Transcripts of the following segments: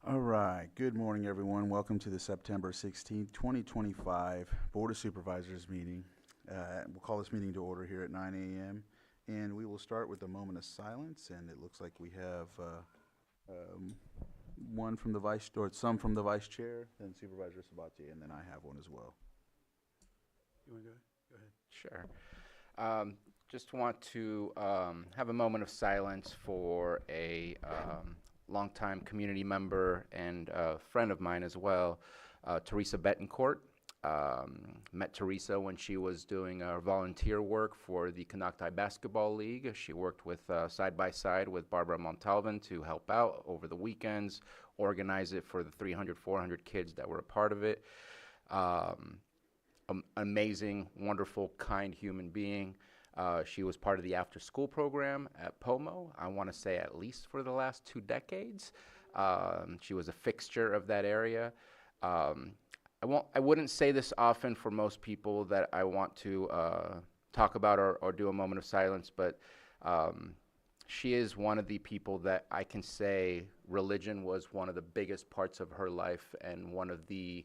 All right. Good morning, everyone. Welcome to the September 16th, 2025 Board of Supervisors meeting. We'll call this meeting to order here at 9 a.m. And we will start with a moment of silence. And it looks like we have um, one from the vice, or some from the vice chair, then Supervisor Sabatier, and then I have one as well. You want to go? Go ahead. Sure. Just want to have a moment of silence for a longtime community member and friend of mine as well, Teresa Betancourt. Met Teresa when she was doing volunteer work for the Canocti Basketball League. She worked with side by side with Barbara Montalvan to help out over the weekends, organize it for the 300, 400 kids that were a part of it. Um, Amazing, wonderful, kind human being. She was part of the after school program at POMO, I want to say at least for the last 2 decades. She was a fixture of that area. Um, I wouldn't say this often for most people that I want to talk about or do a moment of silence, but um, she is one of the people that I can say religion was one of the biggest parts of her life and one of the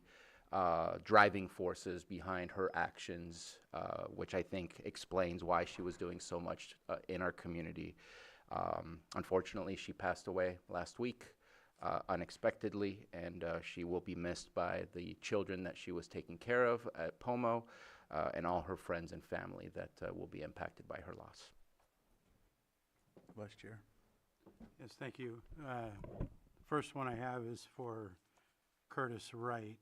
driving forces behind her actions, which I think explains why she was doing so much in our community. Unfortunately, she passed away last week unexpectedly, and she will be missed by the children that she was taking care of at POMO and all her friends and family that will be impacted by her loss. Vice Chair. Yes, thank you. First one I have is for Curtis Wright,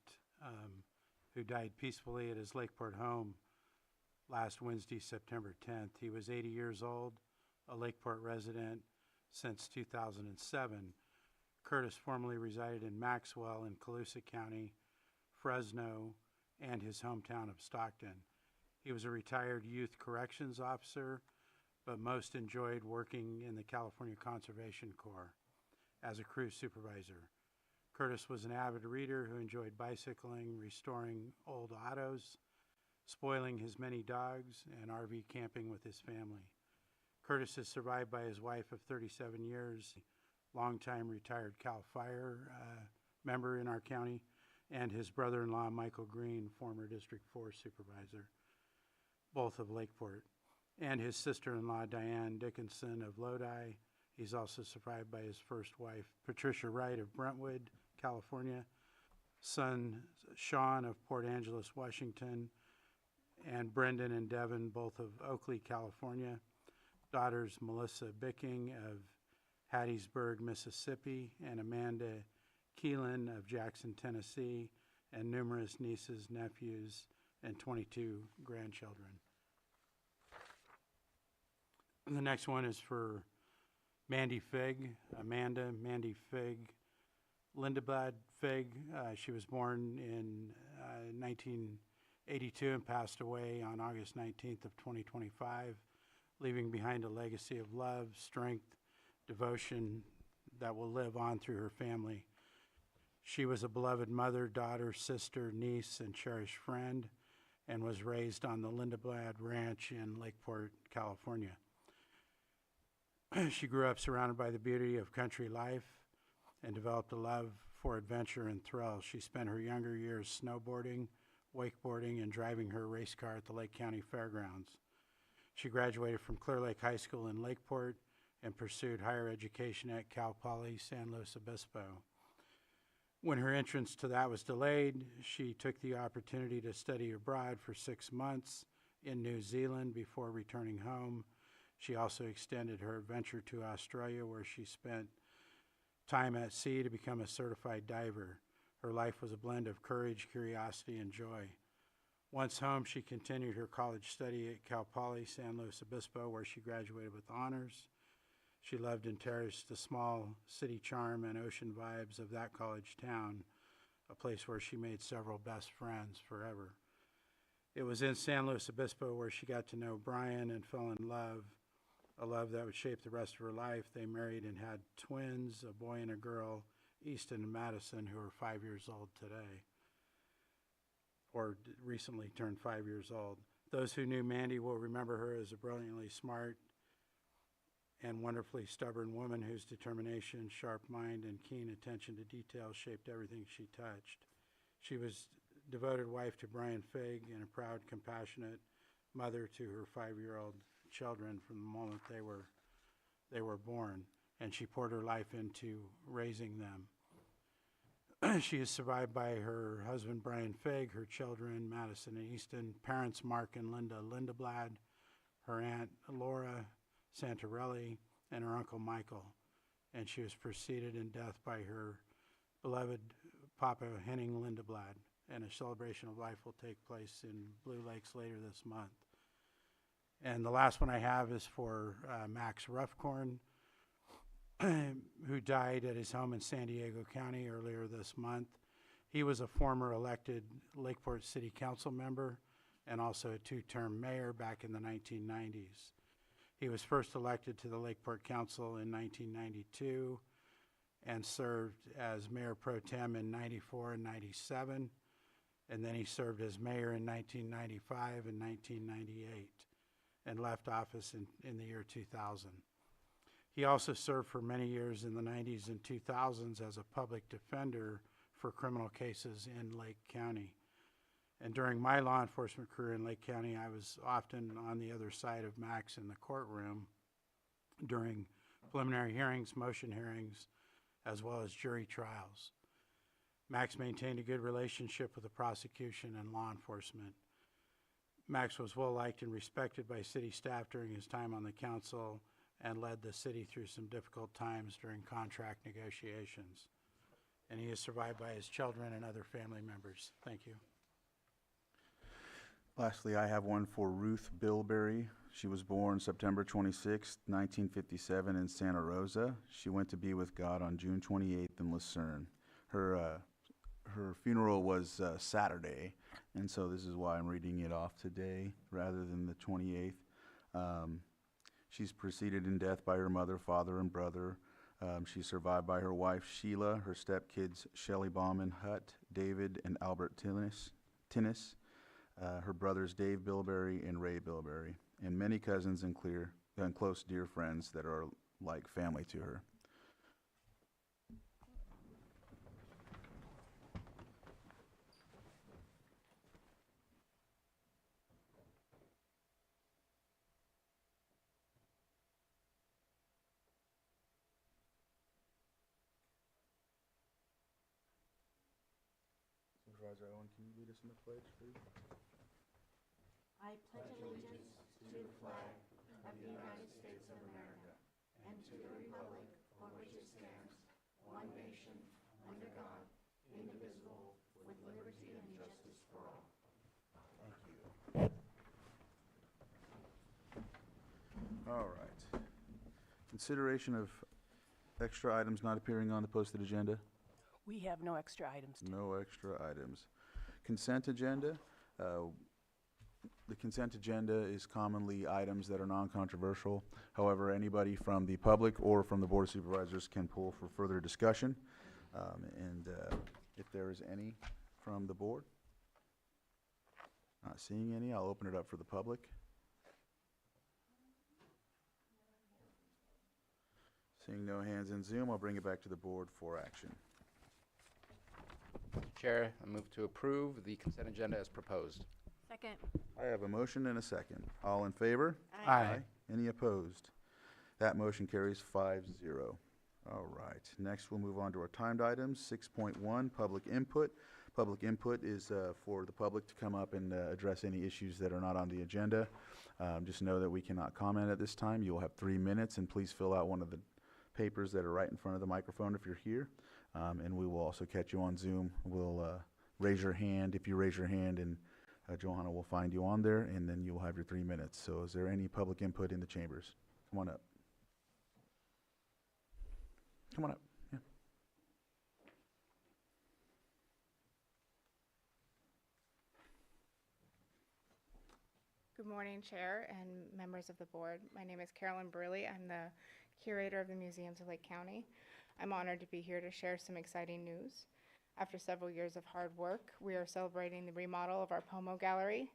who died peacefully at his Lakeport home last Wednesday, September 10th. He was 80 years old, a Lakeport resident since 2007. Curtis formerly resided in Maxwell in Colusa County, Fresno, and his hometown of Stockton. He was a retired youth corrections officer, but most enjoyed working in the California Conservation Corps as a crew supervisor. Curtis was an avid reader who enjoyed bicycling, restoring old autos, spoiling his many dogs, and RV camping with his family. Curtis is survived by his wife of 37 years, longtime retired CAL FIRE member in our county, and his brother-in-law, Michael Green, former District 4 supervisor, both of Lakeport, and his sister-in-law, Diane Dickinson of Lodi. He's also survived by his first wife, Patricia Wright of Brentwood, California, son Sean of Port Angeles, Washington, and Brendan and Devin, both of Oakley, California, daughters Melissa Bicking of Hattiesburg, Mississippi, and Amanda Keelan of Jackson, Tennessee, and numerous nieces, nephews, and 22 grandchildren. And the next one is for Mandy Figg, Mandy Figg, Lindblad Figg. She was born in 1982 and passed away on August 19th of 2025, leaving behind a legacy of love, strength, devotion that will live on through her family. She was a beloved mother, daughter, sister, niece, and cherished friend, and was raised on the Lindblad Ranch in Lakeport, California. She grew up surrounded by the beauty of country life and developed a love for adventure and thrill. She spent her younger years snowboarding, wakeboarding, and driving her race car at the Lake County Fairgrounds. She graduated from Clear Lake High School in Lakeport and pursued higher education at Cal Poly San Luis Obispo. When her entrance to that was delayed, she took the opportunity to study abroad for 6 months in New Zealand before returning home. She also extended her adventure to Australia, where she spent time at sea to become a certified diver. Her life was a blend of courage, curiosity, and joy. Once home, she continued her college study at Cal Poly San Luis Obispo, where she graduated with honors. She loved and cherished the small city charm and ocean vibes of that college town, a place where she made several best friends forever. It was in San Luis Obispo where she got to know Brian and fell in love, a love that would shape the rest of her life. They married and had twins, a boy and a girl, Easton and Madison, who are 5 years old today, or recently turned 5 years old. Those who knew Mandy will remember her as a brilliantly smart and wonderfully stubborn woman whose determination, sharp mind, and keen attention to detail shaped everything she touched. She was devoted wife to Brian Figg and a proud, compassionate mother to her 5-year-old children from the moment they were born, and she poured her life into raising them. She is survived by her husband, Brian Figg, her children, Madison and Easton, parents, Mark and Linda Lindeblad, her aunt, Laura Santarelli, and her uncle, Michael. And she was preceded in death by her beloved Papa, Henning Lindeblad. And a celebration of life will take place in Blue Lakes later this month. And the last one I have is for Max Ruffcorn, who died at his home in San Diego County earlier this month. He was a former elected Lakeport City Council member and also a 2-term mayor back in the 1990s. He was first elected to the Lakeport Council in 1992 and served as mayor pro tem in 94 and 97. And then he served as mayor in 1995 and 1998 and left office in the year 2000. He also served for many years in the 90s and 2000s as a public defender for criminal cases in Lake County. And during my law enforcement career in Lake County, I was often on the other side of Max in the courtroom during preliminary hearings, motion hearings, as well as jury trials. Max maintained a good relationship with the prosecution and law enforcement. Max was well-liked and respected by city staff during his time on the council and led the city through some difficult times during contract negotiations. And he is survived by his children and other family members. Thank you. Lastly, I have one for Ruth Bilberry. She was born September 26, 1957 in Santa Rosa. She went to be with God on June 28th in Lucerne. Her funeral was Saturday, and so this is why I'm reading it off today rather than the 28th. She's preceded in death by her mother, father, and brother. She's survived by her wife, Sheila, her stepkids, Shelley Bauman Hutt, David, and Albert Tinnis, her brothers, Dave Bilberry and Ray Bilberry, and many cousins and close dear friends that are like family to her. Supervisor Owen, can you lead us in the pledge, please? I pledge allegiance to the flag of the United States of America and to the republic for which it stands, one nation, under God, indivisible, with liberty and justice for all. Thank you. All right. Consideration of extra items not appearing on the posted agenda? We have no extra items. No extra items. Consent agenda. The consent agenda is commonly items that are non-controversial. However, anybody from the public or from the Board of Supervisors can pull for further discussion. If there is any from the board, not seeing any, I'll open it up for the public. Seeing no hands in Zoom, I'll bring it back to the board for action. Chair, I move to approve the consent agenda as proposed. Second. I have a motion and a second. All in favor? Aye. Any opposed? That motion carries 5-0. All right, next we'll move on to our timed items. 6.1, public input. Public input is for the public to come up and address any issues that are not on the agenda. Just know that we cannot comment at this time. You'll have 3 minutes, and please fill out one of the papers that are right in front of the microphone if you're here. And we will also catch you on Zoom. We'll raise your hand. If you raise your hand, and Johanna will find you on there, and then you'll have your 3 minutes. So is there any public input in the chambers? Come on up. Come on up. Yeah. Good morning, Chair and members of the board. My name is Carolyn Burley. I'm the curator of the Museums of Lake County. I'm honored to be here to share some exciting news. After several years of hard work, we are celebrating the remodel of our Pomo Gallery.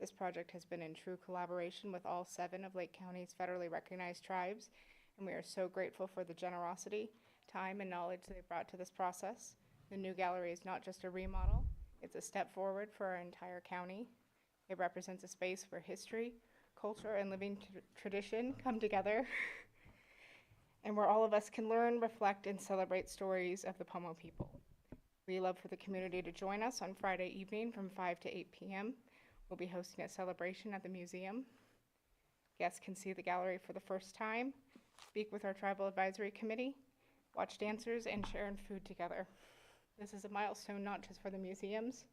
This project has been in true collaboration with all 7 of Lake County's federally recognized tribes and we are so grateful for the generosity, time, and knowledge they brought to this process. The new gallery is not just a remodel, it's a step forward for our entire county. It represents a space where history, culture, and living tradition come together, and where all of us can learn, reflect, and celebrate stories of the Pomo people. We love for the community to join us on Friday evening from 5 to 8 p.m. We'll be hosting a celebration at the museum. Guests can see the gallery for the first time, speak with our Tribal Advisory Committee, watch dancers, and share food together. This is a milestone not just for the museums,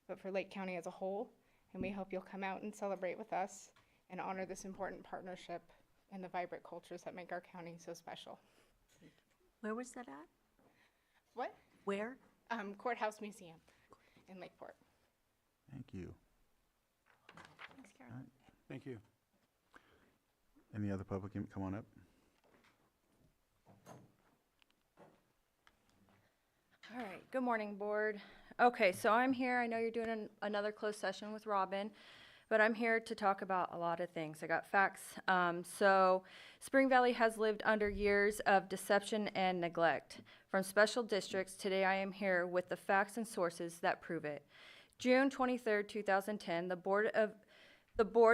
but for Lake County as a whole, and we hope you'll come out and celebrate with us and honor this important partnership and the vibrant cultures that make our county so special. Where was that at? What? Where? Courthouse Museum in Lakeport. Thank you. Thanks, Carolyn. Thank you. Any other public, come on up. All right, good morning, board. Okay, so I'm here, I know you're doing another closed session with Robin, but I'm here to talk about a lot of things. I got facts. So Spring Valley has lived under years of deception and neglect. From special districts, today I am here with the facts and sources that prove it. June 23rd, 2010, the board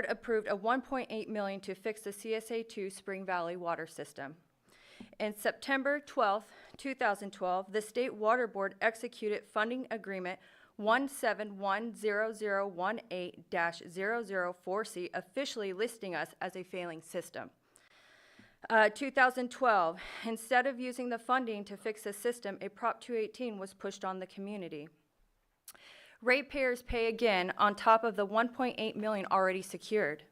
approved a $1.8 million to fix the CSA2 Spring Valley water system. In September 12th, 2012, the State Water Board executed funding agreement 1710018-004C, officially listing us as a failing system. 2012, instead of using the funding to fix the system, a Prop 218 was pushed on the community. Ratepayers pay again on top of the $1.8 million already secured.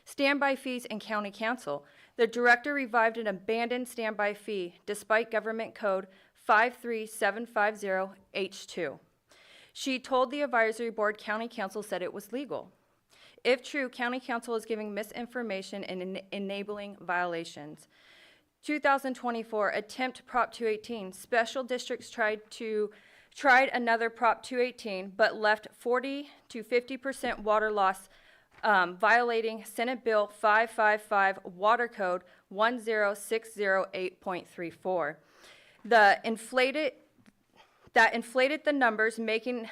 Standby fees and county council. The director revived an abandoned standby fee despite government code 53750H2. She told the advisory board county council said it was legal. If true, county council is giving misinformation and enabling violations. 2024 attempt Prop 218. Special districts tried another Prop 218, but left 40 to 50% water loss, violating Senate Bill 555 Water Code 10608.34. That inflated the numbers, making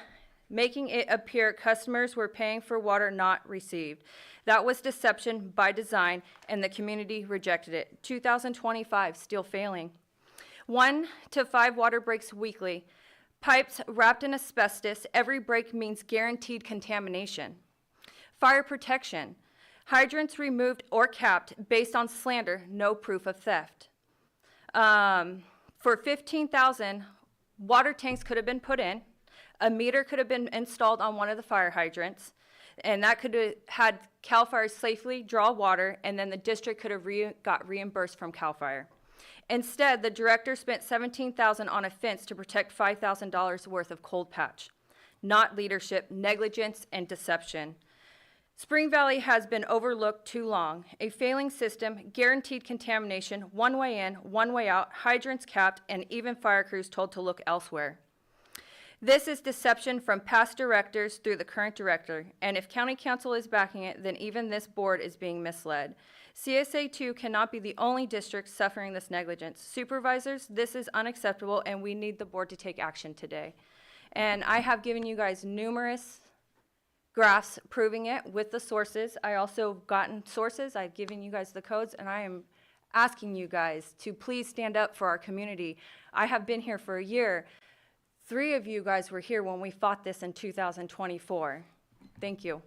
it appear customers were paying for water not received. That was deception by design, and the community rejected it. 2025, still failing. 1 to 5 water breaks weekly. Pipes wrapped in asbestos. Every break means guaranteed contamination. Fire protection. Hydrants removed or capped based on slander, no proof of theft. For $15,000, water tanks could have been put in. A meter could have been installed on one of the fire hydrants, and that could have had CAL FIRE safely draw water, and then the district could have got reimbursed from CAL FIRE. Instead, the director spent $17,000 on a fence to protect $5,000 worth of cold patch. Not leadership, negligence, and deception. Spring Valley has been overlooked too long. A failing system, guaranteed contamination, one way in, one way out, hydrants capped, and even fire crews told to look elsewhere. This is deception from past directors through the current director, and if county council is backing it, then even this board is being misled. CSA2 cannot be the only district suffering this negligence. Supervisors, this is unacceptable, and we need the board to take action today. And I have given you guys numerous graphs proving it with the sources. I also gotten sources, I've given you guys the codes, and I am asking you guys to please stand up for our community. I have been here for a year. 3 of you guys were here when we fought this in 2024. Thank you.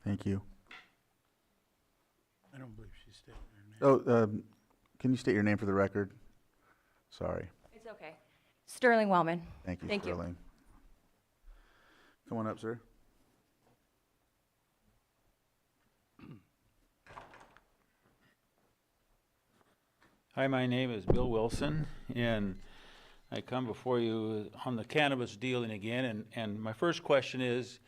Thank you. I don't believe she's stating her name. Oh, can you state your name for the record? Sorry. It's okay. Sterling Wellman. Thank you, Thank you. Sterling. Come on up, sir. Hi, my name is Bill Wilson, and I come before you on the cannabis dealing again. And my first question is,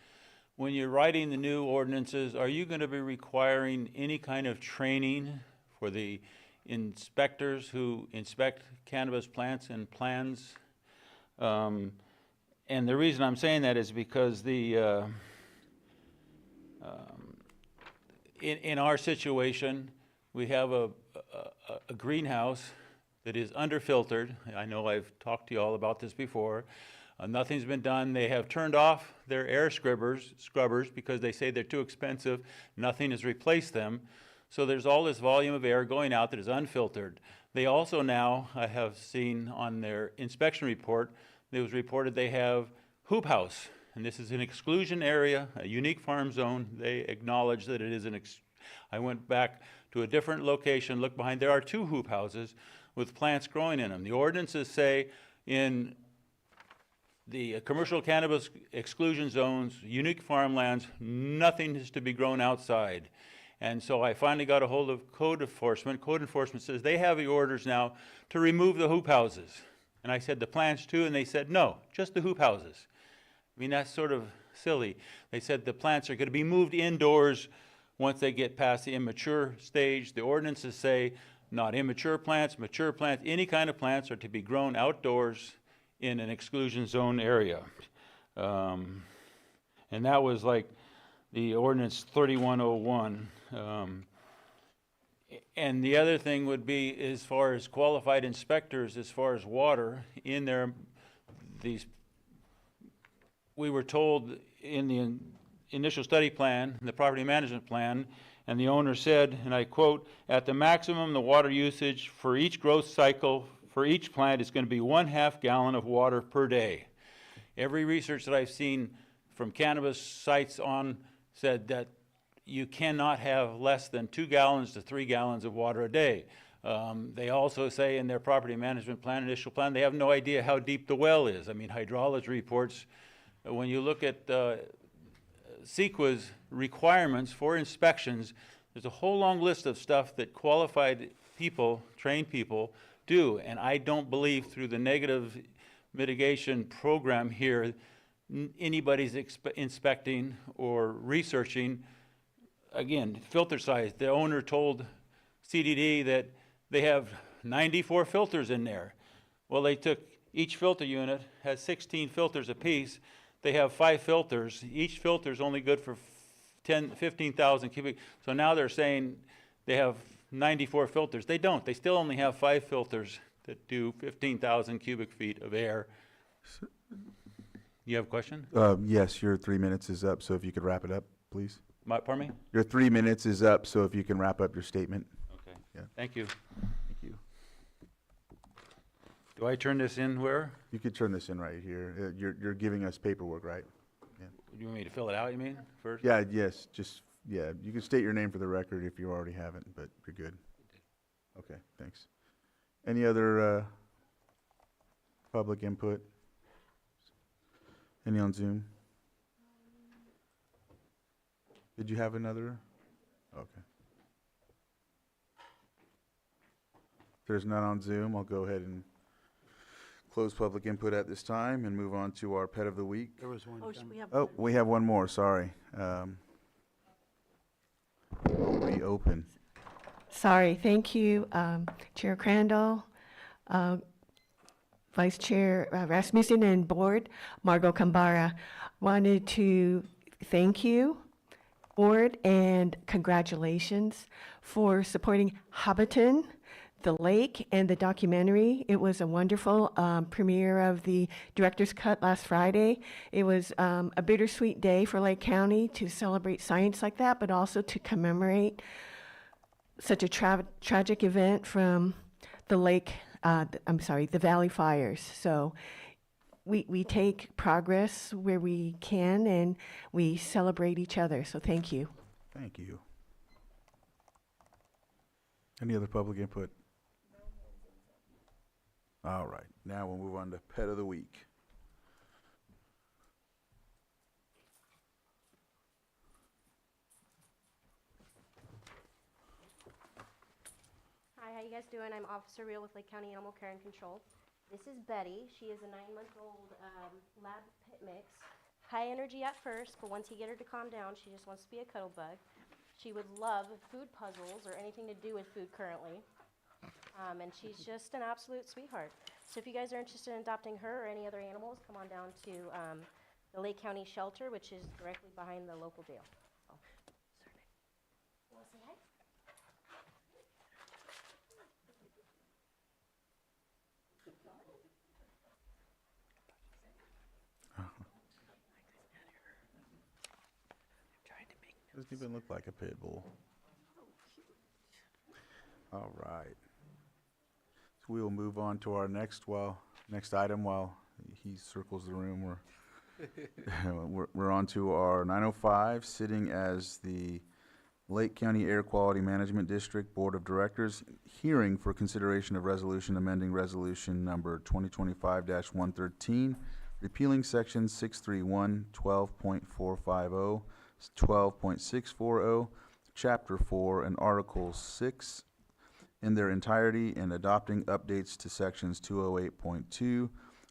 when you're writing the new ordinances, are you going to be requiring any kind of training for the inspectors who inspect cannabis plants and plans? And the reason I'm saying that is because in our situation, we have a greenhouse that is underfiltered. I know I've talked to you all about this before. Nothing's been done. They have turned off their air scrubbers because they say they're too expensive. Nothing has replaced them. So there's all this volume of air going out that is unfiltered. They also now, I have seen on their inspection report, it was reported they have hoop house. And this is an exclusion area, a unique farm zone. They acknowledge that it is I went back to a different location, looked behind. There are 2 hoop houses with plants growing in them. The ordinances say in the commercial cannabis exclusion zones, unique farmlands, nothing is to be grown outside. And so I finally got a hold of code enforcement. Code enforcement says they have the orders now to remove the hoop houses. And I said, the plants too? And they said, no, just the hoop houses. I mean, that's sort of silly. They said the plants are going to be moved indoors once they get past the immature stage. The ordinances say not immature plants, mature plants, any kind of plants are to be grown outdoors in an exclusion zone area. And that was like the ordinance 3101. And the other thing would be, as far as qualified inspectors, as far as water, in there, we were told in the initial study plan, the property management plan, and the owner said, and I quote, at the maximum, the water usage for each growth cycle for each plant is going to be 1/2 gallon of water per day. Every research that I've seen from cannabis sites on said that you cannot have less than 2 gallons to 3 gallons of water a day. They also say in their property management plan, initial plan, they have no idea how deep the well is. I mean, hydrology reports, when you look at CEQA's requirements for inspections, there's a whole long list of stuff that qualified people, trained people, do. And I don't believe through the negative mitigation program here, anybody's inspecting or researching. Again, filter size. The owner told CDD that they have 94 filters in there. Well, they took, each filter unit has 16 filters apiece. They have 5 filters. Each filter is only good for 15,000 cubic. So now they're saying they have 94 filters. They don't. They still only have 5 filters that do 15,000 cubic feet of air. You have a question? Yes, your 3 minutes is up, so if you could wrap it up, please. Pardon me? Your 3 minutes is up, so if you can wrap up your statement. Okay. Yeah. Thank you. Thank you. Do I turn this in where? You could turn this in right here. You're giving us paperwork, right? You want me to fill it out, you mean, first? Yeah, yes, yeah, you can state your name for the record if you already haven't, but you're good. Okay, thanks. Any other public input? Any on Zoom? Did you have another? Okay. If there's none on Zoom, I'll go ahead and close public input at this time and move on to our pet of the week. There was one. Oh, we have. Oh, we have one more, sorry. Reopen. Sorry, thank you, Chair Crandall, Vice Chair Rasmussen, and Board, Margot Kambara. Wanted to thank you, Board, and congratulations for supporting Hobbiton, the lake, and the documentary. It was a wonderful premiere of the director's cut last Friday. It was a bittersweet day for Lake County to celebrate science like that, but also to commemorate such a tragic event from the lake, the Valley Fires. So we take progress where we can, and we celebrate each other. So thank you. Thank you. Any other public input? All right, now we'll move on to pet of the week. Hi, how you guys doing? I'm Officer Real with Lake County Animal Care and Control. This is Betty. She is a 9-month-old lab pit mix. High energy at first, but once you get her to calm down, she just wants to be a cuddle bug. She would love food puzzles or anything to do with food currently. And she's just an absolute sweetheart. So if you guys are interested in adopting her or any other animals, come on down to the Lake County Shelter, which is directly behind the local jail. Oh, you want to say hi? Doesn't even look like a pit bull. All right. So we will move on to our next item while he circles the room. We're on to our 905, sitting as the Lake County Air Quality Management District Board of Directors, hearing for consideration of resolution amending resolution number 2025-113, repealing sections 631, 12.450, 12.640, Chapter 4, and Article 6 in their entirety, and adopting updates to sections 208.2,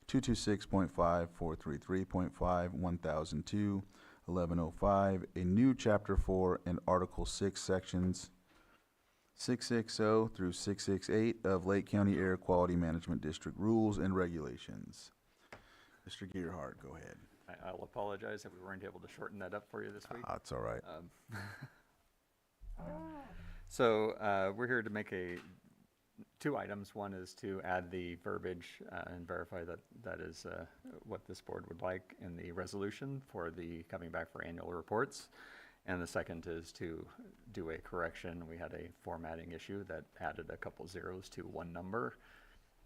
226.5, 433.5, 1002, 1105, a new Chapter 4 and Article 6 sections 660 through 668 of Lake County Air Quality Management District Rules and Regulations. Mr. Gearhart, go ahead. I'll apologize that we weren't able to shorten that up for you this week. That's all right. So we're here to make two items. One is to add the verbiage and verify that that is what this board would like in the resolution for the coming back for annual reports. And the second is to do a correction. We had a formatting issue that added a couple zeros to one number,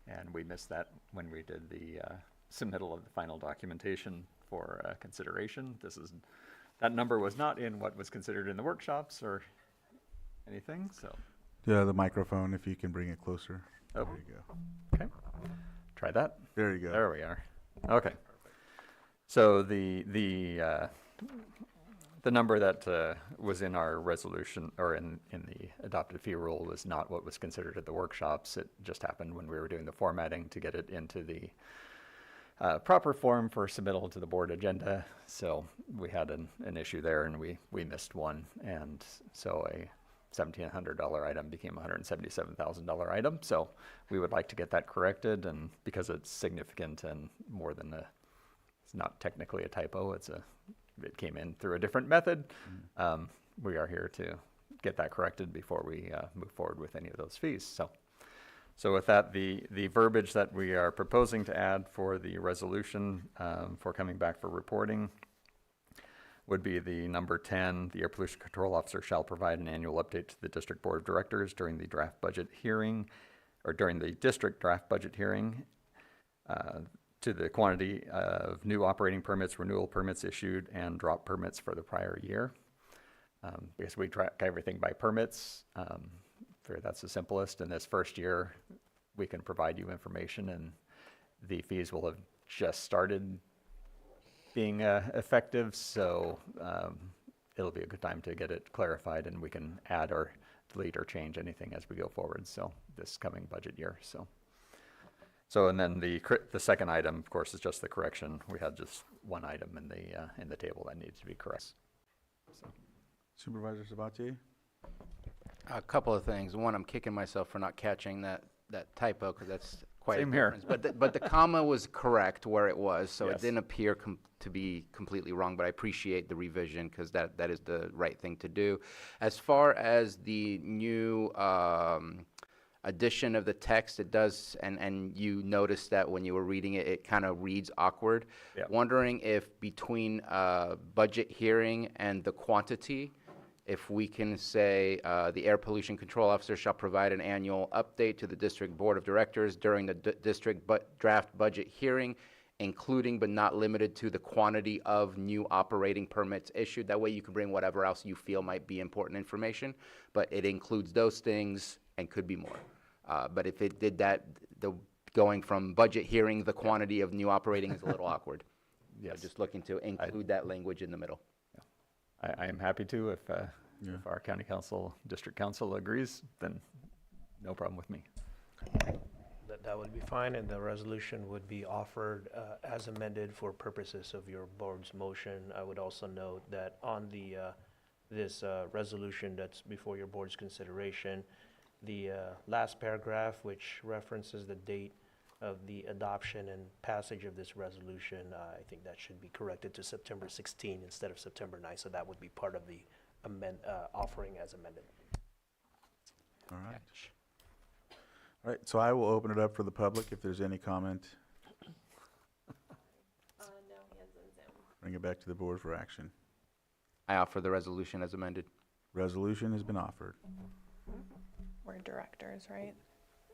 and we missed that when we did the submittal of the final documentation for consideration. That number was not in what was considered in the workshops or anything, so. Yeah, the microphone, if you can bring it closer. Oh. There you go. Okay, try that. There you go. There we are. Okay. So the number that was in our resolution, or in the adopted fee rule, was not what was considered at the workshops. It just happened when we were doing the formatting to get it into the proper form for submittal to the board agenda. So we had an issue there, and we missed one, and so a $1,700 item became a $177,000 item. So we would like to get that corrected, and because it's significant and more than it's not technically a typo, it came in through a different method. We are here to get that corrected before we move forward with any of those fees. So with that, the verbiage that we are proposing to add for the resolution for coming back for reporting would be the number 10, the Air Pollution Control Officer shall provide an annual update to the District Board of Directors during the draft budget hearing, or during the district draft budget hearing, to the quantity of new operating permits, renewal permits issued, and drop permits for the prior year. Because we track everything by permits, figure that's the simplest. In this first year, we can provide you information, and the fees will have just started being effective, so it'll be a good time to get it clarified, and we can add or delete or change anything as we go forward. So this coming budget year. So and then the second item, of course, is just the correction. We had just one item in the table that needs to be correct. So. Supervisor Sabatier? A couple of things. One, I'm kicking myself for not catching that typo, because that's quite Same a here. difference. But the comma was correct where it was, so Yes. it didn't appear to be completely wrong. But I appreciate the revision, because that is the right thing to do. As far as the new addition of the text, it does, and you noticed that when you were reading it, it kind of reads awkward. Yeah. Wondering if between budget hearing and the quantity, if we can say the Air Pollution Control Officer shall provide an annual update to the District Board of Directors during the district draft budget hearing, including but not limited to the quantity of new operating permits issued. That way you can bring whatever else you feel might be important information, but it includes those things and could be more. But if it did that, going from budget hearing, the quantity of new operating is a little awkward. Yes. Just looking to include that language in the middle. I am happy to if our county council, district council agrees, then no problem with me. That would be fine, and the resolution would be offered as amended for purposes of your board's motion. I would also note that on this resolution that's before your board's consideration, the last paragraph, which references the date of the adoption and passage of this resolution, I think that should be corrected to September 16 instead of September 9, so that would be part of the offering as amended. All right. All right, so I will open it up for the public if there's any comment. No, he has on Zoom. Bring it back to the board for action. I offer the resolution as amended. Resolution has been offered. We're directors, right?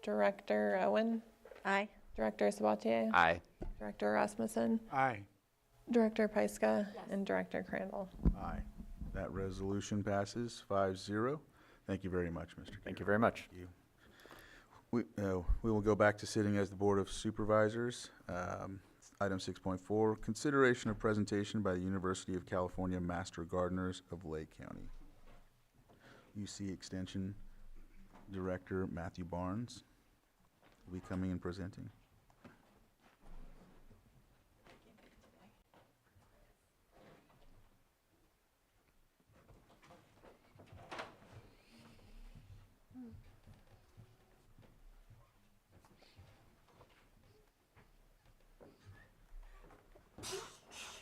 Director Owen, Aye. Director Sabatier, Aye. Director Rasmussen, Aye. Director Pyska, and Director Crandall. Aye. That resolution passes 5-0. Thank you very much, Mr. Thank you Carroll. very much. Thank you. We will go back to sitting as the Board of Supervisors. Item 6.4, consideration of presentation by the University of California Master Gardeners of Lake County. UC Extension Director Matthew Barnes will be coming and presenting.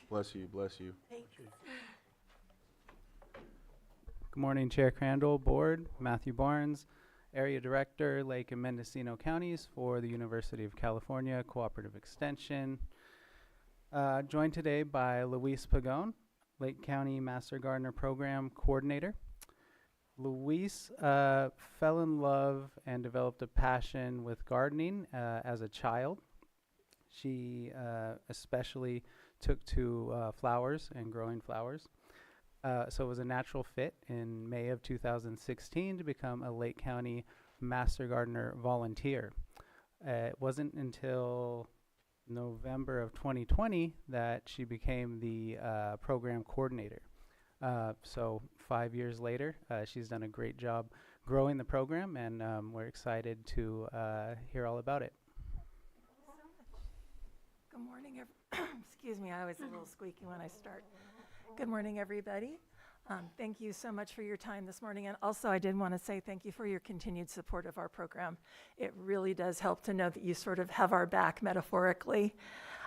Bless you, bless you. Good morning, Chair Crandall, Board, Matthew Barnes, Area Director, Lake and Mendocino Counties for the University of California Cooperative Extension. Joined today by Luis Pagon, Lake County Master Gardener Program Coordinator. Luis fell in love and developed a passion with gardening as a child. She especially took to flowers and growing flowers. So it was a natural fit in May of 2016 to become a Lake County Master Gardener volunteer. It wasn't until November of 2020 that she became the program coordinator. So 5 years later, she's done a great job growing the program, and we're excited to hear all about it. Good morning, excuse me, I always a little squeaky when I start. Good morning, everybody. Thank you so much for your time this morning. And also, I did want to say thank you for your continued support of our program. It really does help to know that you sort of have our back metaphorically.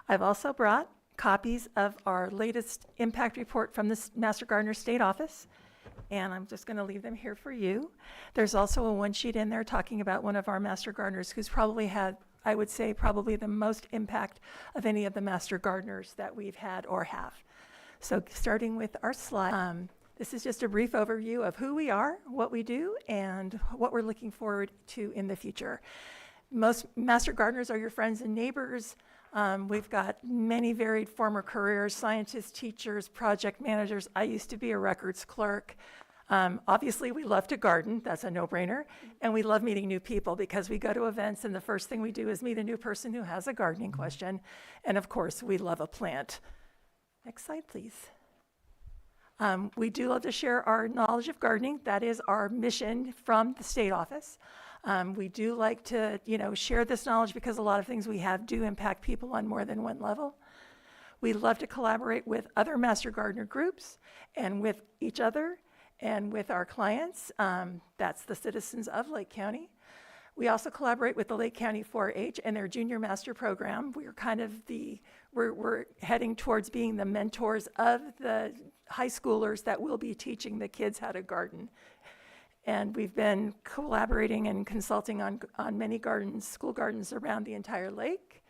I've also brought copies of our latest impact report from the Master Gardener State Office, and I'm just going to leave them here for you. There's also a one sheet in there talking about one of our Master Gardeners who's probably had, I would say, probably the most impact of any of the Master Gardeners that we've had or have. So starting with our slide, this is just a brief overview of who we are, what we do, and what we're looking forward to in the future. Most Master Gardeners are your friends and neighbors. We've got many varied former careers, scientists, teachers, project managers. I used to be a records clerk. Obviously, we love to garden. That's a no-brainer. And we love meeting new people because we go to events and the first thing we do is meet a new person who has a gardening question. And of course, we love a plant. Next slide, please. We do love to share our knowledge of gardening. That is our mission from the state office. We do like to, share this knowledge because a lot of things we have do impact people on more than one level. We love to collaborate with other Master Gardener groups and with each other and with our clients. That's the citizens of Lake County. We also collaborate with the Lake County 4-H and their Junior Master Program. We're kind of we're heading towards being the mentors of the high schoolers that will be teaching the kids how to garden. And we've been collaborating and consulting on many gardens, school gardens around the entire lake.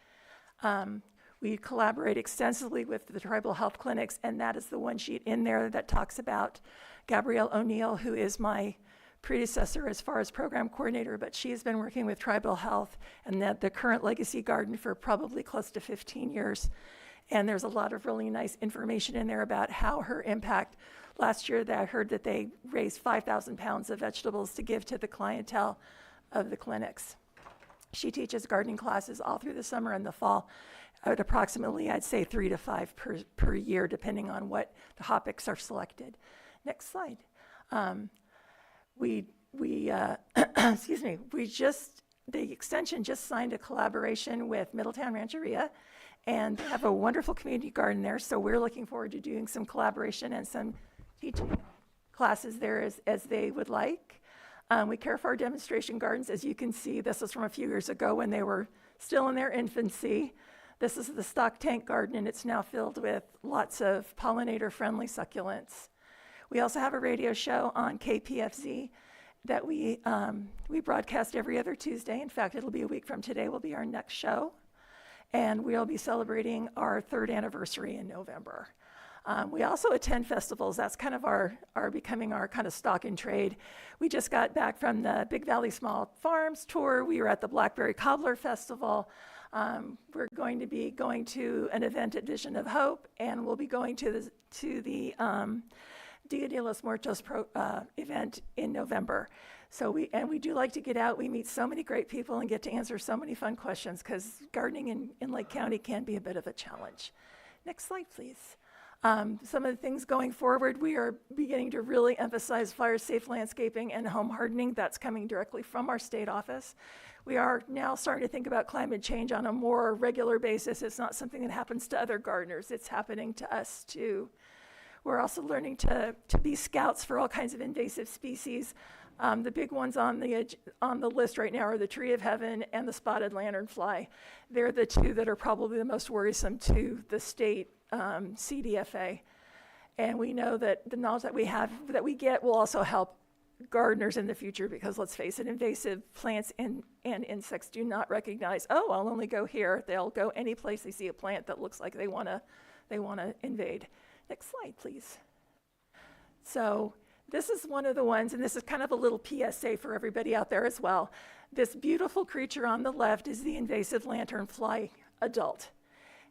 We collaborate extensively with the tribal health clinics, and that is the one sheet in there that talks about Gabrielle O'Neill, who is my predecessor as far as program coordinator, but she has been working with tribal health and the current legacy garden for probably close to 15 years. And there's a lot of really nice information in there about how her impact. Last year, I heard that they raised 5,000 pounds of vegetables to give to the clientele of the clinics. She teaches gardening classes all through the summer and the fall. I'd say 3 to 5 per year, depending on what the topics are selected. Next slide. Excuse me, the extension just signed a collaboration with Middletown Rancheria, and they have a wonderful community garden there, so we're looking forward to doing some collaboration and some teaching classes there as they would like. We care for our demonstration gardens. As you can see, this was from a few years ago when they were still in their infancy. This is the stock tank garden, and it's now filled with lots of pollinator-friendly succulents. We also have a radio show on KPFZ that we broadcast every other Tuesday. In fact, it'll be a week from today will be our next show. And we'll be celebrating our 3rd anniversary in November. We also attend festivals. That's kind of our becoming our kind of stock in trade. We just got back from the Big Valley Small Farms tour. We were at the Blackberry Cobbler Festival. We're going to be going to an event at Vision of Hope, and we'll be going to the Dia de los Muertos event in November. So we do like to get out. We meet so many great people and get to answer so many fun questions, because gardening in Lake County can be a bit of a challenge. Next slide, please. Some of the things going forward, we are beginning to really emphasize fire-safe landscaping and home hardening. That's coming directly from our state office. We are now starting to think about climate change on a more regular basis. It's not something that happens to other gardeners. It's happening to us too. We're also learning to be scouts for all kinds of invasive species. The big ones on the list right now are the tree of heaven and the spotted lanternfly. They're the two that are probably the most worrisome to the state CDFA. And we know that the knowledge that we get will also help gardeners in the future, because let's face it, invasive plants and insects do not recognize, oh, I'll only go here. They'll go any place they see a plant that looks like they want to invade. Next slide, please. So this is one of the ones, and this is kind of a little PSA for everybody out there as well. This beautiful creature on the left is the invasive lanternfly adult.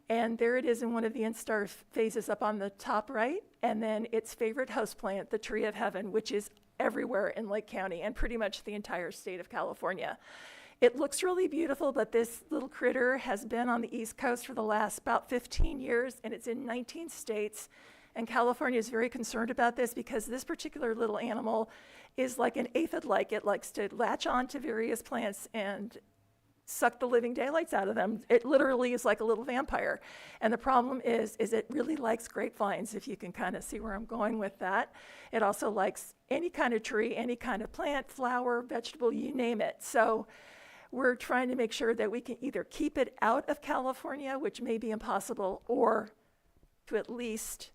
And there it is in one of the instar phases up on the top right. And then its favorite host plant, the tree of heaven, which is everywhere in Lake County and pretty much the entire state of California. It looks really beautiful, but this little critter has been on the East Coast for the last about 15 years, and it's in 19 states. And California is very concerned about this, because this particular little animal is like an aphid-like. It likes to latch on to various plants and suck the living daylights out of them. It literally is like a little vampire. And the problem is it really likes grapevines, if you can kind of see where I'm going with that. It also likes any kind of tree, any kind of plant, flower, vegetable, you name it. So we're trying to make sure that we can either keep it out of California, which may be impossible, or to at least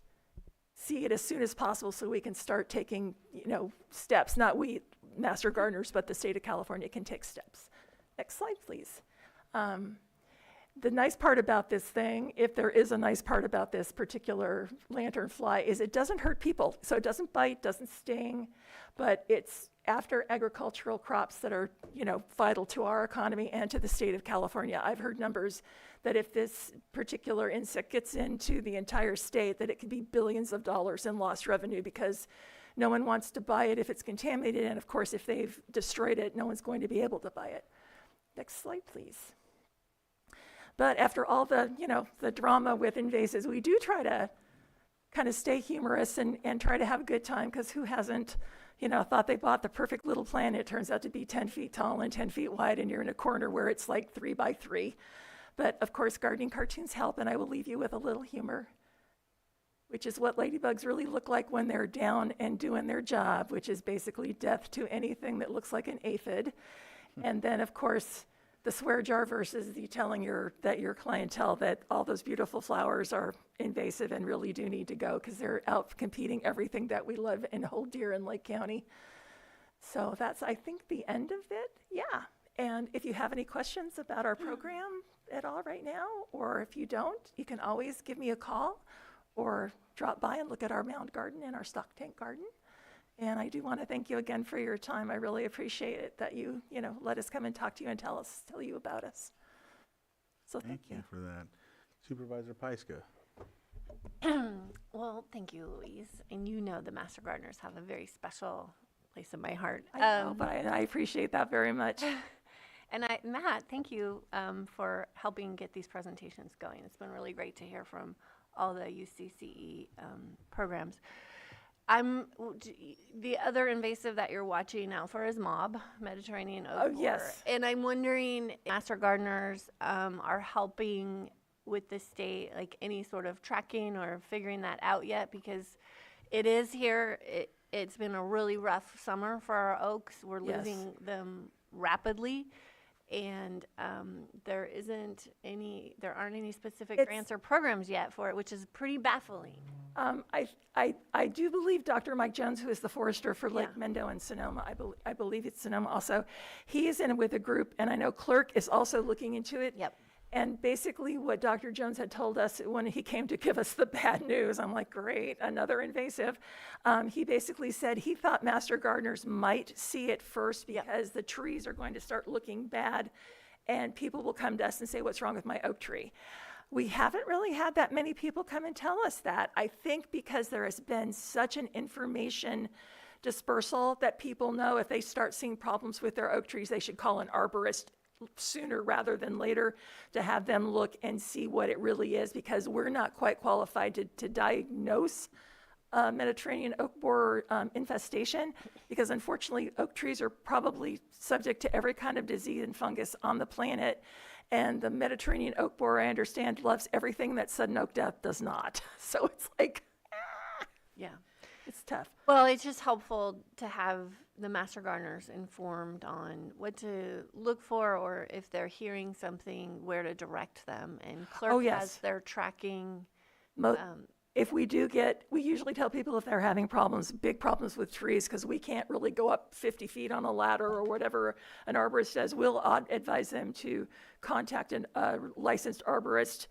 see it as soon as possible so we can start taking, steps. Not we, master gardeners, but the state of California can take steps. Next slide, please. The nice part about this thing, if there is a nice part about this particular lanternfly, is it doesn't hurt people. So it doesn't bite, doesn't sting, but it's after agricultural crops that are, vital to our economy and to the state of California. I've heard numbers that if this particular insect gets into the entire state, that it could be billions of dollars in lost revenue, because no one wants to buy it if it's contaminated. And of course, if they've destroyed it, no one's going to be able to buy it. Next slide, please. But after all the, the drama with invasives, we do try to kind of stay humorous and try to have a good time, because who hasn't, thought they bought the perfect little plant. It turns out to be 10 feet tall and 10 feet wide, and you're in a corner where it's like 3 by 3. But of course, gardening cartoons help, and I will leave you with a little humor, which is what ladybugs really look like when they're down and doing their job, which is basically death to anything that looks like an aphid. And then, of course, the swear jar versus the telling your clientele that all those beautiful flowers are invasive and really do need to go, because they're out competing everything that we love and hold dear in Lake County. So that's, I think, the end of it. Yeah. And if you have any questions about our program at all right now, or if you don't, you can always give me a call or drop by and look at our mound garden and our stock tank garden. And I do want to thank you again for your time. I really appreciate it that you, let us come and talk to you and tell you about us. So thank you. For that. Supervisor Pyska. Well, thank you, Louise. And the Master Gardeners have a very special place in my heart. I know, but I appreciate that very much. And Matt, thank you for helping get these presentations going. It's been really great to hear from all the UCCE programs. The other invasive that you're watching out for is mob, Mediterranean oak borer. Yes. And I'm wondering, Master Gardeners are helping with the state, like any sort of tracking or figuring that out yet? Because it is here. It's been a really rough summer for our oaks. We're losing them rapidly. And there aren't any specific grants or programs yet for it, which is pretty baffling. I do believe Dr. Mike Jones, who is the forester for Lake Mendo and Sonoma, I believe it's Sonoma also, he is in with a group, and I know Clerk is also looking into it. Yep. And basically what Dr. Jones had told us when he came to give us the bad news, I'm like, great, another invasive. He basically said he thought master gardeners might see it first because the trees are going to start looking bad and people will come to us and say, what's wrong with my oak tree? We haven't really had that many people come and tell us that. I think because there has been such an information dispersal that people know if they start seeing problems with their oak trees, they should call an arborist sooner rather than later to have them look and see what it really is, because we're not quite qualified to diagnose Mediterranean oak borer infestation, because unfortunately oak trees are probably subject to every kind of disease and fungus on the planet. And the Mediterranean oak borer, I understand, loves everything that sudden oak death does not. So it's like, Yeah. it's tough. Well, it's just helpful to have the master gardeners informed on what to look for, or if they're hearing something, where to direct them. And clerk Oh, yes. has their tracking. If we do get, we usually tell people if they're having problems, big problems with trees, because we can't really go up 50 feet on a ladder or whatever an arborist says, we'll advise them to contact a licensed arborist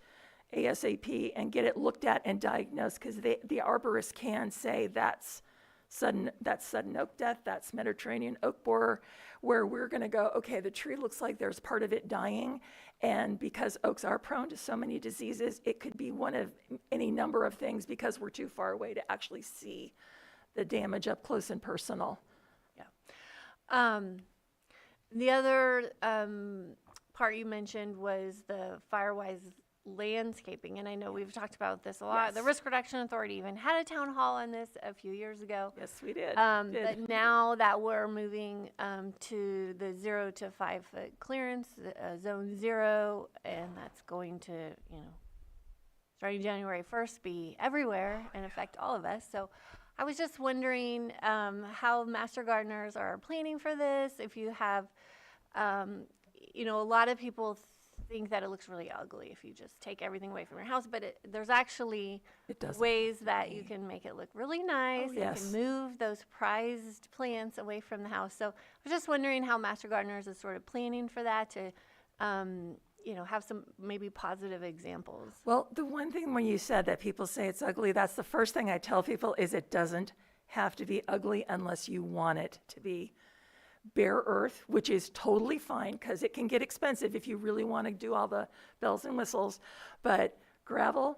ASAP and get it looked at and diagnosed, because the arborist can say that's sudden oak death, that's Mediterranean oak borer, where we're going to go, okay, the tree looks like there's part of it dying, and because oaks are prone to so many diseases, it could be one of any number of things, because we're too far away to actually see the damage up close and personal. The other part you mentioned was the Firewise landscaping, and I know we've talked about this a lot. Yes. The Risk Reduction Authority even had a town hall on this a few years ago. Yes, we did. But now that we're moving to the 0 to 5 foot clearance, zone 0, and that's going to, starting January 1st, be everywhere and affect all of us. So I was just wondering how master gardeners are planning for this. If you have, a lot of people think that it looks really ugly if you just take everything away from your house, but there's actually ways that you can make it look really nice. You can move those prized plants away from the house. So I was just wondering how master gardeners is sort of planning for that to, have some maybe positive examples. Well, the one thing when you said that people say it's ugly, that's the first thing I tell people is it doesn't have to be ugly unless you want it to be. Bare earth, which is totally fine because it can get expensive if you really want to do all the bells and whistles, but gravel,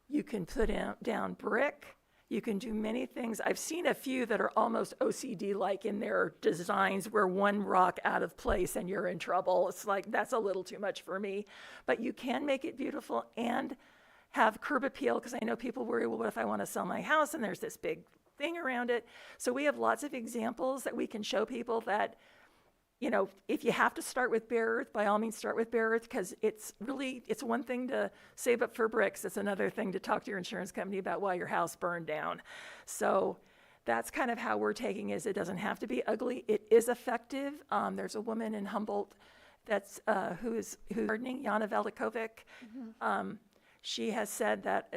you can put down brick, you can do many things. I've seen a few that are almost OCD-like in their designs where one rock out of place and you're in trouble. It's like, that's a little too much for me. But you can make it beautiful and have curb appeal, because I know people worry, well, what if I want to sell my house and there's this big thing around it? So we have lots of examples that we can show people that, if you have to start with bare earth, by all means start with bare earth, because it's one thing to save up for bricks. It's another thing to talk to your insurance company about why your house burned down. So that's kind of how we're taking it. It doesn't have to be ugly. It is effective. There's a woman in Humboldt that's who's gardening, Jana Velikovic. She has said that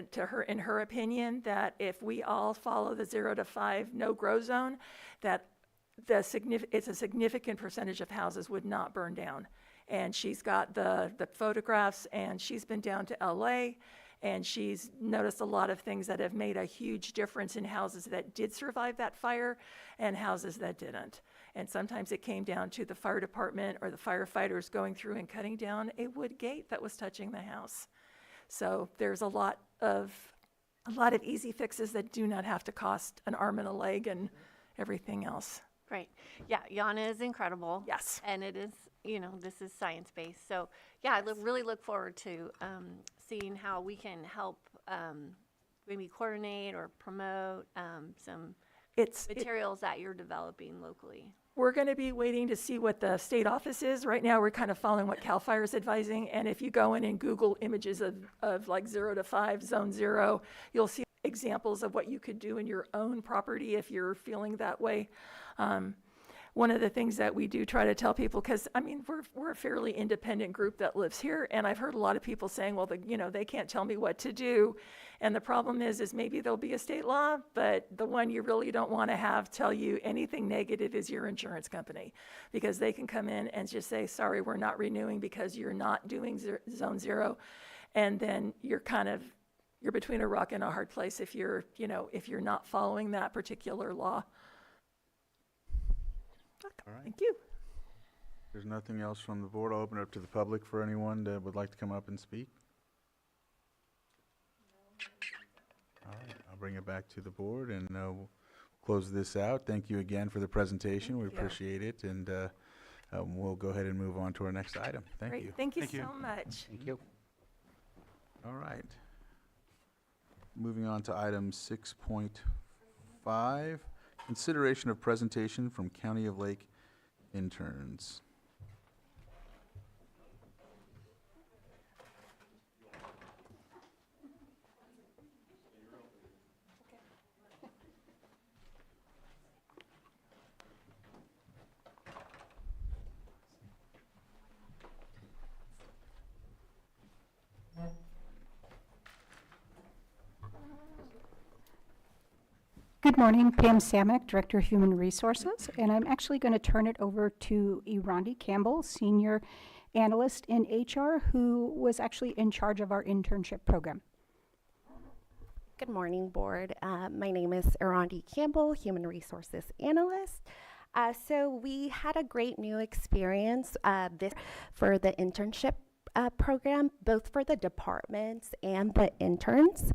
in her opinion, that if we all follow the 0 to 5 no grow zone, that it's a significant percentage of houses would not burn down. And she's got the photographs, and she's been down to LA, and she's noticed a lot of things that have made a huge difference in houses that did survive that fire and houses that didn't. And sometimes it came down to the fire department or the firefighters going through and cutting down a wood gate that was touching the house. So there's a lot of easy fixes that do not have to cost an arm and a leg and everything else. Great. Yeah, Jana is incredible. Yes. And it is, this is science-based. So, yeah, I really look forward to seeing how we can help maybe coordinate or promote some materials that you're developing locally. We're going to be waiting to see what the state office is. Right now, we're kind of following what CAL FIRE is advising. And if you go in and Google images of like 0 to 5, zone 0, you'll see examples of what you could do in your own property if you're feeling that way. one of the things that we do try to tell people, because I mean, we're a fairly independent group that lives here, and I've heard a lot of people saying, well, they can't tell me what to do. And the problem is maybe there'll be a state law, but the one you really don't want to have tell you anything negative is your insurance company, because they can come in and just say, sorry, we're not renewing because you're not doing zone 0. And then you're between a rock and a hard place if you're not following that particular law. All right. Thank you. There's nothing else from the board. I'll open it up to the public for anyone that would like to come up and speak. All right, I'll bring it back to the board and we'll close this out. Thank you again for the presentation. We appreciate it, and we'll go ahead and move on to our next item. Thank you. Thank you so much. Thank you. All right. Moving on to item 6.5, consideration of presentation from County of Lake interns. Good morning, Pam Samek, Director of Human Resources, and I'm actually going to turn it over to Erondi Campbell, Senior Analyst in HR, who was actually in charge of our internship program. Good morning, Board. My name is Erondi Campbell, Human Resources Analyst. So we had a great new experience this for the internship program, both for the departments and the interns.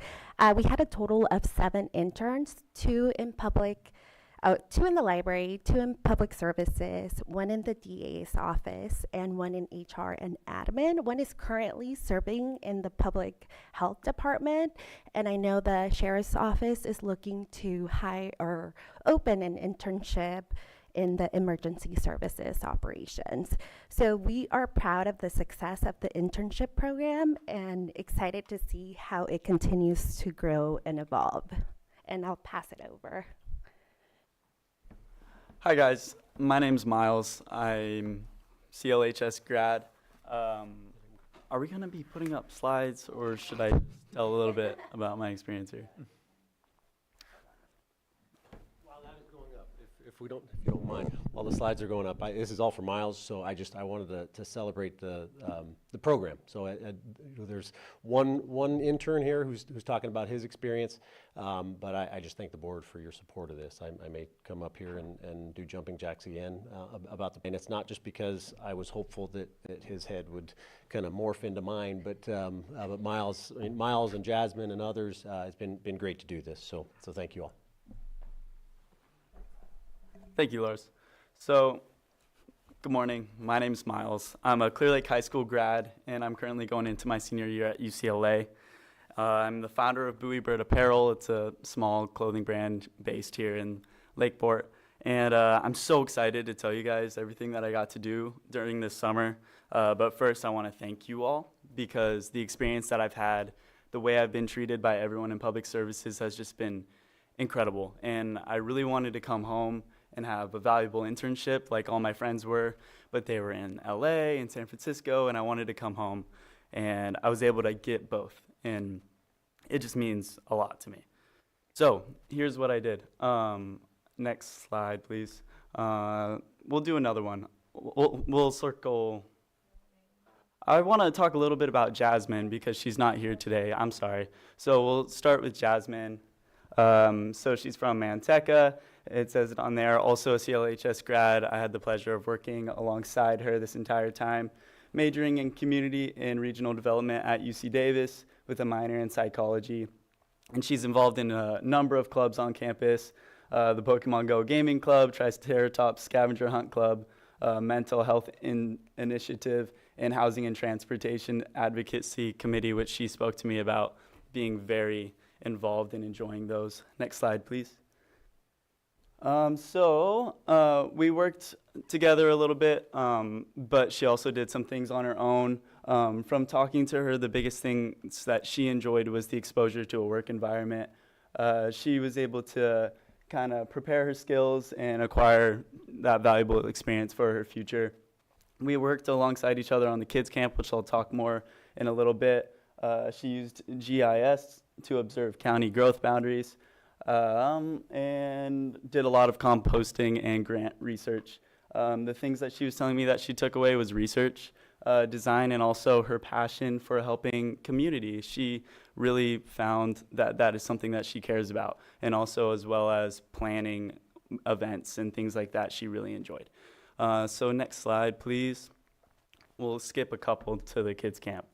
We had a total of 7 interns, 2 in the library, 2 in public services, 1 in the DA's office, and 1 in HR and admin. 1 is currently serving in the public health department, and I know the sheriff's office is looking to hire or open an internship in the emergency services operations. So we are proud of the success of the internship program and excited to see how it continues to grow and evolve. And I'll pass it over. Hi guys, my name's Miles. I'm CLHS grad. Are we gonna be putting up slides, or should I tell a little bit about my experience here? If you don't mind, while the slides are going up, this is all for Miles, so I wanted to celebrate the program. So there's one intern here who's talking about his experience, but I just thank the board for your support of this. I may come up here and do jumping jacks again and it's not just because I was hopeful that his head would kind of morph into mine, but Miles and Jasmine and others, it's been great to do this. So thank you all. Thank you, Lars. So, good morning. My name's Miles. I'm a Clear Lake High School grad, and I'm currently going into my senior year at UCLA. I'm the founder of Bowie Bird Apparel. It's a small clothing brand based here in Lakeport. And I'm so excited to tell you guys everything that I got to do during this summer. But first, I want to thank you all, because the experience that I've had, the way I've been treated by everyone in public services has just been incredible. And I really wanted to come home and have a valuable internship like all my friends were, but they were in LA and San Francisco, and I wanted to come home, and I was able to get both, and it just means a lot to me. So here's what I did. Next slide, please. We'll do another one. We'll circle. I want to talk a little bit about Jasmine because she's not here today. I'm sorry. So we'll start with Jasmine. So she's from Manteca. It says it on there. Also a CLHS grad. I had the pleasure of working alongside her this entire time, majoring in community and regional development at UC Davis with a minor in psychology. And she's involved in a number of clubs on campus, the Pokemon Go Gaming Club, Triceratops Scavenger Hunt Club, Mental Health Initiative, and Housing and Transportation Advocacy Committee, which she spoke to me about being very involved and enjoying those. Next slide, please. We worked together a little bit, but she also did some things on her own. From talking to her, the biggest things that she enjoyed was the exposure to a work environment. She was able to kind of prepare her skills and acquire that valuable experience for her future. We worked alongside each other on the kids camp, which I'll talk more in a little bit. She used GIS to observe county growth boundaries, and did a lot of composting and grant research. The things that she was telling me that she took away was research, design, and also her passion for helping community. She really found that that is something that she cares about, and also as well as planning events and things like that she really enjoyed. So next slide, please. We'll skip a couple to the kids camp.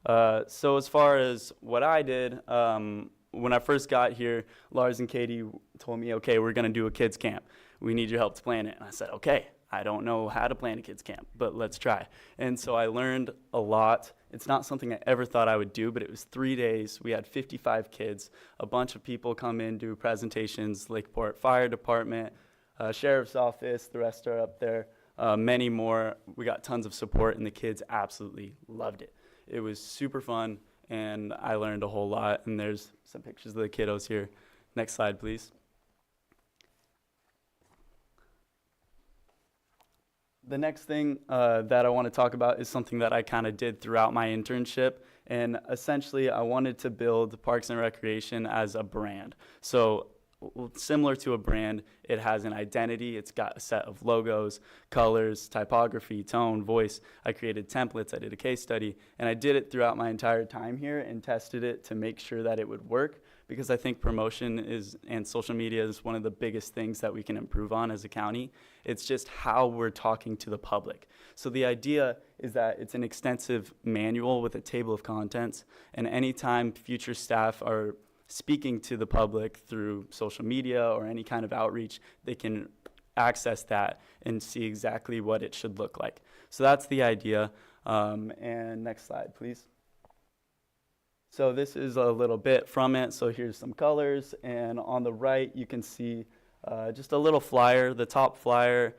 So as far as what I did, when I first got here, Lars and Katie told me, okay, we're gonna do a kids camp. We need your help to plan it. And I said, okay, I don't know how to plan a kids camp, but let's try. And so I learned a lot. It's not something I ever thought I would do, but it was 3 days. We had 55 kids. A bunch of people come in, do presentations, Lakeport Fire Department, Sheriff's Office, the rest are up there, many more. We got tons of support, and the kids absolutely loved it. It was super fun, and I learned a whole lot, and there's some pictures of the kiddos here. Next slide, please. The next thing that I want to talk about is something that I kind of did throughout my internship, and essentially I wanted to build Parks and Recreation as a brand. So similar to a brand, it has an identity. It's got a set of logos, colors, typography, tone, voice. I created templates. I did a case study, and I did it throughout my entire time here and tested it to make sure that it would work, because I think promotion and social media is one of the biggest things that we can improve on as a county. It's just how we're talking to the public. So the idea is that it's an extensive manual with a table of contents, and anytime future staff are speaking to the public through social media or any kind of outreach, they can access that and see exactly what it should look like. So that's the idea. And next slide, please. So this is a little bit from it. So here's some colors, and on the right you can see just a little flyer. The top flyer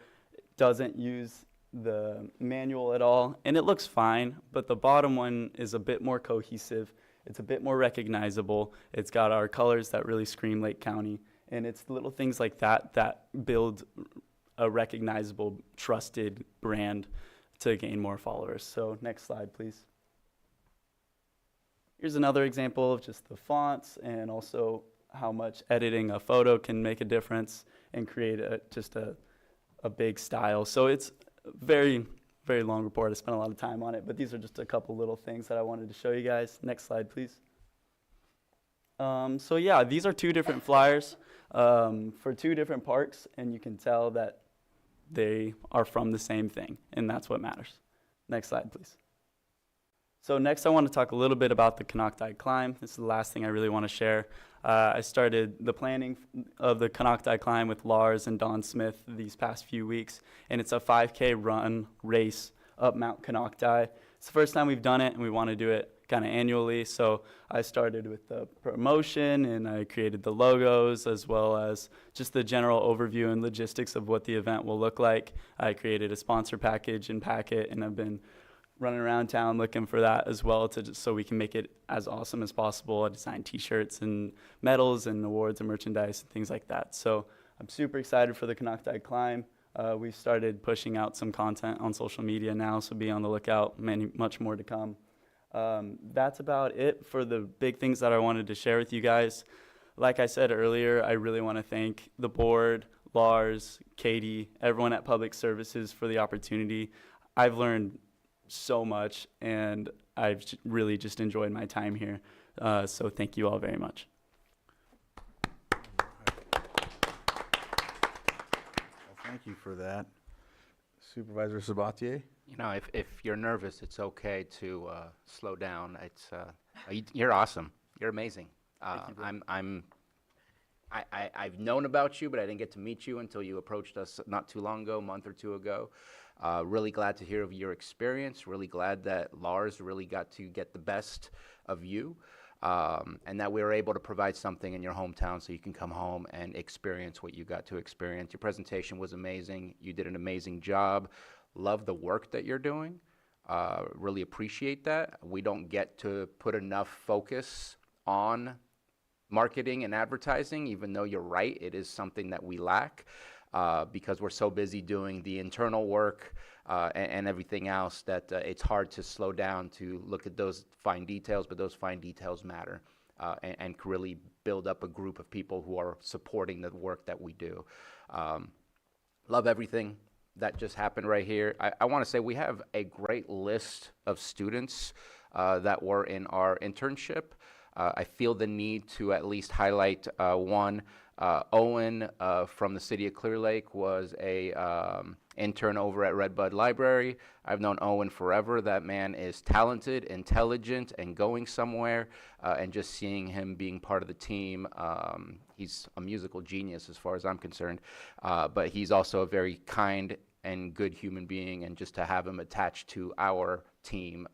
doesn't use the manual at all, and it looks fine, but the bottom one is a bit more cohesive. It's a bit more recognizable. It's got our colors that really scream Lake County, and it's little things like that that build a recognizable, trusted brand to gain more followers. So next slide, please. Here's another example of just the fonts and also how much editing a photo can make a difference and create just a big style. So it's very, very long report. I spent a lot of time on it, but these are just a couple little things that I wanted to show you guys. Next slide, please. So yeah, these are 2 different flyers for 2 different parks, and you can tell that they are from the same thing, and that's what matters. Next slide, please. So next I want to talk a little bit about the Canocti Climb. This is the last thing I really want to share. I started the planning of the Canocti Climb with Lars and Don Smith these past few weeks, and it's a 5K run race up Mount Canocti. It's the first time we've done it, and we want to do it kind of annually. So I started with the promotion, and I created the logos as well as just the general overview and logistics of what the event will look like. I created a sponsor package and packet, and I've been running around town looking for that as well so we can make it as awesome as possible. I designed t-shirts and medals and awards and merchandise and things like that. So I'm super excited for the Canocti Climb. We've started pushing out some content on social media now, so be on the lookout, much more to come. That's about it for the big things that I wanted to share with you guys. Like I said earlier, I really want to thank the board, Lars, Katie, everyone at Public Services for the opportunity. I've learned so much, and I've really just enjoyed my time here. So thank you all very much. Well, thank you for that. Supervisor Sabatier? You know, if you're nervous, it's okay to slow down. It's you're awesome. You're amazing. I've known about you, but I didn't get to meet you until you approached us not too long ago, a month or 2 ago. Really glad to hear of your experience. Really glad that Lars really got to get the best of you, and that we were able to provide something in your hometown so you can come home and experience what you got to experience. Your presentation was amazing. You did an amazing job. Love the work that you're doing. Really appreciate that. We don't get to put enough focus on marketing and advertising, even though you're right, it is something that we lack because we're so busy doing the internal work and everything else that it's hard to slow down to look at those fine details, but those fine details matter and can really build up a group of people who are supporting the work that we do. Love everything that just happened right here. I want to say we have a great list of students that were in our internship. I feel the need to at least highlight one. Owen from the city of Clear Lake was a intern over at Redbud Library. I've known Owen forever. That man is talented, intelligent, and going somewhere. And just seeing him being part of the team, he's a musical genius as far as I'm concerned. But he's also a very kind and good human being, and just to have him attached to our team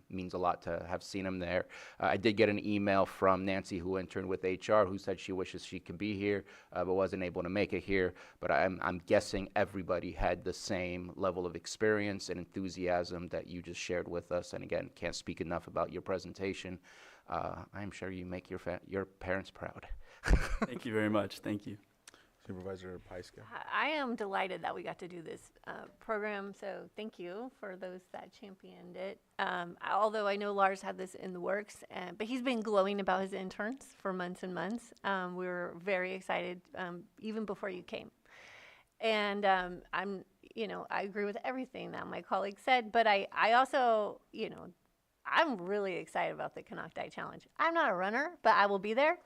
means a lot to have seen him there. I did get an email from Nancy, who interned with HR, who said she wishes she could be here, but wasn't able to make it here. But I'm guessing everybody had the same level of experience and enthusiasm that you just shared with us. And again, can't speak enough about your presentation. I'm sure you make your parents proud. Thank you very much. Thank you. Supervisor Pyska. I am delighted that we got to do this program, so thank you for those that championed it. Although I know Lars had this in the works, but he's been glowing about his interns for months and months. We were very excited even before you came. And I agree with everything that my colleague said, but I also, I'm really excited about the Canuck Challenge. I'm not a runner, but I will be there.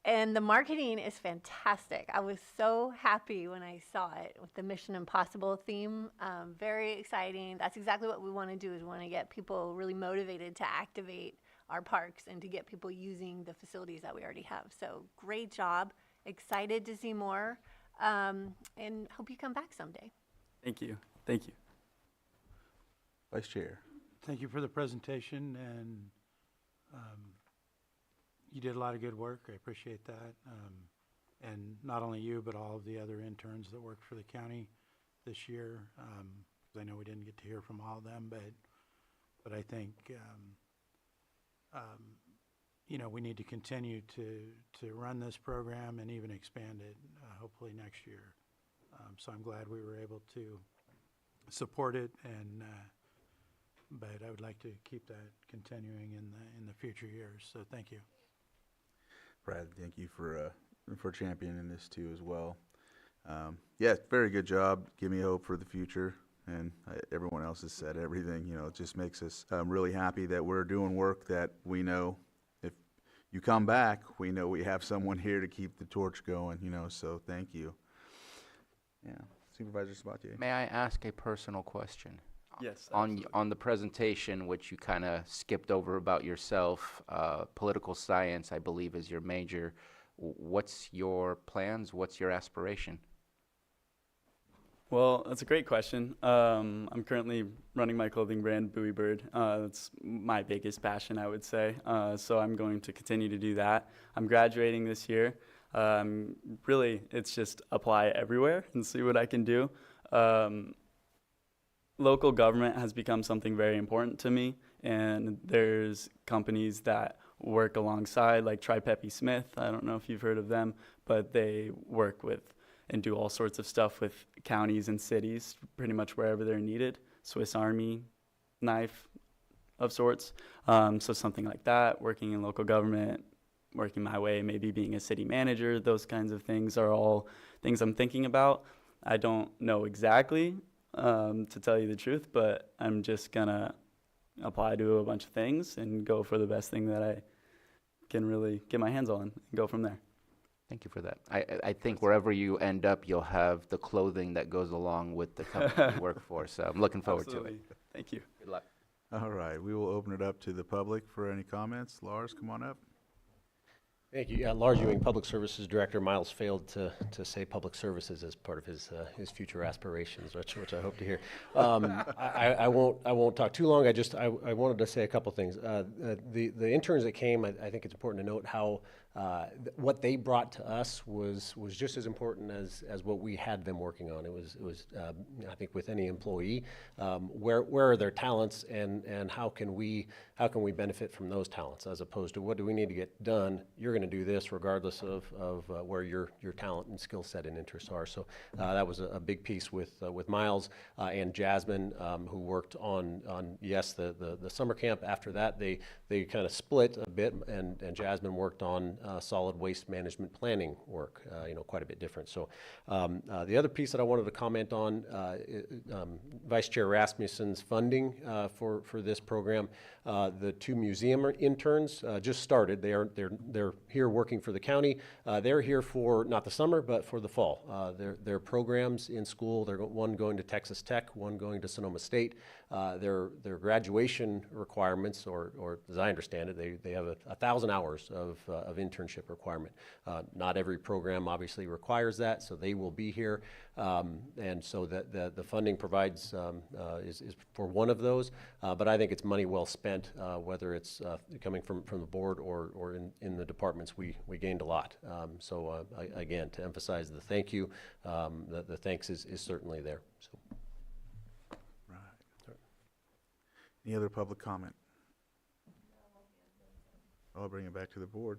And the marketing is fantastic. I was so happy when I saw it with the Mission Impossible theme. Very exciting. That's exactly what we want to do, is we want to get people really motivated to activate our parks and to get people using the facilities that we already have. So great job. Excited to see more, and hope you come back someday. Thank you. Thank you. Vice Chair. Thank you for the presentation, and you did a lot of good work. I appreciate that. And not only you, but all of the other interns that worked for the county this year. Because I know we didn't get to hear from all of them, but I think we need to continue to run this program and even expand it, hopefully next year. So I'm glad we were able to support it, and but I would like to keep that continuing in the future years. So thank you. Brad, thank you for championing this too as well. Yeah, very good job. Give me hope for the future. And everyone else has said everything. It just makes us really happy that we're doing work that we know if you come back, we know we have someone here to keep the torch going. So thank you. Yeah, Supervisor Sabatier. May I ask a personal question? Yes. On the presentation, which you kind of skipped over about yourself, political science, I believe, is your major. What's your plans? What's your aspiration? Well, that's a great question. I'm currently running my clothing brand, Bowie Bird. That's my biggest passion, I would say. So I'm going to continue to do that. I'm graduating this year. Really, it's just apply everywhere and see what I can do. Local government has become something very important to me, and there's companies that work alongside, like Tri-Pepe Smith. I don't know if you've heard of them, but they work with and do all sorts of stuff with counties and cities, pretty much wherever they're needed. Swiss Army knife of sorts. So something like that, working in local government, working my way, maybe being a city manager, those kinds of things are all things I'm thinking about. I don't know exactly, to tell you the truth, but I'm just gonna apply to a bunch of things and go for the best thing that I can really get my hands on and go from there. Thank you for that. I think wherever you end up, you'll have the clothing that goes along with the company you work for, so I'm looking forward to it. Thank you. Good luck. All right, we will open it up to the public for any comments. Lars, come on up. Thank you. Lars Ewing, Public Services Director. Miles failed to say public services as part of his future aspirations, which I hope to hear. I won't talk too long. I wanted to say a couple things. The interns that came, I think it's important to note how what they brought to us was just as important as what we had them working on. It was I think with any employee, where are their talents and how can we benefit from those talents, as opposed to what do we need to get done. You're going to do this regardless of where your talent and skill set and interests are. So that was a big piece with Miles and Jasmine, who worked on yes, the summer camp. After that, they kind of split a bit, and Jasmine worked on solid waste management planning work, quite a bit different. So the other piece that I wanted to comment on, Vice Chair Rasmussen's funding for this program. The 2 museum interns just started. They're here working for the county. They're here for not the summer, but for the fall. Their programs in school. They're one going to Texas Tech, one going to Sonoma State. Their graduation requirements, or as I understand it, they have 1,000 hours of internship requirement. Not every program obviously requires that, so they will be here, and so the funding provides is for one of those. But I think it's money well spent, whether it's coming from the board or in the departments. We gained a lot. So again, to emphasize the thank you, the thanks is certainly there. So. Any other public comment? I'll bring it back to the board.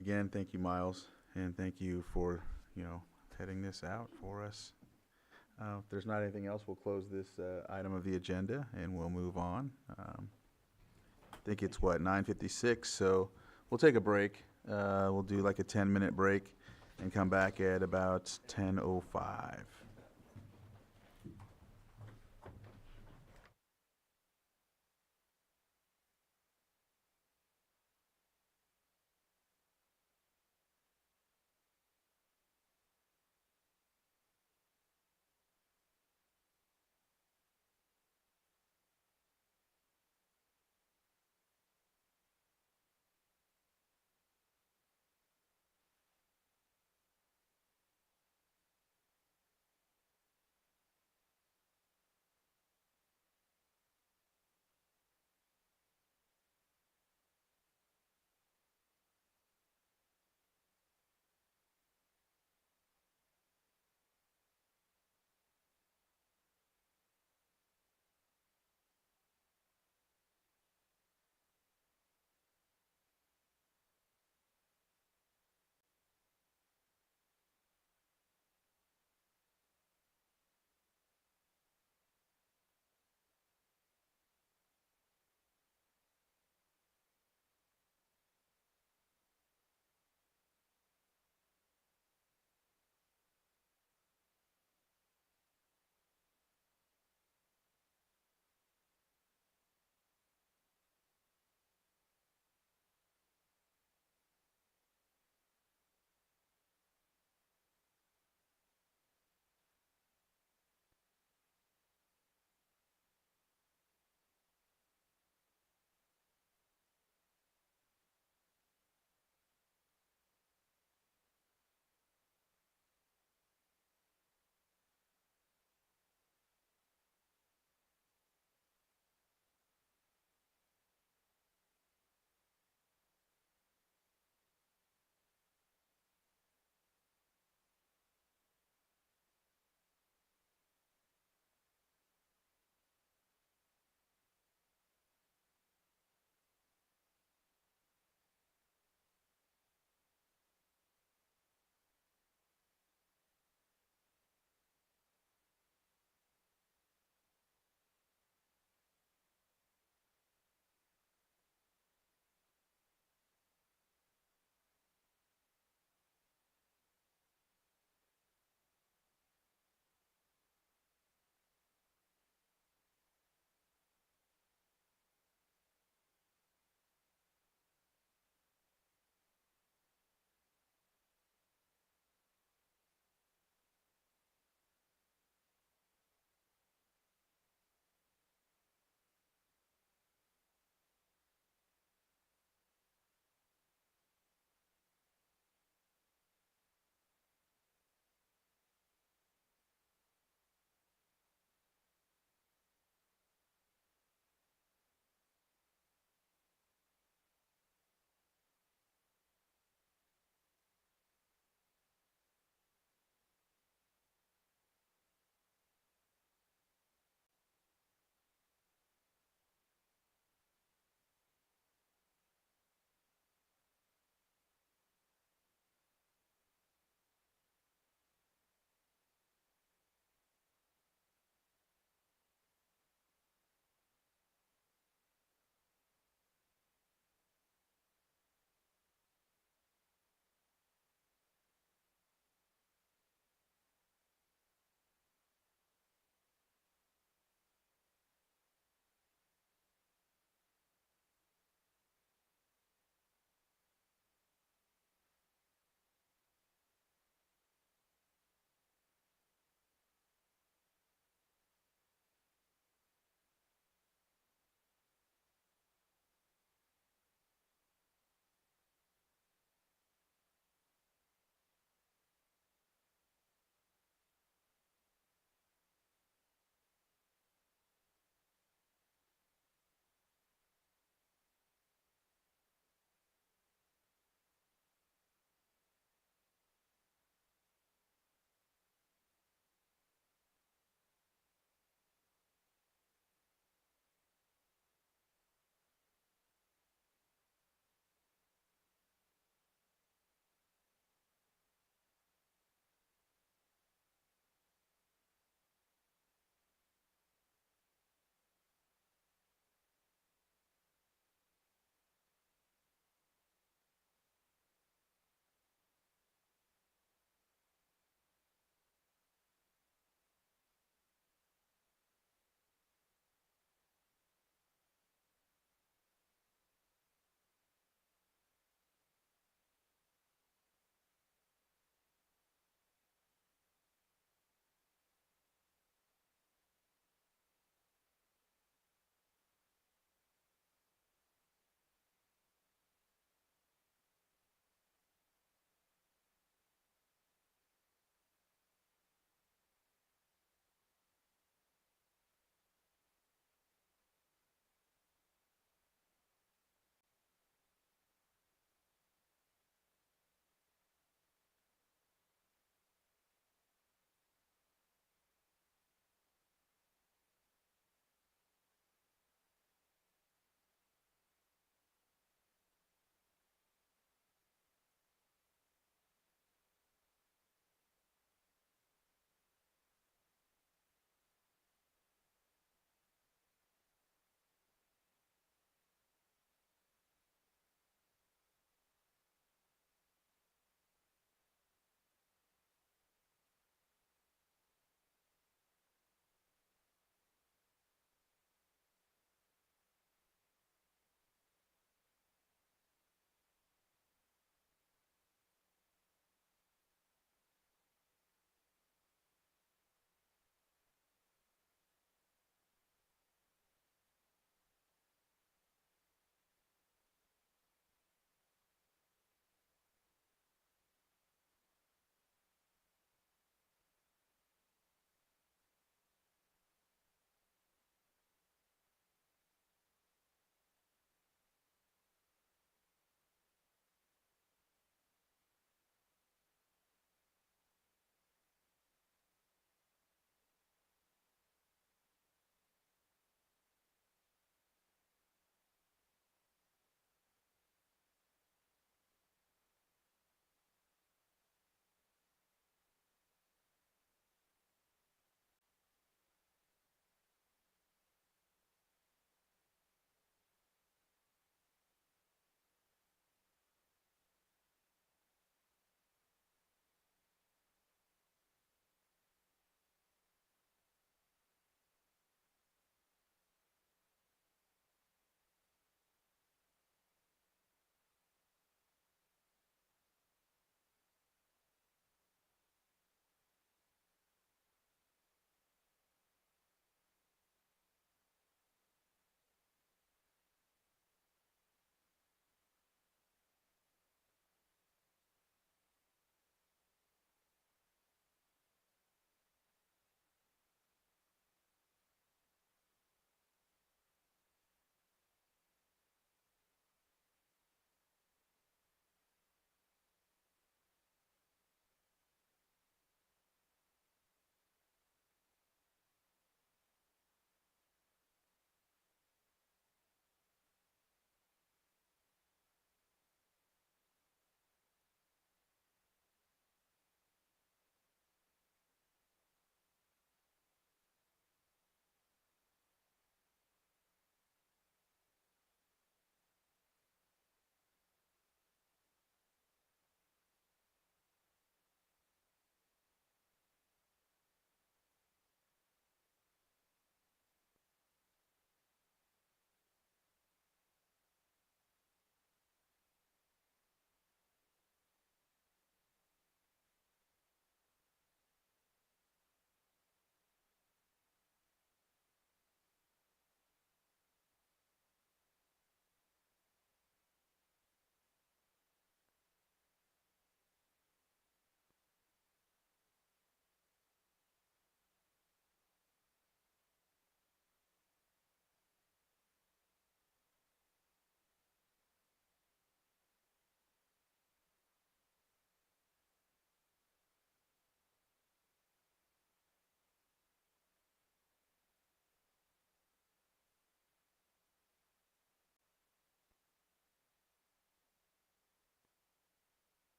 Again, thank you, Miles, and thank you for, heading this out for us. If there's not anything else, we'll close this item of the agenda and we'll move on. I think it's 9:56, so we'll take a break. We'll do like a 10-minute break and come back at about 10:05.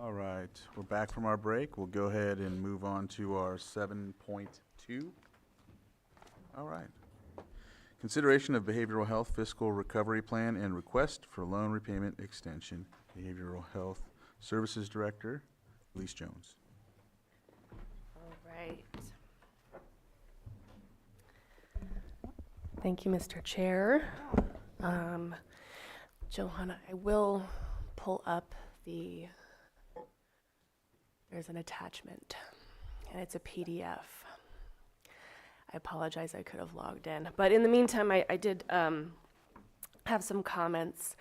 All right, we're back from our break. We'll go ahead and move on to our 7.2. All right. Consideration of behavioral health fiscal recovery plan and request for loan repayment extension. Behavioral Health Services Director, Elise Jones. All right. Thank you, Mr. Chair. Johanna, I will pull up there's an attachment, and it's a PDF. I apologize, I could have logged in. But in the meantime, I did have some comments,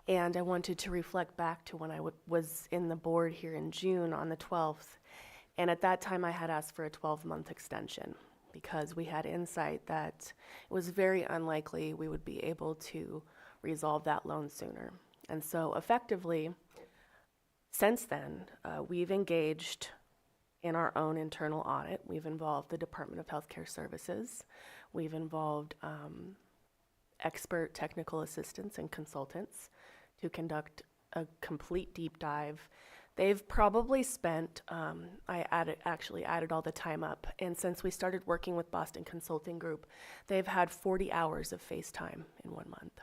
and I wanted to reflect back to when I was in the board here in June on the 12th. And at that time, I had asked for a 12-month extension because we had insight that it was very unlikely we would be able to resolve that loan sooner. And so effectively, since then, we've engaged in our own internal audit. We've involved the Department of Healthcare Services. We've involved expert technical assistants and consultants to conduct a complete deep dive. They've probably spent, I actually added all the time up, and since we started working with Boston Consulting Group, they've had 40 hours of FaceTime in 1 month.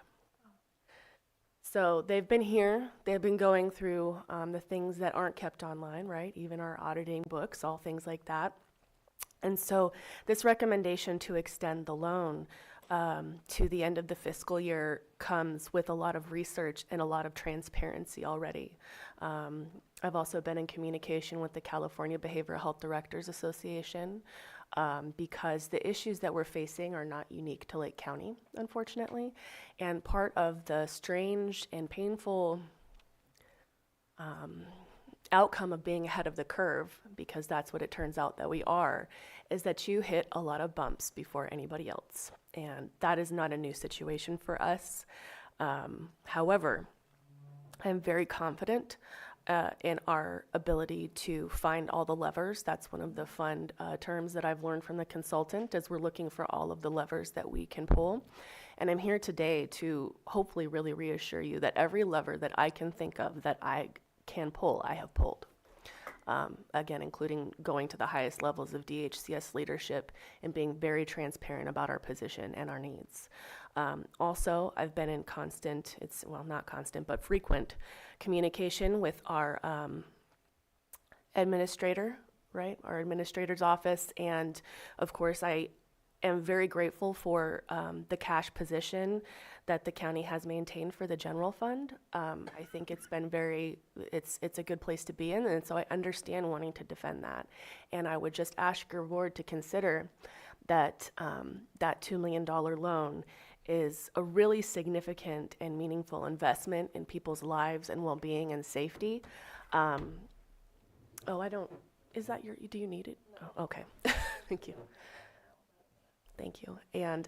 So they've been here, they've been going through the things that aren't kept online, right? Even our auditing books, all things like that. And so this recommendation to extend the loan to the end of the fiscal year comes with a lot of research and a lot of transparency already. I've also been in communication with the California Behavioral Health Directors Association because the issues that we're facing are not unique to Lake County, unfortunately. And part of the strange and painful outcome of being ahead of the curve, because that's what it turns out that we are, is that you hit a lot of bumps before anybody else. And that is not a new situation for us. However, I'm very confident in our ability to find all the levers. That's one of the fun terms that I've learned from the consultant, is we're looking for all of the levers that we can pull. And I'm here today to hopefully really reassure you that every lever that I can think of that I can pull, I have pulled. Again, including going to the highest levels of DHCS leadership and being very transparent about our position and our needs. Also, I've been in constant, not constant, but frequent communication with our administrator, right? Our administrator's office. And of course, I am very grateful for the cash position that the county has maintained for the general fund. I think it's been it's a good place to be in, and so I understand wanting to defend that. And I would just ask your board to consider that that $2 million loan is a really significant and meaningful investment in people's lives and well-being and safety. Is that do you need it? No. Oh, okay, thank you. Thank you. And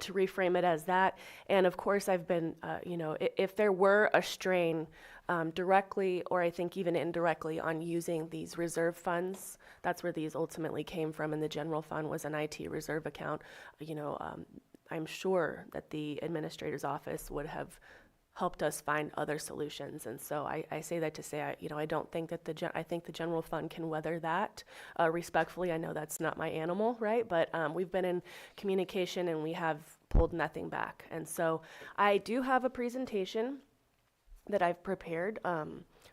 to reframe it as that, and of course I've been, if there were a strain directly or I think even indirectly on using these reserve funds, that's where these ultimately came from, and the general fund was an IT reserve account. I'm sure that the administrator's office would have helped us find other solutions. And so I say that to say, I don't think that I think the general fund can weather that. Respectfully, I know that's not my animal, right? But we've been in communication and we have pulled nothing back. And so I do have a presentation that I've prepared,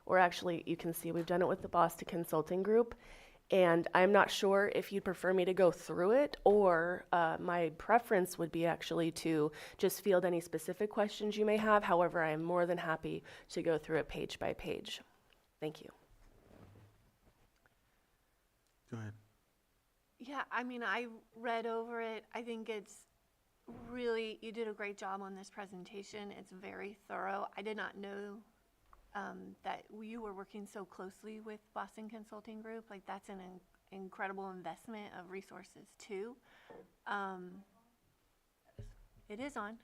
or actually you can see we've done it with the Boston Consulting Group. And I'm not sure if you'd prefer me to go through it, or my preference would be actually to just field any specific questions you may have. However, I am more than happy to go through it page by page. Thank you. Go ahead. Yeah, I read over it. I think it's really, you did a great job on this presentation. It's very thorough. I did not know that you were working so closely with Boston Consulting Group. Like, that's an incredible investment of resources too. It is on.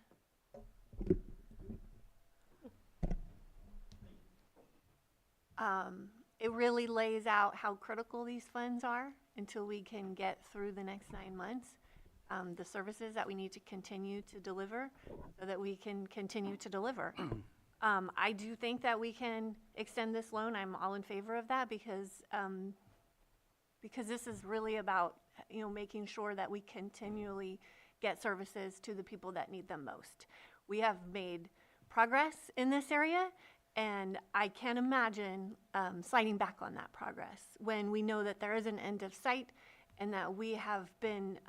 It really lays out how critical these funds are until we can get through the next 9 months. The services that we need to continue to deliver so that we can continue to deliver. I do think that we can extend this loan. I'm all in favor of that because this is really about, making sure that we continually get services to the people that need them most. We have made progress in this area, and I can't imagine sliding back on that progress when we know that there is an end of sight and that we have been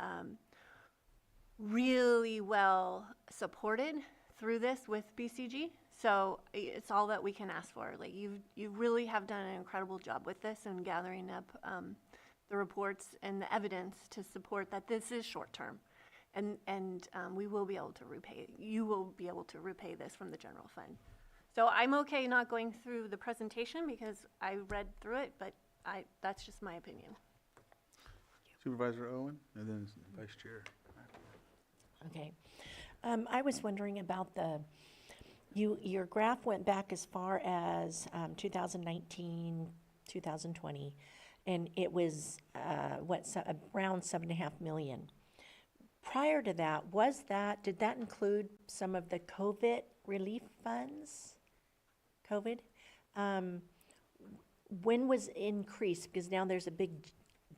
really well supported through this with BCG. So it's all that we can ask for. Like you really have done an incredible job with this and gathering up the reports and the evidence to support that this is short term, and we will be able to repay. You will be able to repay this from the general fund. So I'm okay not going through the presentation because I read through it, but that's just my opinion. Supervisor Owen, and then Vice Chair. Okay. I was wondering about your graph went back as far as 2019, 2020, and it was around 7.5 million. Prior to that, did that include some of the COVID relief funds? COVID? When was increased? Because now there's a big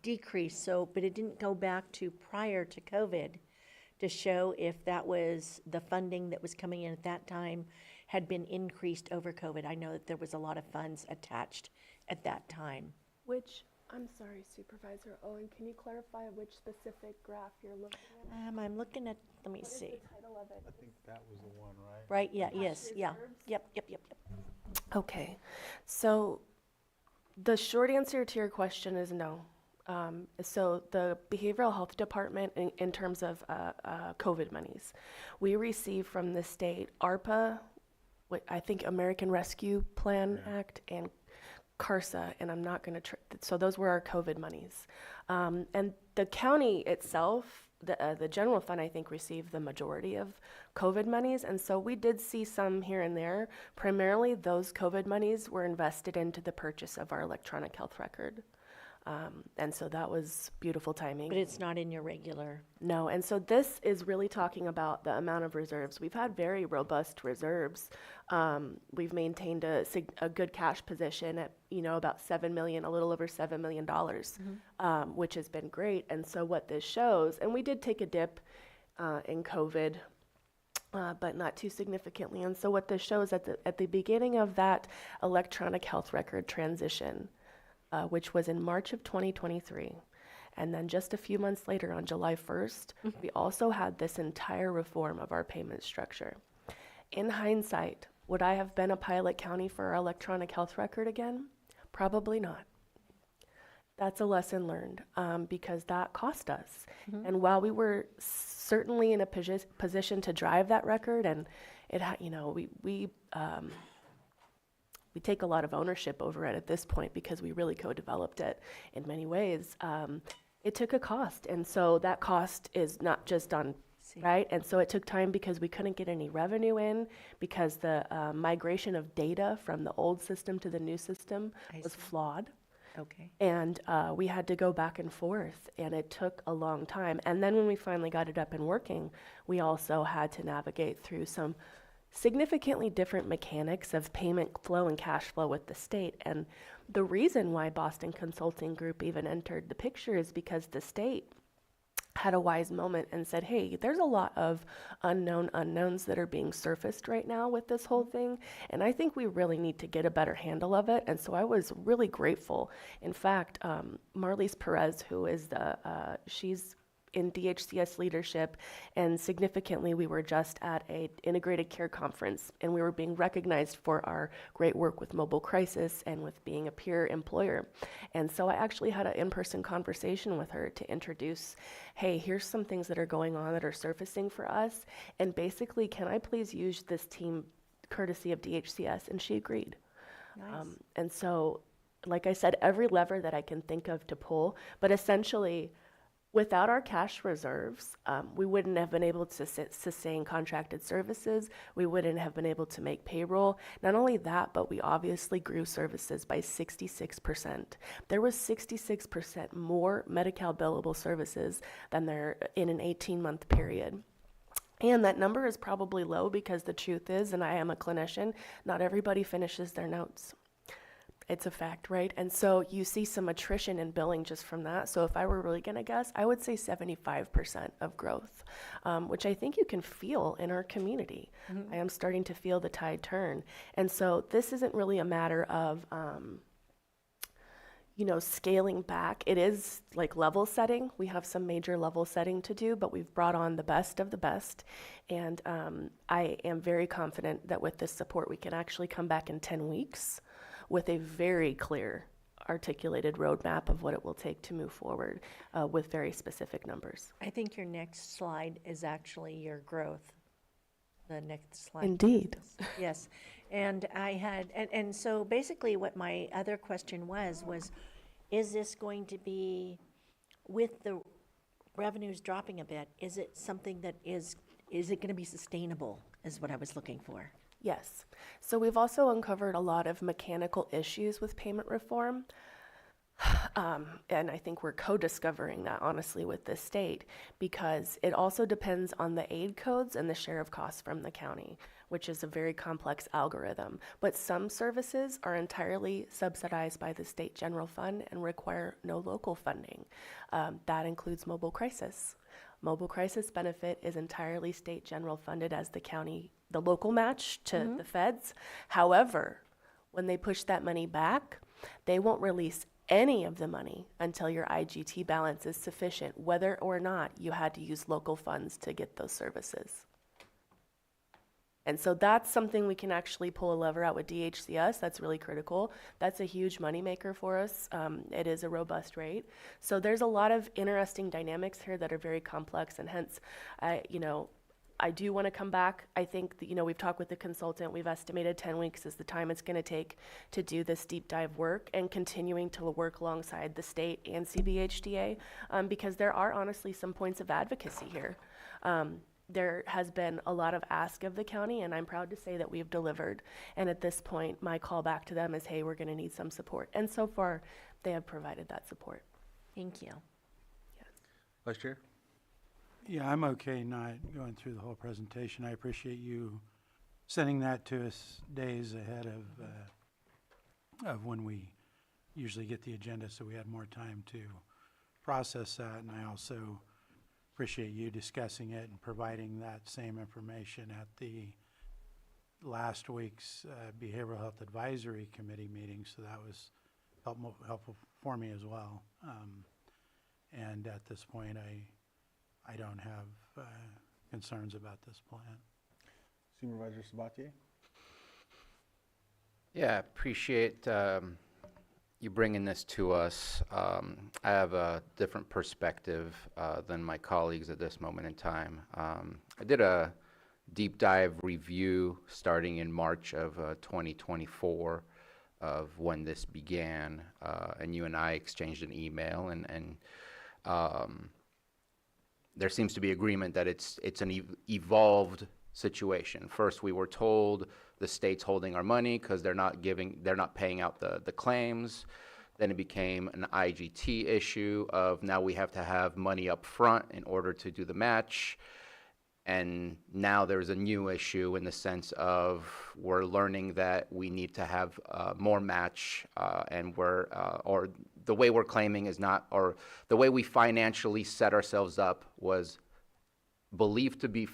decrease, but it didn't go back to prior to COVID to show if that was the funding that was coming in at that time had been increased over COVID. I know that there was a lot of funds attached at that time. I'm sorry, Supervisor Owen, can you clarify which specific graph you're looking at? I'm looking at, let me see. What is the title of it? I think that was the one, right? Right, yeah, yes, yeah. Yep. Okay, so the short answer to your question is no. So the Behavioral Health Department, in terms of COVID monies, we receive from the state ARPA, I think American Rescue Plan Act, and CARSA, and I'm not going to, so those were our COVID monies. And the county itself, the general fund, I think, received the majority of COVID monies, and so we did see some here and there. Primarily, those COVID monies were invested into the purchase of our electronic health record. And so that was beautiful timing. But it's not in your regular. No, and so this is really talking about the amount of reserves. We've had very robust reserves. We've maintained a good cash position at, about $7 million, a little over $7 million, which has been great. And so what this shows, and we did take a dip in COVID, but not too significantly. And so what this shows at the beginning of that electronic health record transition, which was in March of 2023. And then just a few months later, on July 1st, we also had this entire reform of our payment structure. In hindsight, would I have been a pilot county for our electronic health record again? Probably not. That's a lesson learned, because that cost us. And while we were certainly in a position to drive that record, and it we take a lot of ownership over it at this point because we really co-developed it in many ways. It took a cost, and so that cost is not just on, right? And so it took time because we couldn't get any revenue in because the migration of data from the old system to the new system was flawed. Okay. And we had to go back and forth, and it took a long time. And then when we finally got it up and working, we also had to navigate through some significantly different mechanics of payment flow and cash flow with the state. And the reason why Boston Consulting Group even entered the picture is because the state had a wise moment and said, hey, there's a lot of unknown unknowns that are being surfaced right now with this whole thing, and I think we really need to get a better handle of it. And so I was really grateful. In fact, Marlise Perez, who is she's in DHCS leadership, and significantly, we were just at a integrated care conference, and we were being recognized for our great work with mobile crisis and with being a peer employer. And so I actually had an in-person conversation with her to introduce, hey, here's some things that are going on that are surfacing for us, and basically, can I please use this team courtesy of DHCS? And she agreed. Nice. And so, like I said, every lever that I can think of to pull, but essentially, without our cash reserves, we wouldn't have been able to sustain contracted services. We wouldn't have been able to make payroll. Not only that, but we obviously grew services by 66%. There was 66% more Medi-Cal billable services than there in an 18-month period. And that number is probably low because the truth is, and I am a clinician, not everybody finishes their notes. It's a fact, right? And so you see some attrition in billing just from that. So if I were really going to guess, I would say 75% of growth, which I think you can feel in our community. I am starting to feel the tide turn. And so this isn't really a matter of, scaling back. It is like level setting. We have some major level setting to do, but we've brought on the best of the best. And I am very confident that with this support, we can actually come back in 10 weeks with a very clear, articulated roadmap of what it will take to move forward with very specific numbers. I think your next slide is actually your growth. The next slide. Indeed. Yes. And I had, and so basically what my other question was, is this going to be, with the revenues dropping a bit, is it something that is it going to be sustainable, is what I was looking for? Yes. So we've also uncovered a lot of mechanical issues with payment reform. And I think we're co-discovering that, honestly, with this state, because it also depends on the aid codes and the share of costs from the county, which is a very complex algorithm. But some services are entirely subsidized by the state general fund and require no local funding. That includes mobile crisis. Mobile crisis benefit is entirely state general funded as the local match to the feds. However, when they push that money back, they won't release any of the money until your IGT balance is sufficient, whether or not you had to use local funds to get those services. And so that's something we can actually pull a lever out with DHCS. That's really critical. That's a huge moneymaker for us. It is a robust rate. So there's a lot of interesting dynamics here that are very complex, and hence, I do want to come back. I think that, we've talked with the consultant. We've estimated 10 weeks is the time it's going to take to do this deep dive work, and continuing to work alongside the state and CBHDA, because there are honestly some points of advocacy here. There has been a lot of ask of the county, and I'm proud to say that we've delivered. And at this point, my call back to them is, hey, we're going to need some support. And so far, they have provided that support. Thank you. Vice Chair? Yeah, I'm okay not going through the whole presentation. I appreciate you sending that to us days ahead of when we usually get the agenda, so we had more time to process that. And I also appreciate you discussing it and providing that same information at the last week's Behavioral Health Advisory Committee meeting, so that was helpful for me as well. And at this point, I don't have concerns about this plan. Supervisor Sabatier? Yeah, appreciate you bringing this to us. I have a different perspective than my colleagues at this moment in time. I did a deep dive review starting in March of 2024 of when this began, and you and I exchanged an email, and there seems to be agreement that it's an evolved situation. First, we were told the state's holding our money because they're not paying out the claims. Then it became an IGT issue of now we have to have money up front in order to do the match. And now there's a new issue in the sense of we're learning that we need to have more match, and or the way we're claiming is not, or the way we financially set ourselves up was believed to be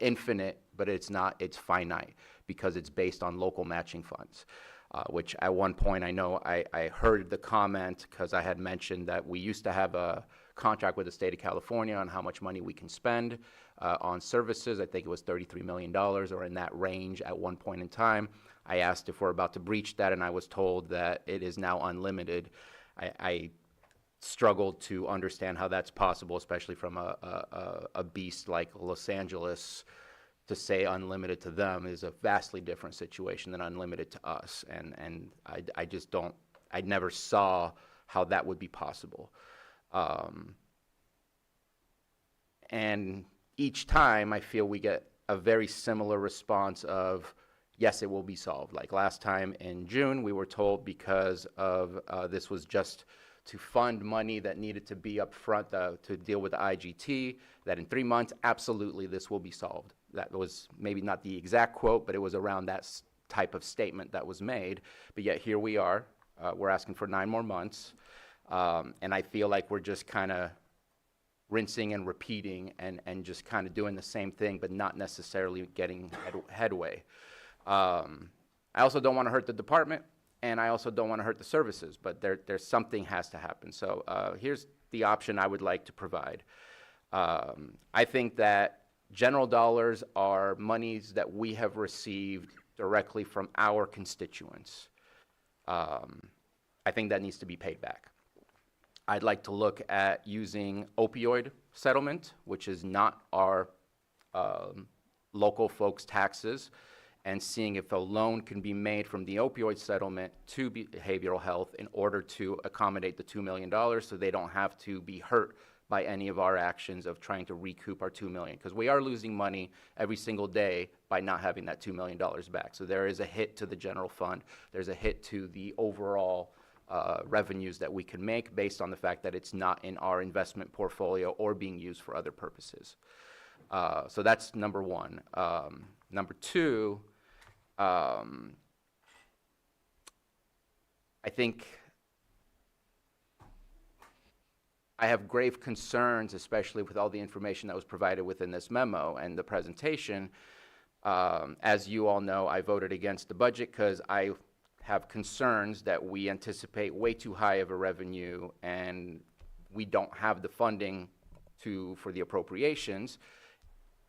infinite, but it's not, it's finite because it's based on local matching funds. Which at one point I know I heard the comment because I had mentioned that we used to have a contract with the state of California on how much money we can spend on services. I think it was $33 million or in that range at one point in time. I asked if we're about to breach that, and I was told that it is now unlimited. I struggled to understand how that's possible, especially from a beast like Los Angeles. To say unlimited to them is a vastly different situation than unlimited to us. And I just don't, I never saw how that would be possible. And each time I feel we get a very similar response of, yes, it will be solved. Like last time in June, we were told because of, this was just to fund money that needed to be upfront to deal with the IGT, that in 3 months, absolutely, this will be solved. That was maybe not the exact quote, but it was around that type of statement that was made. But yet here we are. We're asking for 9 more months. And I feel like we're just kind of rinsing and repeating and just kind of doing the same thing, but not necessarily getting headway. I also don't want to hurt the department, and I also don't want to hurt the services, but there's something has to happen. So here's the option I would like to provide. I think that general dollars are monies that we have received directly from our constituents. I think that needs to be paid back. I'd like to look at using opioid settlement, which is not our local folks' taxes, and seeing if a loan can be made from the opioid settlement to behavioral health in order to accommodate the $2 million so they don't have to be hurt by any of our actions of trying to recoup our $2 million. Because we are losing money every single day by not having that $2 million back. So there is a hit to the general fund. There's a hit to the overall revenues that we can make based on the fact that it's not in our investment portfolio or being used for other purposes. So that's number one. Number two, I think I have grave concerns, especially with all the information that was provided within this memo and the presentation. As you all know, I voted against the budget because I have concerns that we anticipate way too high of a revenue and we don't have the funding for the appropriations.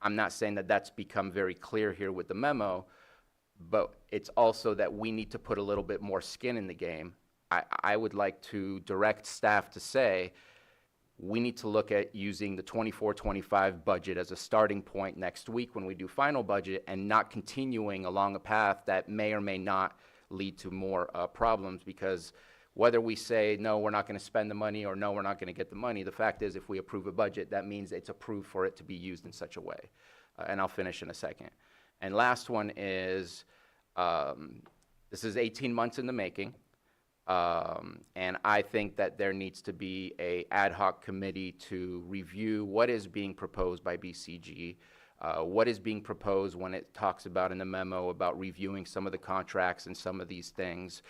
I'm not saying that that's become very clear here with the memo, but it's also that we need to put a little bit more skin in the game. I would like to direct staff to say, we need to look at using the 24-25 budget as a starting point next week when we do final budget and not continuing along a path that may or may not lead to more problems, because whether we say, no, we're not going to spend the money or no, we're not going to get the money, the fact is if we approve a budget, that means it's approved for it to be used in such a way. And I'll finish in a second. And last one is, this is 18 months in the making. And I think that there needs to be an ad hoc committee to review what is being proposed by BCG, what is being proposed when it talks about in the memo about reviewing some of the contracts and some of these things,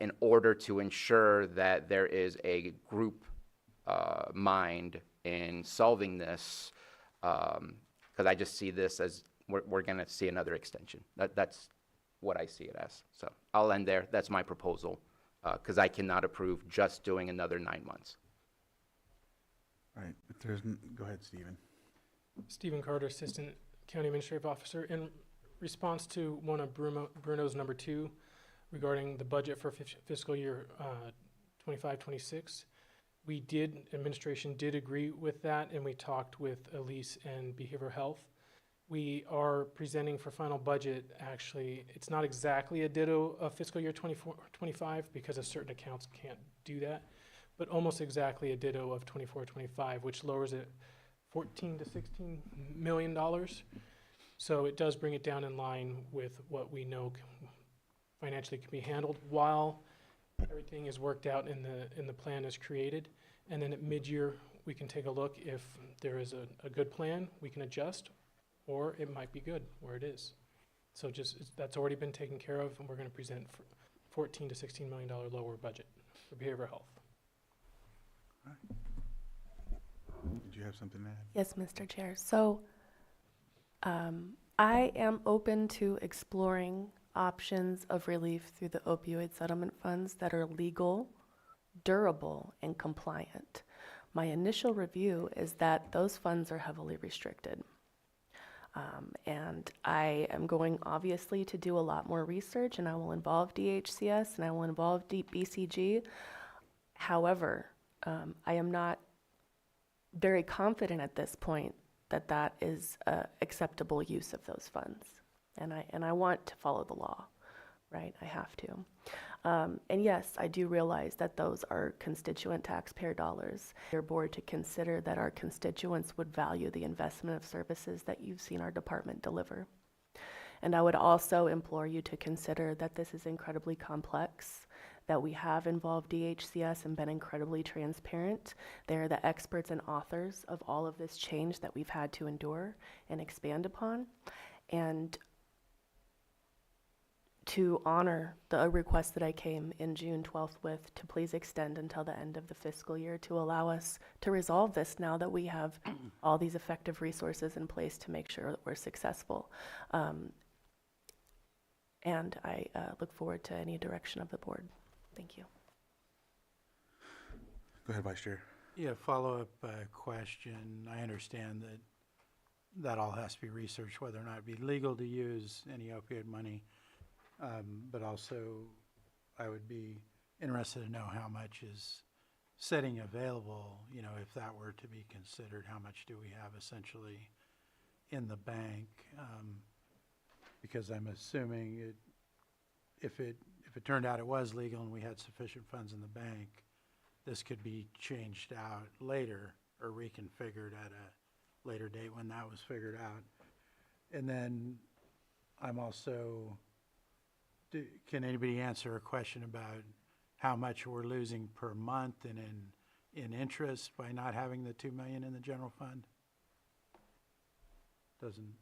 in order to ensure that there is a group mind in solving this, because I just see this as we're going to see another extension. That's what I see it as. So I'll end there. That's my proposal. Because I cannot approve just doing another 9 months. All right, if there's, go ahead, Stephen. Stephen Carter, Assistant County Administrative Officer. In response to one of Bruno's number 2 regarding the budget for fiscal year 25-26, administration did agree with that, and we talked with Elise and Behavioral Health. We are presenting for final budget, actually, it's not exactly a ditto of fiscal year 24-25 because of certain accounts can't do that, but almost exactly a ditto of 24-25, which lowers it $14 to $16 million. So it does bring it down in line with what we know financially can be handled while everything is worked out and the plan is created. And then at mid-year, we can take a look. If there is a good plan, we can adjust, or it might be good where it is. So that's already been taken care of, and we're going to present for $14 to $16 million lower budget for behavioral health. All right. Did you have something to add? Yes, Mr. Chair. So I am open to exploring options of relief through the opioid settlement funds that are legal, durable, and compliant. My initial review is that those funds are heavily restricted. And I am going, obviously, to do a lot more research, and I will involve DHCS and I will involve BCG. However, I am not very confident at this point that that is acceptable use of those funds. And I want to follow the law, right? I have to. And yes, I do realize that those are constituent taxpayer dollars. Your board to consider that our constituents would value the investment of services that you've seen our department deliver. And I would also implore you to consider that this is incredibly complex, that we have involved DHCS and been incredibly transparent. They're the experts and authors of all of this change that we've had to endure and expand upon. And to honor the request that I came in June 12th with, to please extend until the end of the fiscal year to allow us to resolve this now that we have all these effective resources in place to make sure that we're successful. And I look forward to any direction of the board. Thank you. Go ahead, Vice Chair. Yeah, follow-up question. I understand that all has to be researched, whether or not it'd be legal to use any opioid money. But also, I would be interested to know how much is sitting available, you know, if that were to be considered, how much do we have essentially in the bank? Because I'm assuming if it turned out it was legal and we had sufficient funds in the bank, this could be changed out later or reconfigured at a later date when that was figured out. And then I'm also, can anybody answer a question about how much we're losing per month and in interest by not having the $2 million in the general fund? Doesn't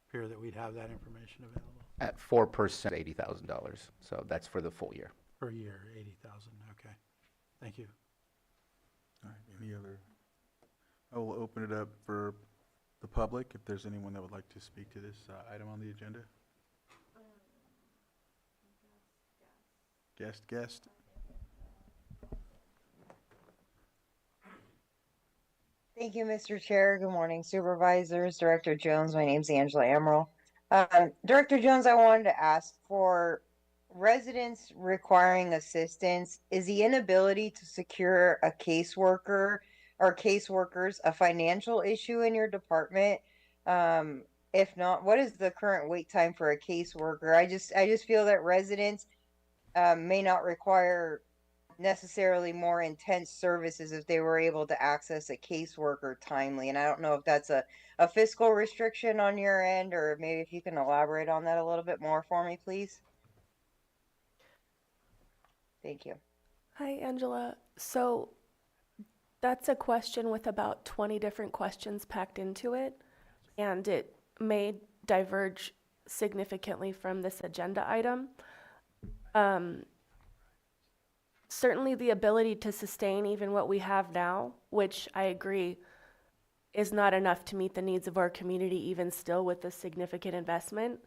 appear that we'd have that information available. At 4%, $80,000. So that's for the full year. Per year, 80,000, okay. Thank you. All right, any other? I will open it up for the public, if there's anyone that would like to speak to this item on the agenda. Guest. Thank you, Mr. Chair. Good morning, Supervisors, Director Jones. My name's Angela Amaral. Director Jones, I wanted to ask, for residents requiring assistance, is the inability to secure a caseworker or caseworkers a financial issue in your department? If not, what is the current wait time for a caseworker? I just feel that residents may not require necessarily more intense services if they were able to access a caseworker timely. And I don't know if that's a fiscal restriction on your end, or maybe if you can elaborate on that a little bit more for me, please. Thank you. Hi, Angela. So that's a question with about 20 different questions packed into it, and it may diverge significantly from this agenda item. Certainly the ability to sustain even what we have now, which I agree is not enough to meet the needs of our community, even still with this significant investment.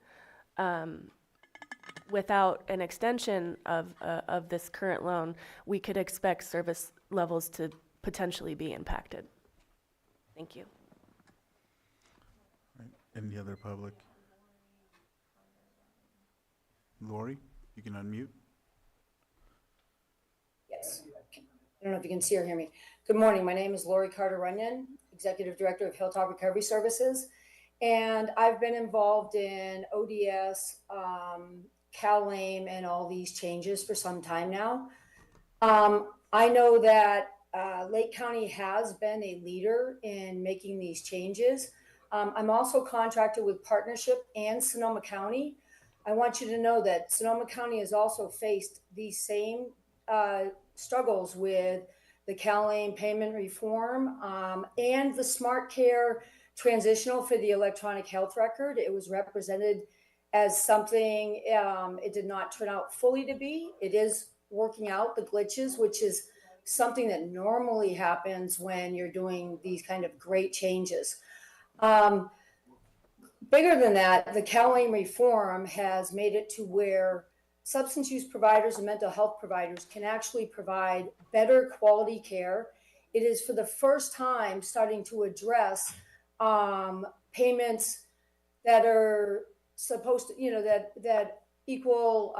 Without an extension of this current loan, we could expect service levels to potentially be impacted. Thank you. Right. Any other public? Lori, you can unmute. Yes. I don't know if you can see or hear me. Good morning. My name is Lori Carter-Runyon, Executive Director of Hilltop Recovery Services. And I've been involved in ODS, CalAIM, and all these changes for some time now. I know that Lake County has been a leader in making these changes. I'm also contracted with Partnership and Sonoma County. I want you to know that Sonoma County has also faced these same struggles with the CalAIM payment reform and the Smart Care transitional for the electronic health record. It was represented as something it did not turn out fully to be. It is working out the glitches, which is something that normally happens when you're doing these kind of great changes. Bigger than that, the CalAIM reform has made it to where substance use providers and mental health providers can actually provide better quality care. It is for the first time starting to address payments that are supposed to, that equal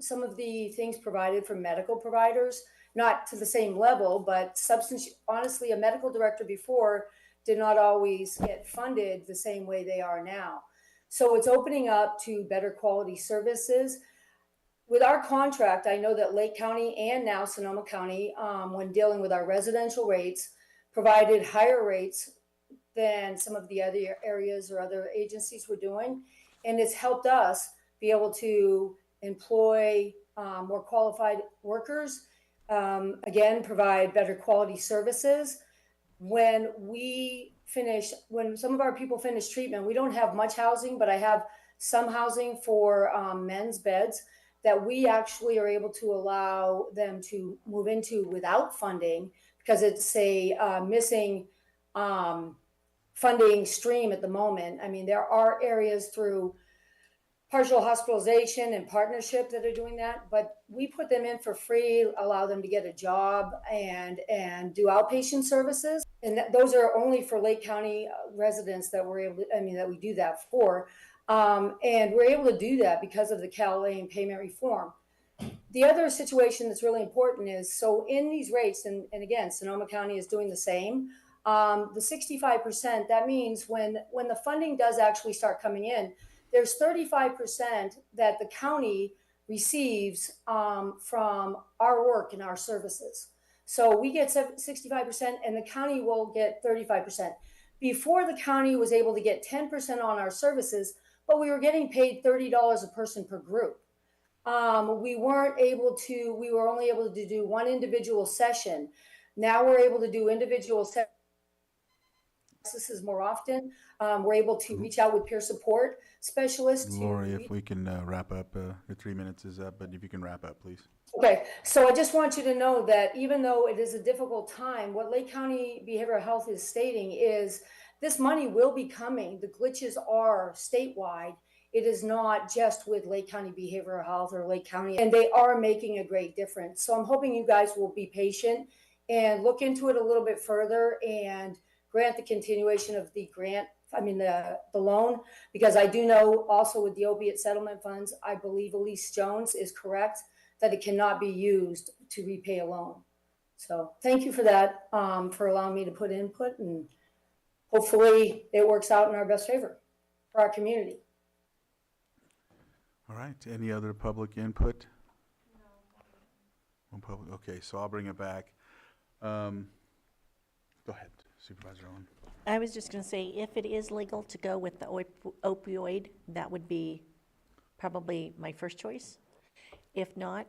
some of the things provided from medical providers, not to the same level, but honestly, a medical director before did not always get funded the same way they are now. So it's opening up to better quality services. With our contract, I know that Lake County and now Sonoma County, when dealing with our residential rates, provided higher rates than some of the other areas or other agencies were doing. And it's helped us be able to employ more qualified workers, again, provide better quality services. When some of our people finish treatment, we don't have much housing, but I have some housing for men's beds that we actually are able to allow them to move into without funding, because it's a missing funding stream at the moment. I mean, there are areas through partial hospitalization and partnership that are doing that, but we put them in for free, allow them to get a job and do outpatient services. And those are only for Lake County residents that we're able to, that we do that for. And we're able to do that because of the CalAIM payment reform. The other situation that's really important is, so in these rates, and again, Sonoma County is doing the same, the 65%, that means when the funding does actually start coming in, there's 35% that the county receives from our work and our services. So we get 65% and the county will get 35%. Before, the county was able to get 10% on our services, but we were getting paid $30 a person per group. We were only able to do one individual session. Now we're able to do individual sessions more often. We're able to reach out with peer support specialists. Lori, if we can wrap up, your 3 minutes is up, but if you can wrap up, please. Okay, so I just want you to know that even though it is a difficult time, what Lake County Behavioral Health is stating is this money will be coming. The glitches are statewide. It is not just with Lake County Behavioral Health or Lake County, and they are making a great difference. So I'm hoping you guys will be patient and look into it a little bit further and grant the continuation of the loan, because I do know also with the opiate settlement funds, I believe Elise Jones is correct that it cannot be used to repay a loan. So thank you for that, for allowing me to put input, and hopefully it works out in our best favor for our community. All right, any other public input? No public, okay, so I'll bring it back. Go ahead, Supervisor Owen. I was just going to say, if it is legal to go with the opioid, that would be probably my first choice. If not,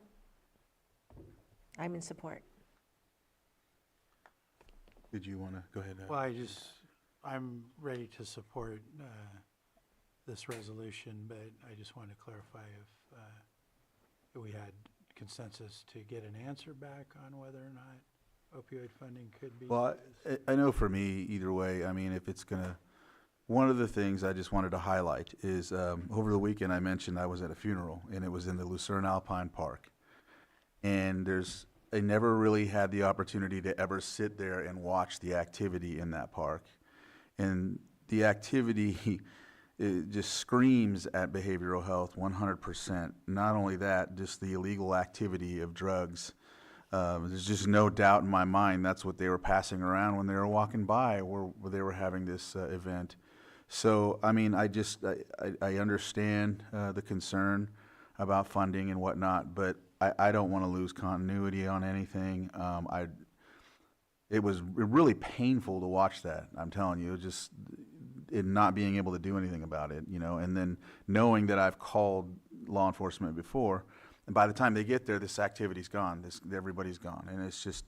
I'm in support. Did you want to go ahead? Well, I'm ready to support this resolution, but I just wanted to clarify if we had consensus to get an answer back on whether or not opioid funding could be. Well, I know for me, either way, I mean, if it's gonna, one of the things I just wanted to highlight is, over the weekend, I mentioned I was at a funeral, and it was in the Lucerne Alpine Park. And I never really had the opportunity to ever sit there and watch the activity in that park. And the activity, it just screams at behavioral health 100%. Not only that, just the illegal activity of drugs. There's just no doubt in my mind that's what they were passing around when they were walking by where they were having this event. So, I mean, I understand the concern about funding and whatnot, but I don't want to lose continuity on anything. It was really painful to watch that, I'm telling you, just in not being able to do anything about it, and then knowing that I've called law enforcement before, and by the time they get there, this activity's gone, everybody's gone, and it's just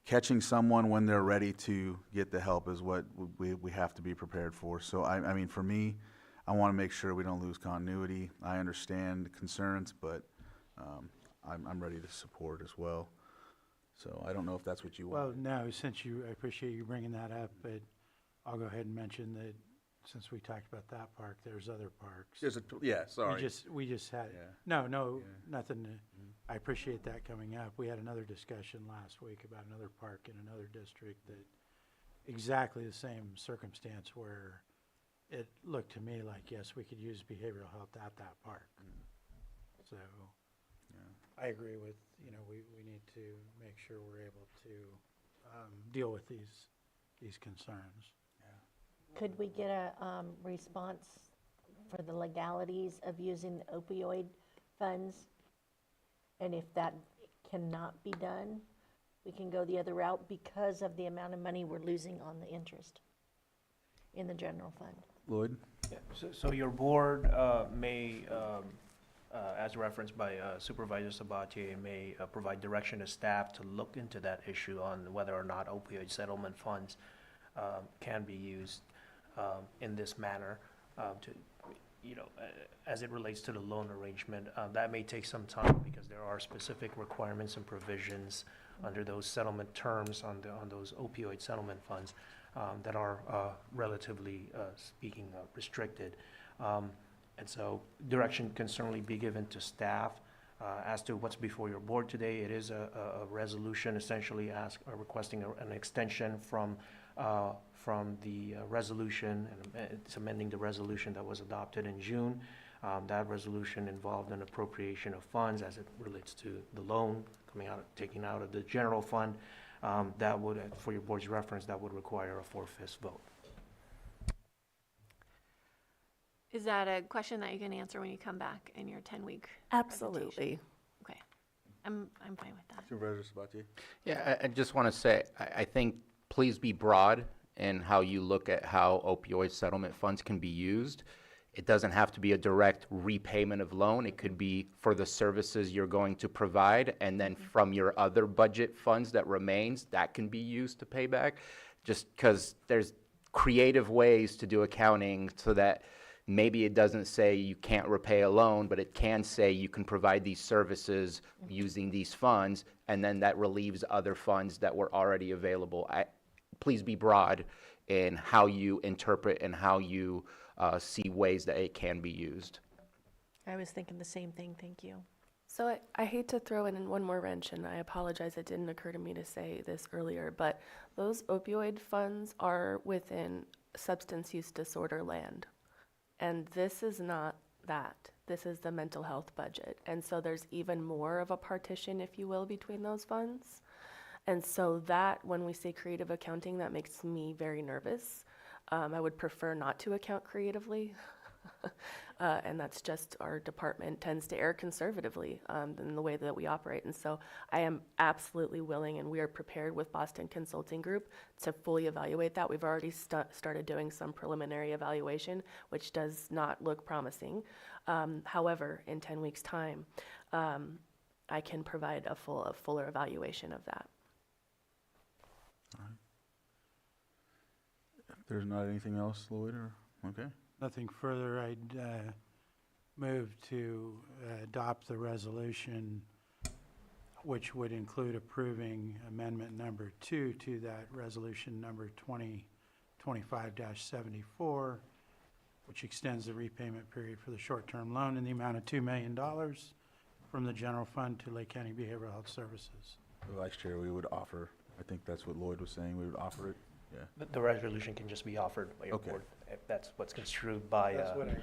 catching someone when they're ready to get the help is what we have to be prepared for. So, I mean, for me, I want to make sure we don't lose continuity. I understand the concerns, but I'm ready to support as well. So I don't know if that's what you want. Well, no, I appreciate you bringing that up, but I'll go ahead and mention that since we talked about that park, there's other parks. Sorry. We just had, nothing. I appreciate that coming up. We had another discussion last week about another park in another district that exactly the same circumstance where it looked to me like, yes, we could use behavioral health at that park. So I agree with, we need to make sure we're able to deal with these concerns. Could we get a response for the legalities of using the opioid funds? And if that cannot be done, we can go the other route because of the amount of money we're losing on the interest in the general fund. Lloyd? Yeah, so your board may as referenced by Supervisor Sabatier, may provide direction to staff to look into that issue on whether or not opioid settlement funds can be used in this manner to, as it relates to the loan arrangement. That may take some time because there are specific requirements and provisions under those settlement terms on those opioid settlement funds that are relatively speaking restricted. And so direction can certainly be given to staff as to what's before your board today. It is a resolution essentially requesting an extension from the resolution, and it's amending the resolution that was adopted in June. That resolution involved an appropriation of funds as it relates to the loan taken out of the general fund. That would, for your board's reference, that would require a 4/5 vote. Is that a question that you can answer when you come back in your 10-week? Absolutely. Okay. I'm fine with that. Supervisor Sabatier? Yeah, I just want to say, I think please be broad in how you look at how opioid settlement funds can be used. It doesn't have to be a direct repayment of loan. It could be for the services you're going to provide, and then from your other budget funds that remains, that can be used to pay back. Just because there's creative ways to do accounting so that maybe it doesn't say you can't repay a loan, but it can say you can provide these services using these funds, and then that relieves other funds that were already available. Please be broad in how you interpret and how you see ways that it can be used. I was thinking the same thing, thank you. So I hate to throw in one more wrench, and I apologize, it didn't occur to me to say this earlier, but those opioid funds are within substance use disorder land. And this is not that. This is the mental health budget. And so there's even more of a partition, if you will, between those funds. And so that, when we say creative accounting, that makes me very nervous. I would prefer not to account creatively. And that's just, our department tends to err conservatively in the way that we operate. And so I am absolutely willing, and we are prepared with Boston Consulting Group to fully evaluate that. We've already started doing some preliminary evaluation, which does not look promising. However, in 10 weeks' time, I can provide a fuller evaluation of that. All right. If there's not anything else, Lloyd, or, okay. Nothing further. I'd move to adopt the resolution, which would include approving amendment number 2 to that resolution number 2025-74, which extends the repayment period for the short-term loan in the amount of $2 million from the general fund to Lake County Behavioral Health Services. Vice Chair, we would offer, I think that's what Lloyd was saying, we would offer it, yeah. The resolution can just be offered by your Okay. board, if that's what's construed by. That's what I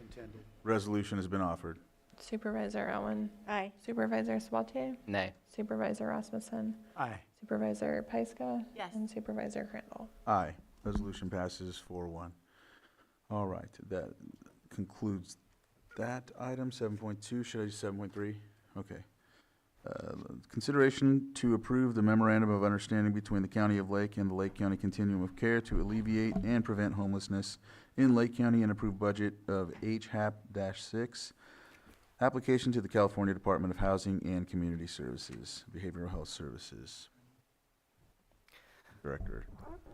intended. Resolution has been offered. Supervisor Owen. Aye. Supervisor Sabatier. Nay. Supervisor Rasmussen. Aye. Supervisor Pyska. Yes. And Supervisor Crandall. Aye. Resolution passes 4-1. All right, that concludes that item. 7.2, should I do 7.3? Okay. Consideration to approve the memorandum of understanding between the County of Lake and the Lake County Continuum of Care to alleviate and prevent homelessness in Lake County and approve budget of HHAP-6. Application to the California Department of Housing and Community Services, Behavioral Health Services. Director.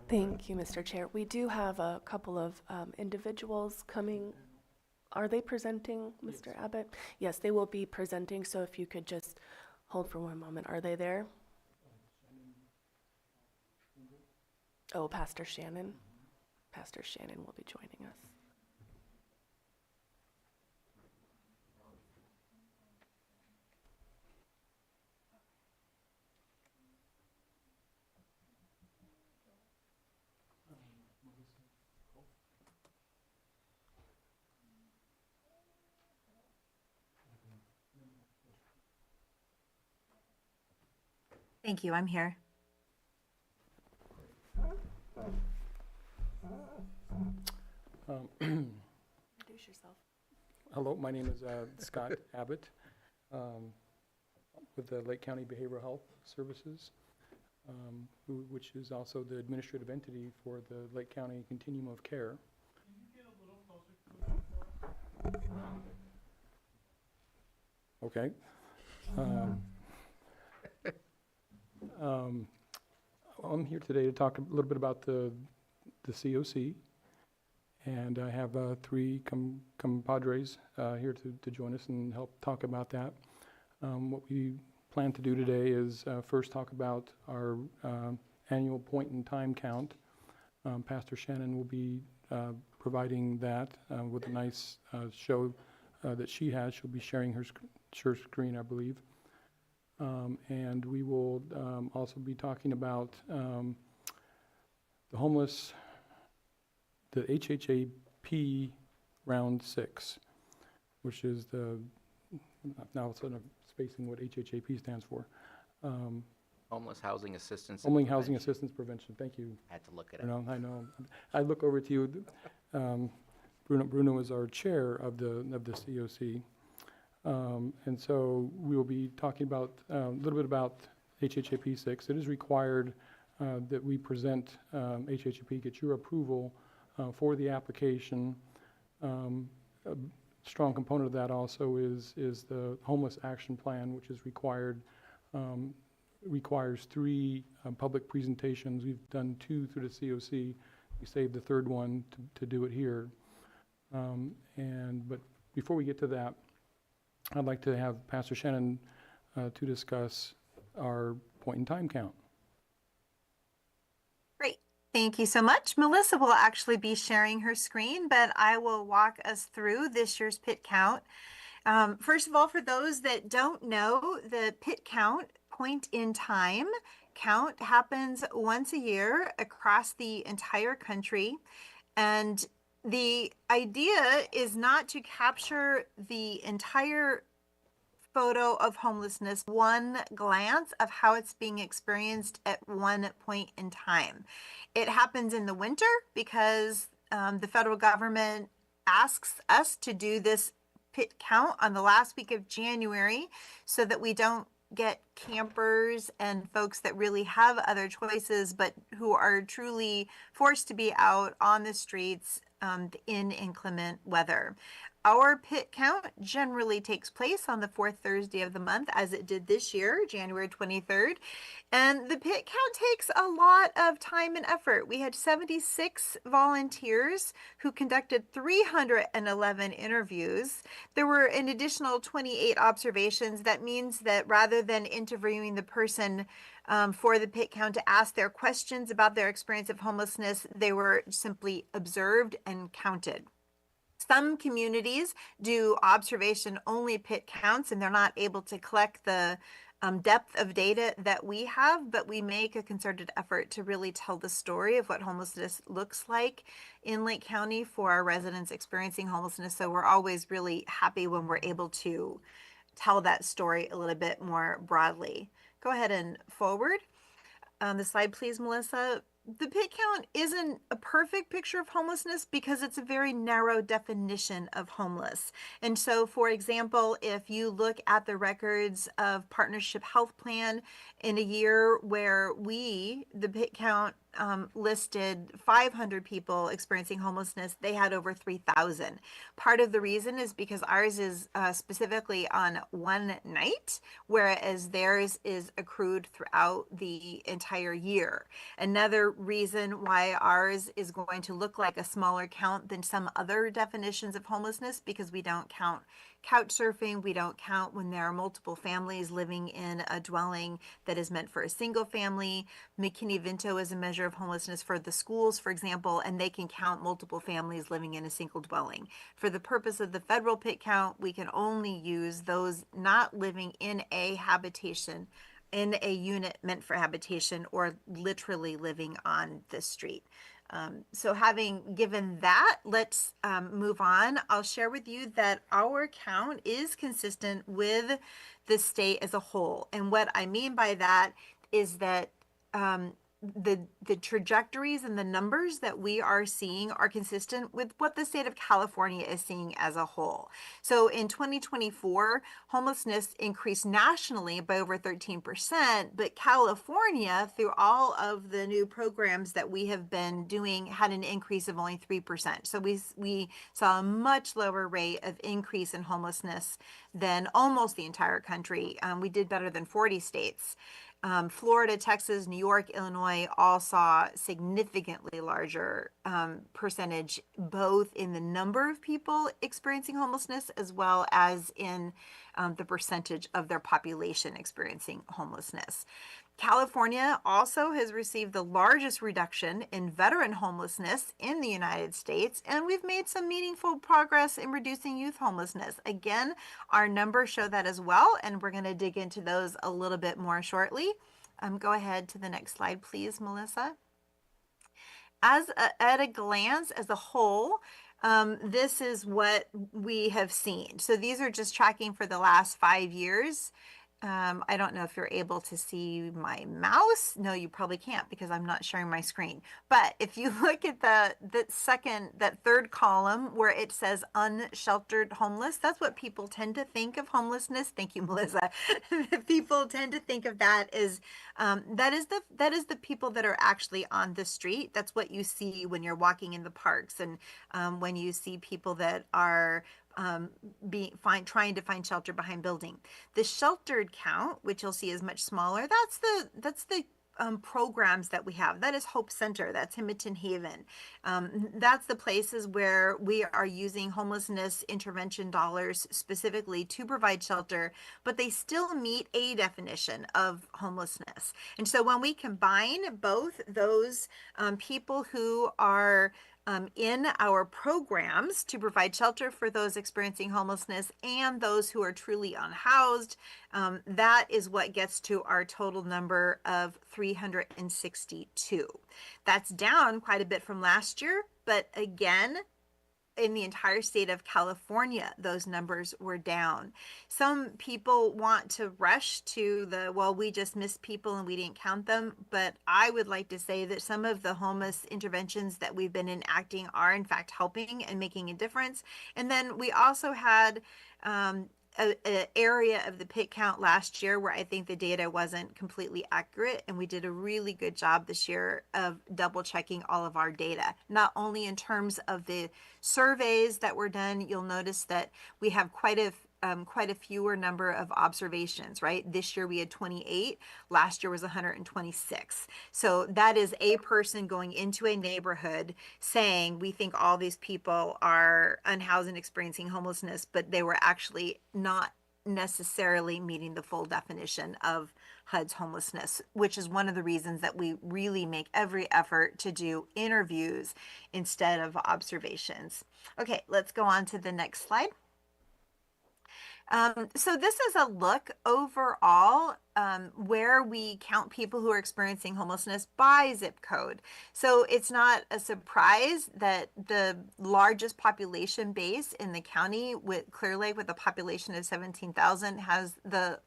Thank you, Mr. Chair. We do have a couple of individuals coming. Are they presenting, Mr. Abbott? Yes, they will be presenting, so if you could just hold for one moment. Are they there? Oh, Pastor Shannon. Pastor Shannon will be joining us. Thank you, I'm here. Introduce yourself. Hello, my name is Scott Abbott with the Lake County Behavioral Health Services, which is also the administrative entity for the Lake County Continuum of Care. Can you get a little closer to the Okay. I'm here today to talk a little bit about the COC, and I have three compadres here to join us and help talk about that. What we plan to do today is first talk about our annual point in time count. Pastor Shannon will be providing that with a nice show that she has. She'll be sharing her screen, I believe. And we will also be talking about the homeless, the HHAP round 6, which is the, now it's sort of spacing what HHAP stands for. Homeless Housing Assistance. Homeless Housing Assistance Prevention, thank you. I had to look it You up. know, I know. I look over to you. Bruno is our chair of the COC. And so we will be talking about a little bit about HHAP 6. It is required that we present HHAP, get your approval for the application. A strong component of that also is the homeless action plan, which is required. Requires 3 public presentations. We've done 2 through the COC. We saved the 3rd one to do it here. But before we get to that, I'd like to have Pastor Shannon to discuss our point in time count. Great. Thank you so much. Melissa will actually be sharing her screen, but I will walk us through this year's pit count. First of all, for those that don't know, the pit count, point in time count, happens once a year across the entire country. And the idea is not to capture the entire photo of homelessness, one glance of how it's being experienced at one point in time. It happens in the winter because the federal government asks us to do this pit count on the last week of January so that we don't get campers and folks that really have other choices but who are truly forced to be out on the streets in inclement weather. Our pit count generally takes place on the 4th Thursday of the month, as it did this year, January 23rd. And the pit count takes a lot of time and effort. We had 76 volunteers who conducted 311 interviews. There were an additional 28 observations. That means that rather than interviewing the person for the pit count to ask their questions about their experience of homelessness, they were simply observed and counted. Some communities do observation-only pit counts, and they're not able to collect the depth of data that we have, but we make a concerted effort to really tell the story of what homelessness looks like in Lake County for our residents experiencing homelessness. So we're always really happy when we're able to tell that story a little bit more broadly. Go ahead and forward. The slide, please, Melissa. The pit count isn't a perfect picture of homelessness because it's a very narrow definition of homeless. And so, for example, if you look at the records of Partnership Health Plan in a year where the pit count listed 500 people experiencing homelessness, they had over 3,000. Part of the reason is because ours is specifically on one night, whereas theirs is accrued throughout the entire year. Another reason why ours is going to look like a smaller count than some other definitions of homelessness, because we don't count couch surfing, we don't count when there are multiple families living in a dwelling that is meant for a single family. McKinney-Vento is a measure of homelessness for the schools, for example, and they can count multiple families living in a single dwelling. For the purpose of the federal pit count, we can only use those not living in a habitation, in a unit meant for habitation, or literally living on the street. So having given that, let's move on. I'll share with you that our count is consistent with the state as a whole. And what I mean by that is that the trajectories and the numbers that we are seeing are consistent with what the state of California is seeing as a whole. So in 2024, homelessness increased nationally by over 13%, but California, through all of the new programs that we have been doing, had an increase of only 3%. So we saw a much lower rate of increase in homelessness than almost the entire country. We did better than 40 states. Florida, Texas, New York, Illinois all saw significantly larger percentage, both in the number of people experiencing homelessness as well as in the percentage of their population experiencing homelessness. California also has received the largest reduction in veteran homelessness in the United States, and we've made some meaningful progress in reducing youth homelessness. Again, our numbers show that as well, and we're going to dig into those a little bit more shortly. Go ahead to the next slide, please, Melissa. At a glance, as a whole, this is what we have seen. So these are just tracking for the last 5 years. I don't know if you're able to see my mouse. No, you probably can't because I'm not sharing my screen. But if you look at that third column where it says unsheltered homeless, that's what people tend to think of homelessness. Thank you, Melissa. People tend to think of that as that is the people that are actually on the street. That's what you see when you're walking in the parks and when you see people that are trying to find shelter behind building. The sheltered count, which you'll see is much smaller, that's the programs that we have. That is Hope Center, that's Hamilton Haven. That's the places where we are using homelessness intervention dollars specifically to provide shelter, but they still meet a definition of homelessness. And so when we combine both those people who are in our programs to provide shelter for those experiencing homelessness and those who are truly unhoused, that is what gets to our total number of 362. That's down quite a bit from last year, but again, in the entire state of California, those numbers were down. Some people want to rush to we just missed people and we didn't count them. But I would like to say that some of the homeless interventions that we've been enacting are in fact helping and making a difference. And then we also had an area of the pit count last year where I think the data wasn't completely accurate, and we did a really good job this year of double checking all of our data, not only in terms of the surveys that were done. You'll notice that we have quite a fewer number of observations, right? This year we had 28, last year was 126. So that is a person going into a neighborhood saying, we think all these people are unhoused and experiencing homelessness, but they were actually not necessarily meeting the full definition of HUD's homelessness, which is one of the reasons that we really make every effort to do interviews instead of observations. Okay, let's go on to the next slide. So this is a look overall where we count people who are experiencing homelessness by zip code. So it's not a surprise that the largest population base in the county, with Clear Lake, with a population of 17,000, has the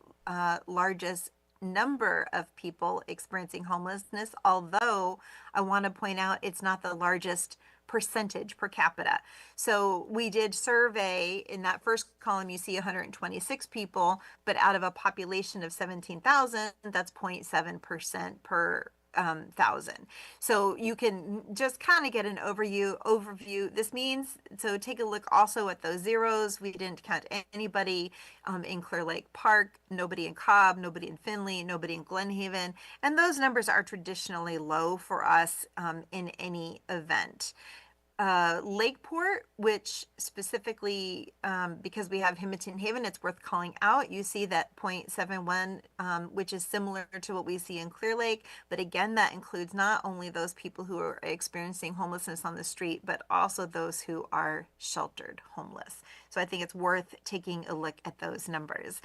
largest number of people experiencing homelessness, although I want to point out it's not the largest percentage per capita. So we did survey in that first column, you see 126 people, but out of a population of 17,000, that's 0.7% per thousand. So you can just kind of get an overview. This means, so take a look also at those zeros. We didn't count anybody in Clear Lake Park, nobody in Cobb, nobody in Findlay, nobody in Glen Haven. And those numbers are traditionally low for us in any event. Lakeport, which specifically, because we have Hamilton Haven, it's worth calling out. You see that 0.71, which is similar to what we see in Clear Lake. But again, that includes not only those people who are experiencing homelessness on the street, but also those who are sheltered homeless. So I think it's worth taking a look at those numbers.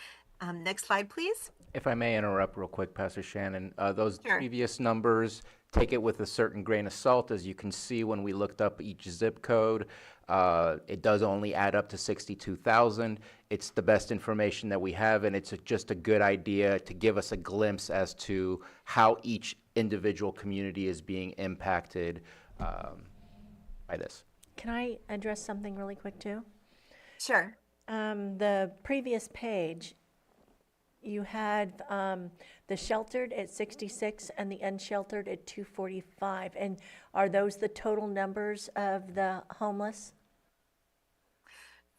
Next slide, please. If I may interrupt real quick, Pastor Shannon, those Sure. previous numbers, take it with a certain grain of salt. As you can see, when we looked up each zip code, it does only add up to 62,000. It's the best information that we have, and it's just a good idea to give us a glimpse as to how each individual community is being impacted by this. Can I address something really quick too? Sure. The previous page, you had the sheltered at 66 and the unsheltered at 245. And are those the total numbers of the homeless?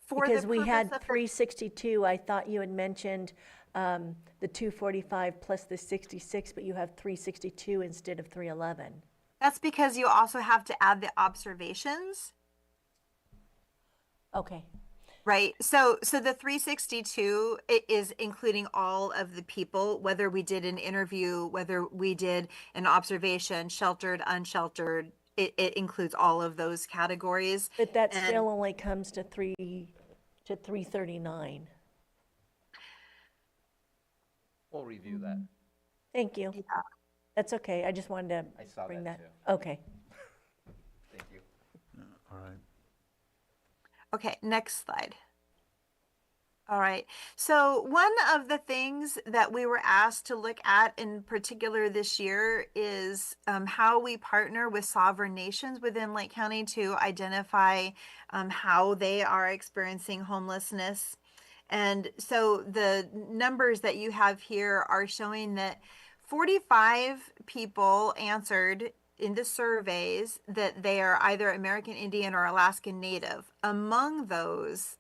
For Because the we had purpose of the- 362, I thought you had mentioned the 245 plus the 66, but you have 362 instead of 311. That's because you also have to add the observations. Okay. Right. So the 362 is including all of the people, whether we did an interview, whether we did an observation, sheltered, unsheltered, it includes all of those categories. But that And- still only comes to 339. We'll review that. Thank you. Yeah. That's okay. I just wanted I to saw bring that that. too. Okay. Thank you. All right. Okay, next slide. All right. So one of the things that we were asked to look at in particular this year is how we partner with sovereign nations within Lake County to identify how they are experiencing homelessness. And so the numbers that you have here are showing that 45 people answered in the surveys that they are either American Indian or Alaskan Native. Among those,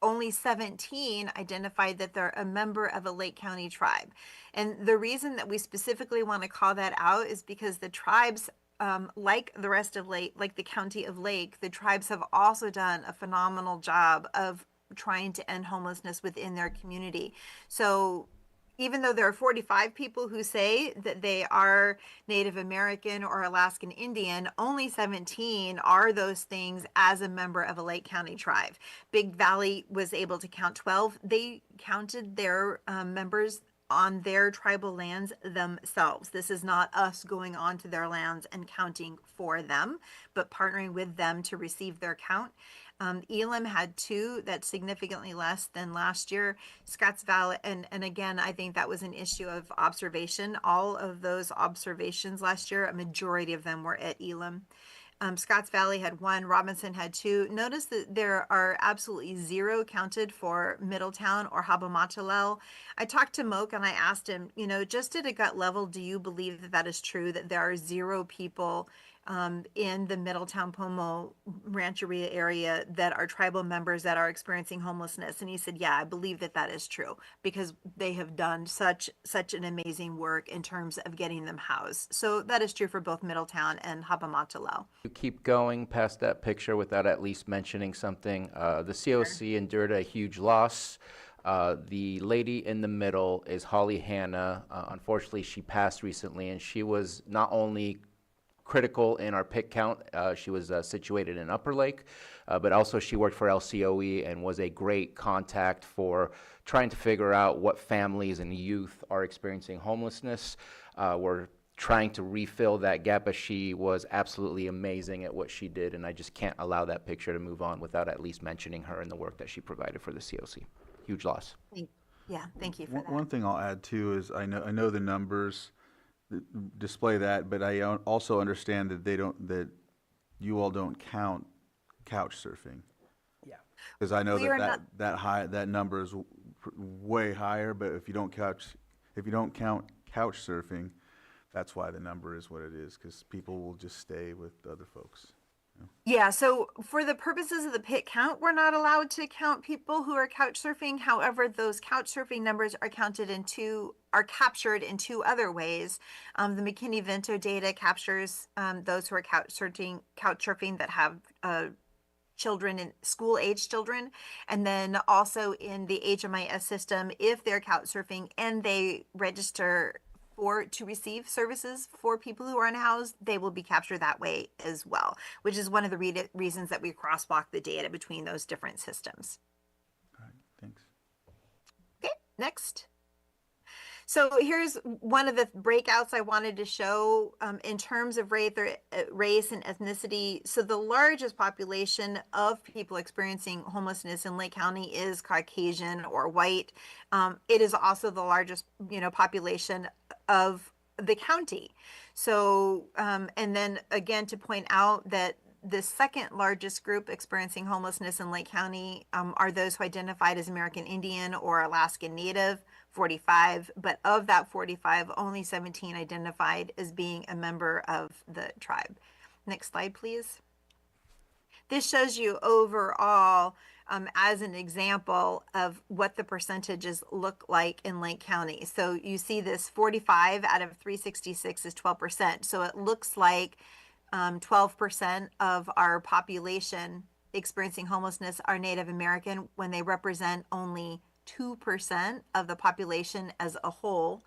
only 17 identified that they're a member of a Lake County tribe. And the reason that we specifically want to call that out is because the tribes, like the rest of Lake, like the county of Lake, the tribes have also done a phenomenal job of trying to end homelessness within their community. So even though there are 45 people who say that they are Native American or Alaskan Indian, only 17 are those things as a member of a Lake County tribe. Big Valley was able to count 12. They counted their members on their tribal lands themselves. This is not us going onto their lands and counting for them, but partnering with them to receive their count. Elam had 2, that's significantly less than last year. Scotts Valley, and again, I think that was an issue of observation. All of those observations last year, a majority of them were at Elam. Scotts Valley had 1, Robinson had 2. Notice that there are absolutely 0 counted for Middletown or Habomatalel. I talked to Moak and I asked him, just at a gut level, do you believe that that is true, that there are 0 people in the Middletown Pomo Rancheria area that are tribal members that are experiencing homelessness? And he said, yeah, I believe that that is true because they have done such an amazing work in terms of getting them housed. So that is true for both Middletown and Habomatalel. You keep going past that picture without at least mentioning something. The COC endured a huge loss. The lady in the middle is Holly Hanna. Unfortunately, she passed recently, and she was not only critical in our PIC count. She was situated in Upper Lake, but also she worked for LCOE and was a great contact for trying to figure out what families and youth are experiencing homelessness. We're trying to refill that gap, but she was absolutely amazing at what she did, and I just can't allow that picture to move on without at least mentioning her and the work that she provided for the COC. Huge loss. Yeah, thank you for that. One thing I'll add too is I know the numbers display that, but I also understand that that you all don't count couch surfing. Yeah. Because I know We are that number is way higher, but if you don't count couch surfing, that's why the number is what it is, because people will just stay with other folks. Yeah, so for the purposes of the PIT count, we're not allowed to count people who are couch surfing. However, those couch surfing numbers are captured in 2 other ways. The McKinney-Vento data captures those who are couch surfing that have children and school-age children, and then also in the HMIS system, if they're couch surfing and they register to receive services for people who are unhoused, they will be captured that way as well, which is one of the reasons that we crosswalk the data between those different systems. All right, thanks. Okay, next. So here's one of the breakouts I wanted to show in terms of race and ethnicity. So the largest population of people experiencing homelessness in Lake County is Caucasian or white. It is also the largest, population of the county. So, and then again, to point out that the second largest group experiencing homelessness in Lake County are those who identified as American Indian or Alaskan Native, 45. But of that 45, only 17 identified as being a member of the tribe. Next slide, please. This shows you overall as an example of what the percentages look like in Lake County. So you see this 45 out of 366 is 12%. So it looks like 12% of our population experiencing homelessness are Native American when they represent only 2% of the population as a whole.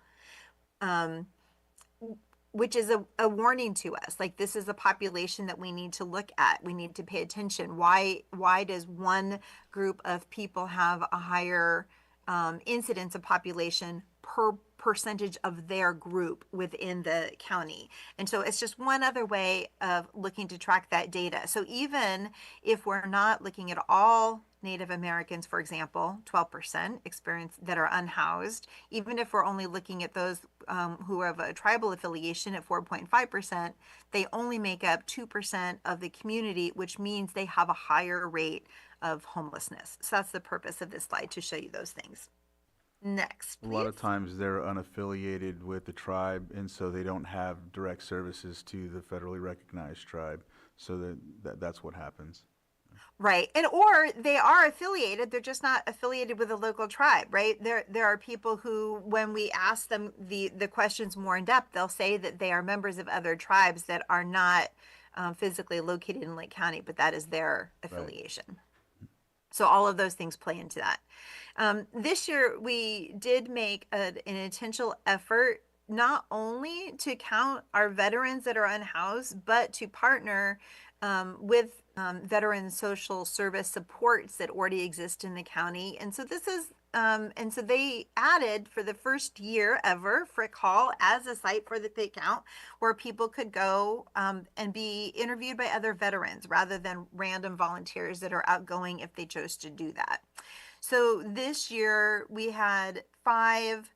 Which is a warning to us. Like, this is a population that we need to look at. We need to pay attention. Why does one group of people have a higher incidence of population per percentage of their group within the county? And so it's just one other way of looking to track that data. So even if we're not looking at all Native Americans, for example, 12% experience that are unhoused, even if we're only looking at those who have a tribal affiliation at 4.5%, they only make up 2% of the community, which means they have a higher rate of homelessness. So that's the purpose of this slide, to show you those things. Next, please. A lot of times they're unaffiliated with the tribe, and so they don't have direct services to the federally recognized tribe. So that's what happens. Right. And or they are affiliated, they're just not affiliated with a local tribe, right? There are people who, when we ask them the questions more in depth, they'll say that they are members of other tribes that are not physically located in Lake County, but that is their affiliation. Right. So all of those things play into that. This year, we did make an intentional effort not only to count our veterans that are unhoused, but to partner with veteran social service supports that already exist in the county. And so this is, and so they added, for the first year ever, Frick Hall as a site for the pit count, where people could go and be interviewed by other veterans rather than random volunteers that are outgoing if they chose to do that. So this year we had 5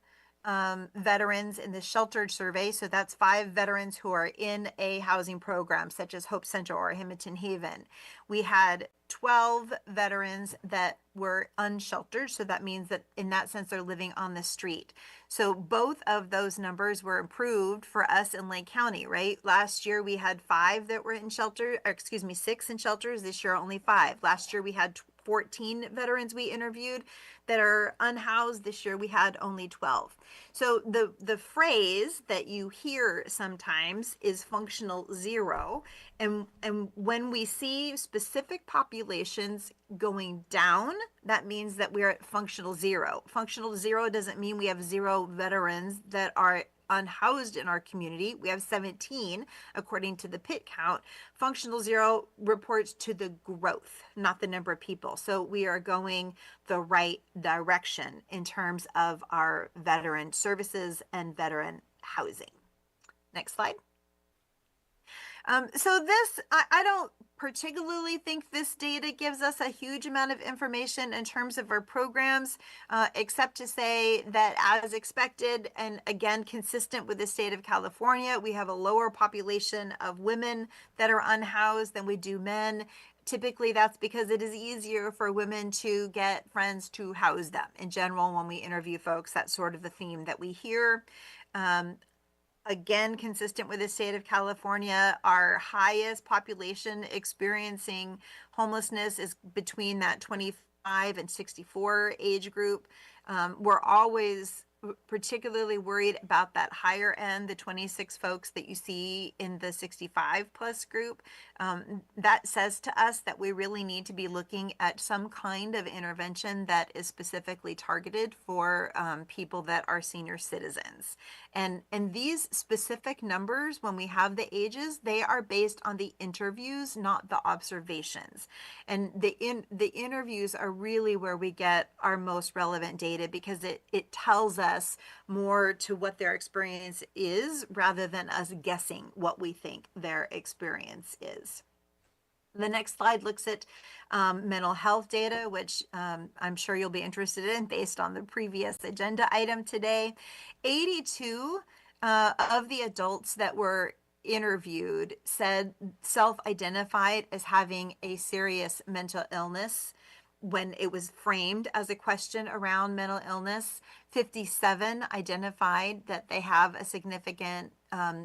veterans in the sheltered survey. So that's 5 veterans who are in a housing program such as Hope Central or Hamilton Haven. We had 12 veterans that were unsheltered. So that means that in that sense, they're living on the street. So both of those numbers were improved for us in Lake County, right? Last year we had 5 that were in shelter, or excuse me, 6 in shelters. This year only 5. Last year we had 14 veterans we interviewed that are unhoused. This year we had only 12. So the phrase that you hear sometimes is functional zero. And when we see specific populations going down, that means that we're at functional zero. Functional zero doesn't mean we have 0 veterans that are unhoused in our community. We have 17 according to the pit count. Functional zero reports to the growth, not the number of people. So we are going the right direction in terms of our veteran services and veteran housing. Next slide. So this, I don't particularly think this data gives us a huge amount of information in terms of our programs, except to say that, as expected, and again, consistent with the state of California, we have a lower population of women that are unhoused than we do men. Typically, that's because it is easier for women to get friends to house them. In general, when we interview folks, that's sort of the theme that we hear. Again, consistent with the state of California, our highest population experiencing homelessness is between that 25 and 64 age group. We're always particularly worried about that higher end, the 26 folks that you see in the 65 plus group. That says to us that we really need to be looking at some kind of intervention that is specifically targeted for people that are senior citizens. And these specific numbers, when we have the ages, they are based on the interviews, not the observations. And the interviews are really where we get our most relevant data, because it tells us more to what their experience is rather than us guessing what we think their experience is. The next slide looks at mental health data, which I'm sure you'll be interested in based on the previous agenda item today. 82 of the adults that were interviewed said self-identified as having a serious mental illness when it was framed as a question around mental illness. 57 identified that they have a significant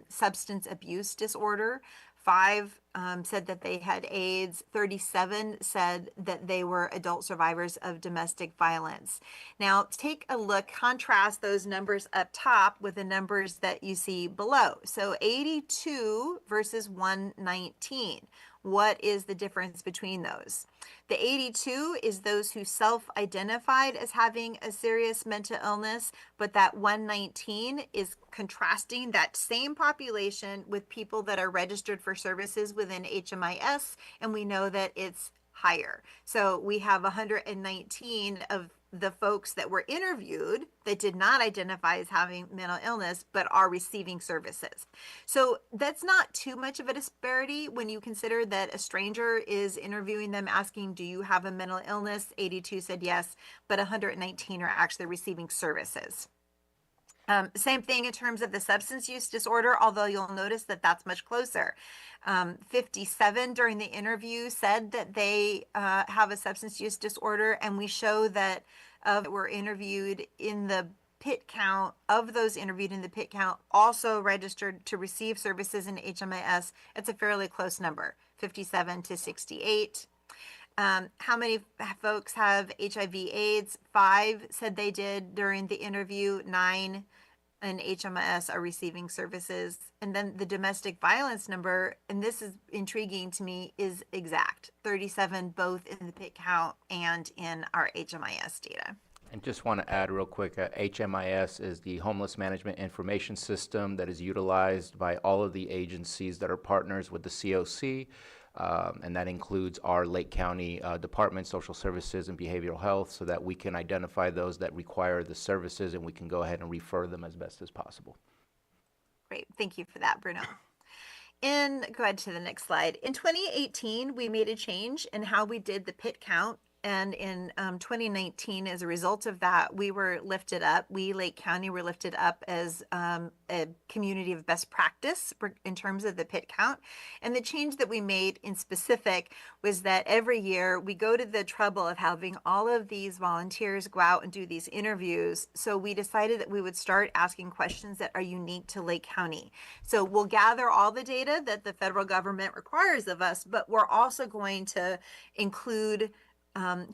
substance abuse disorder. 5 said that they had AIDS. 37 said that they were adult survivors of domestic violence. Now, take a look, contrast those numbers up top with the numbers that you see below. So 82 versus 119. What is the difference between those? The 82 is those who self-identified as having a serious mental illness, but that 119 is contrasting that same population with people that are registered for services within HMIS, and we know that it's higher. So we have 119 of the folks that were interviewed that did not identify as having mental illness but are receiving services. So that's not too much of a disparity when you consider that a stranger is interviewing them asking, do you have a mental illness? 82 said yes, but 119 are actually receiving services. Same thing in terms of the substance use disorder, although you'll notice that that's much closer. 57 during the interview said that they have a substance use disorder, and we show that were interviewed in the PIT count, of those interviewed in the PIT count, also registered to receive services in HMIS. It's a fairly close number, 57 to 68. How many folks have HIV/AIDS? 5 said they did during the interview. 9 in HMIS are receiving services. And then the domestic violence number, and this is intriguing to me, is exact. 37 both in the PIT count and in our HMIS data. And just want to add real quick, HMIS is the Homeless Management Information System that is utilized by all of the agencies that are partners with the COC. And that includes our Lake County Department, Social Services and Behavioral Health, so that we can identify those that require the services and we can go ahead and refer them as best as possible. Great, thank you for that, Bruno. Go ahead to the next slide. In 2018, we made a change in how we did the PIT count. And in 2019, as a result of that, we were lifted up. We, Lake County, were lifted up as a community of best practice in terms of the PIT count. And the change that we made in specific was that every year we go to the trouble of having all of these volunteers go out and do these interviews. So we decided that we would start asking questions that are unique to Lake County. So we'll gather all the data that the federal government requires of us, but we're also going to include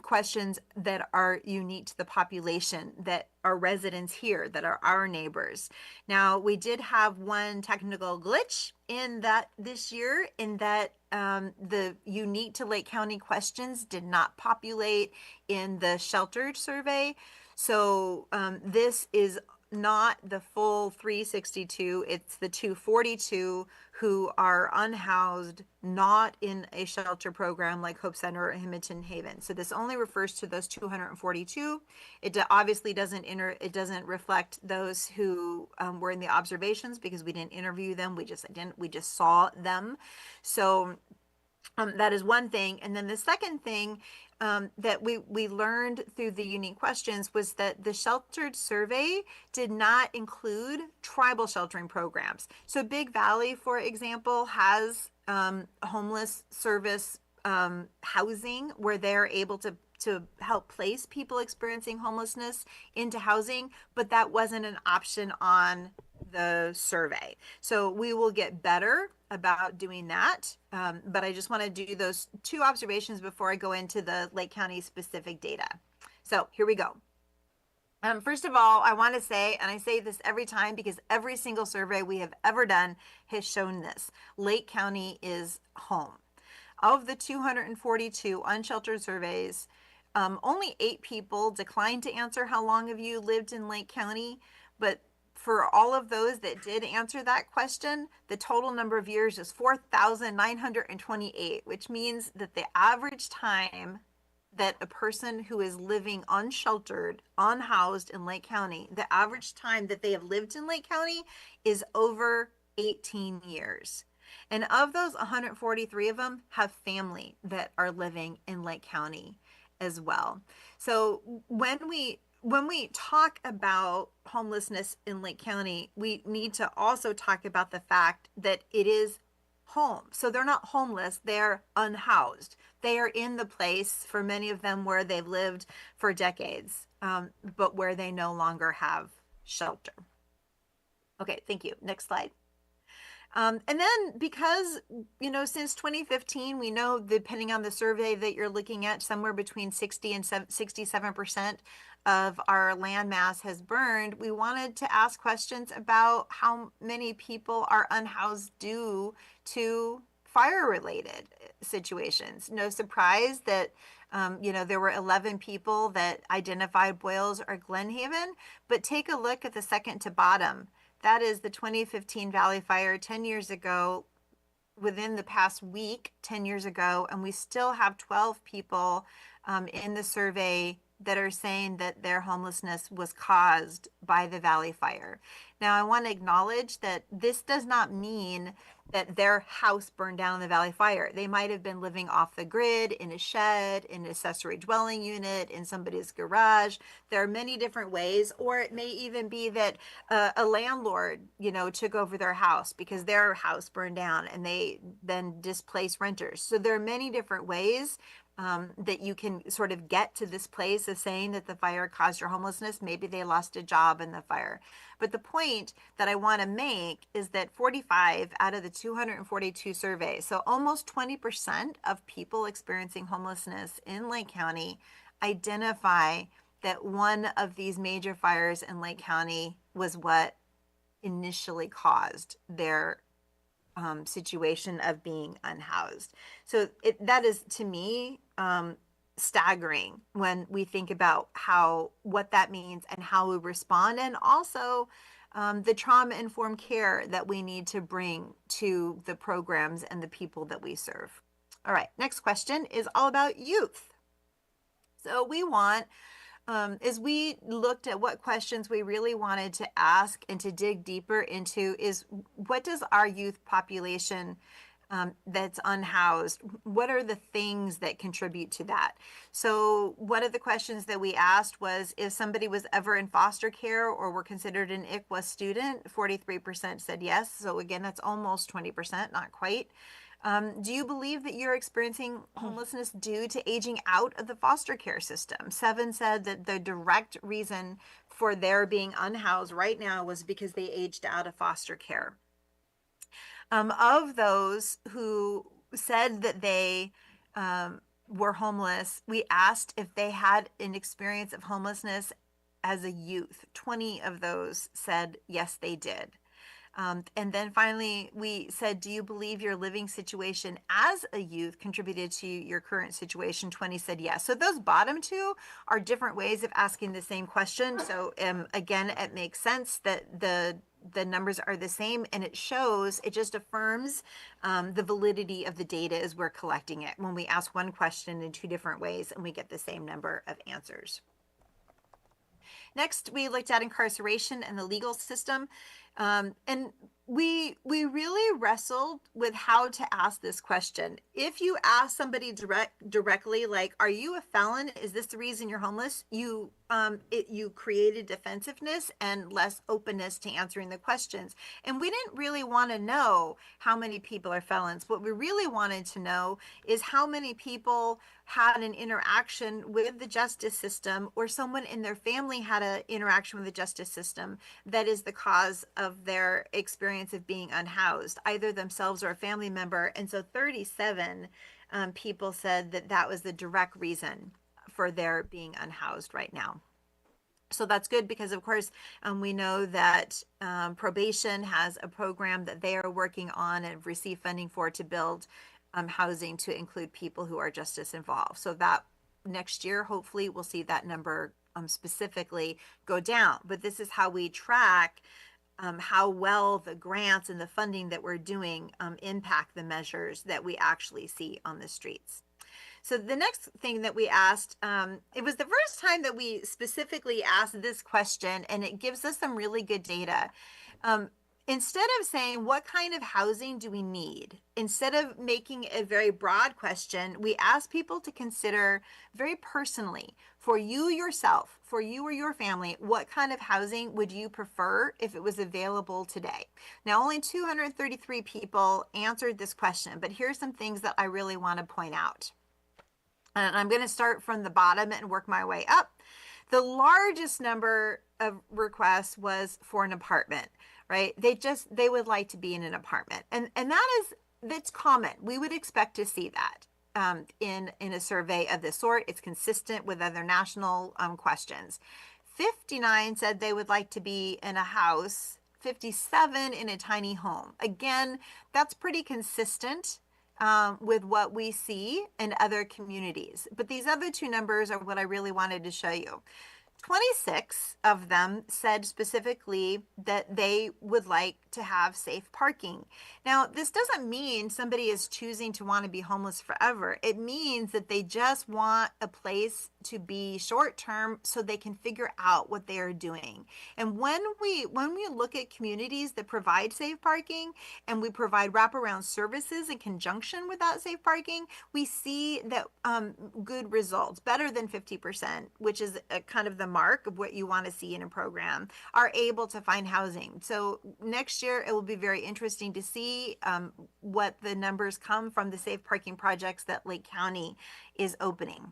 questions that are unique to the population, that are residents here, that are our neighbors. Now, we did have one technical glitch in that this year, in that the unique to Lake County questions did not populate in the sheltered survey. So this is not the full 362, it's the 242 who are unhoused, not in a shelter program like Hope Center or Hamilton Haven. So this only refers to those 242. It obviously doesn't reflect those who were in the observations, because we didn't interview them. We just saw them. So that is one thing. And then the second thing that we learned through the unique questions was that the sheltered survey did not include tribal sheltering programs. So Big Valley, for example, has homeless service housing where they're able to help place people experiencing homelessness into housing, but that wasn't an option on the survey. So we will get better about doing that, but I just want to do those 2 observations before I go into the Lake County specific data. So here we go. First of all, I want to say, and I say this every time because every single survey we have ever done has shown this, Lake County is home. Of the 242 unsheltered surveys, only 8 people declined to answer how long have you lived in Lake County, but for all of those that did answer that question, the total number of years is 4,928, which means that the average time that a person who is living unsheltered, unhoused in Lake County, the average time that they have lived in Lake County is over 18 years. And of those, 143 of them have family that are living in Lake County as well. So when we when we talk about homelessness in Lake County, we need to also talk about the fact that it is home. So they're not homeless, they're unhoused. They are in the place, for many of them, where they've lived for decades, but where they no longer have shelter. Okay, thank you. Next slide. And then because, since 2015, we know, depending on the survey that you're looking at, somewhere between 60 and 67% of our land mass has burned, we wanted to ask questions about how many people are unhoused due to fire-related situations. No surprise that, there were 11 people that identified Boyles or Glenhaven, but take a look at the second to bottom. That is the 2015 Valley Fire 10 years ago, within the past week, 10 years ago, and we still have 12 people in the survey that are saying that their homelessness was caused by the Valley Fire. Now, I want to acknowledge that this does not mean that their house burned down in the Valley Fire. They might have been living off the grid, in a shed, in an accessory dwelling unit, in somebody's garage. There are many different ways, or it may even be that a landlord, took over their house because their house burned down and they then displaced renters. So there are many different ways that you can sort of get to this place of saying that the fire caused your homelessness. Maybe they lost a job in the fire. But the point that I want to make is that 45 out of the 242 surveys, so almost 20% of people experiencing homelessness in Lake County, identify that one of these major fires in Lake County was what initially caused their situation of being unhoused. So that is, to me, staggering when we think about what that means and how we respond, and also the trauma-informed care that we need to bring to the programs and the people that we serve. All right, next question is all about youth. So we want, as we looked at what questions we really wanted to ask and to dig deeper into, is what does our youth population that's unhoused, what are the things that contribute to that? So one of the questions that we asked was if somebody was ever in foster care or were considered an ICWA student. 43% said yes. So again, that's almost 20%, not quite. Do you believe that you're experiencing homelessness due to aging out of the foster care system? 7 said that the direct reason for their being unhoused right now was because they aged out of foster care. Of those who said that they were homeless, we asked if they had an experience of homelessness as a youth. 20 of those said yes, they did. And then finally, we said, do you believe your living situation as a youth contributed to your current situation? 20 said yes. So those bottom two are different ways of asking the same question. So again, it makes sense that the numbers are the same, and it just affirms the validity of the data as we're collecting it when we ask one question in two different ways and we get the same number of answers. Next, we looked at incarceration and the legal system. And we really wrestled with how to ask this question. If you ask somebody directly, like, are you a felon? Is this the reason you're homeless? You created defensiveness and less openness to answering the questions. And we didn't really want to know how many people are felons. What we really wanted to know is how many people had an interaction with the justice system, or someone in their family had an interaction with the justice system that is the cause of their experience of being unhoused, either themselves or a family member. And so 37 people said that that was the direct reason for their being unhoused right now. So that's good because, of course, we know that probation has a program that they are working on and receive funding for to build housing to include people who are justice involved. So that next year, hopefully, we'll see that number specifically go down. But this is how we track how well the grants and the funding that we're doing impact the measures that we actually see on the streets. So the next thing that we asked, it was the first time that we specifically asked this question, and it gives us some really good data. instead of saying, what kind of housing do we need? Instead of making a very broad question, we ask people to consider very personally, for you yourself, for you or your family, what kind of housing would you prefer if it was available today? Now, only 233 people answered this question, but here's some things that I really want to point out. And I'm going to start from the bottom and work my way up. The largest number of requests was for an apartment, right? They would like to be in an apartment. And that's common. We would expect to see that in a survey of this sort. It's consistent with other national questions. 59 said they would like to be in a house, 57 in a tiny home. Again, that's pretty consistent with what we see in other communities. But these other two numbers are what I really wanted to show you. 26 of them said specifically that they would like to have safe parking. Now, this doesn't mean somebody is choosing to want to be homeless forever. It means that they just want a place to be short term so they can figure out what they are doing. And when we look at communities that provide safe parking and we provide wraparound services in conjunction with that safe parking, we see that good results, better than 50%, which is a kind of the mark of what you want to see in a program, are able to find housing. So next year, it will be very interesting to see what the numbers come from the safe parking projects that Lake County is opening.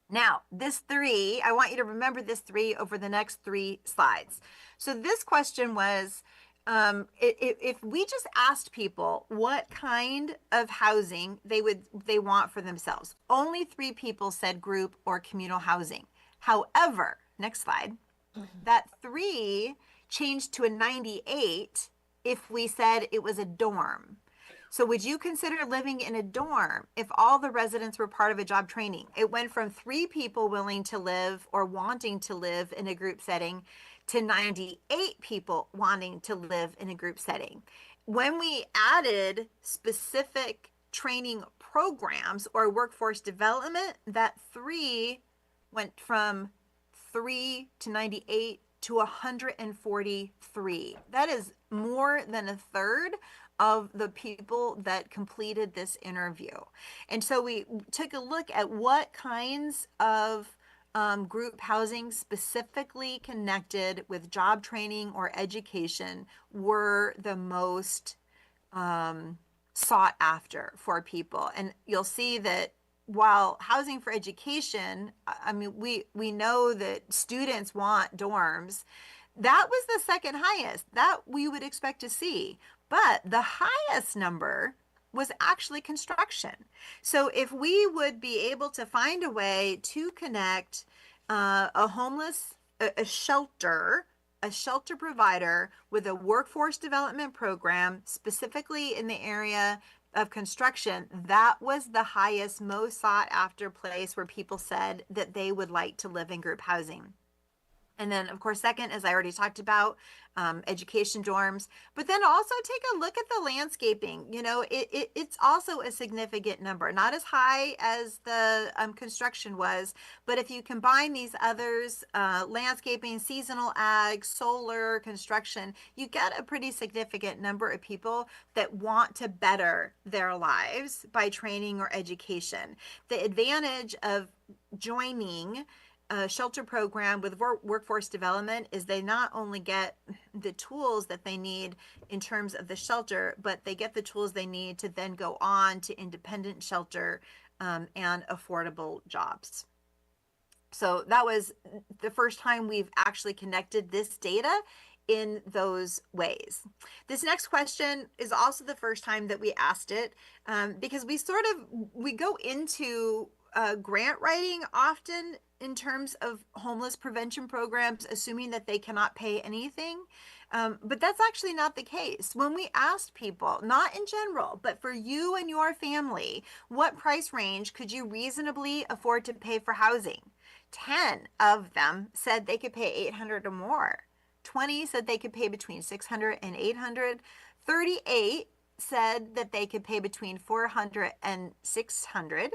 Now, this 3, I want you to remember this 3 over the next 3 slides. So this question was, if we just asked people what kind of housing they want for themselves, only 3 people said group or communal housing. However, next slide, that 3 changed to a 98 if we said it was a dorm. So would you consider living in a dorm if all the residents were part of a job training? It went from 3 people willing to live or wanting to live in a group setting to 98 people wanting to live in a group setting. When we added specific training programs or workforce development, that 3 went from 3 to 98 to 143. That is more than a third of the people that completed this interview. And so we took a look at what kinds of group housing specifically connected with job training or education were the most sought after for people. And you'll see that while housing for education, I mean, we know that students want dorms. That was the second highest that we would expect to see. But the highest number was actually construction. So if we would be able to find a way to connect a shelter provider with a workforce development program, specifically in the area of construction, that was the highest, most sought after place where people said that they would like to live in group housing. And then, of course, second, as I already talked about, education dorms. But then also take a look at the landscaping. You know, it's also a significant number, not as high as the construction was. But if you combine these others, landscaping, seasonal ag, solar, construction, you get a pretty significant number of people that want to better their lives by training or education. The advantage of joining a shelter program with workforce development is they not only get the tools that they need in terms of the shelter, but they get the tools they need to then go on to independent shelter and affordable jobs. So that was the first time we've actually connected this data in those ways. This next question is also the first time that we asked it because we go into grant writing often in terms of homeless prevention programs, assuming that they cannot pay anything. But that's actually not the case. When we asked people, not in general, but for you and your family, what price range could you reasonably afford to pay for housing? 10 of them said they could pay $800 or more. 20 said they could pay between $600 and $800. 38 said that they could pay between $400 and $600.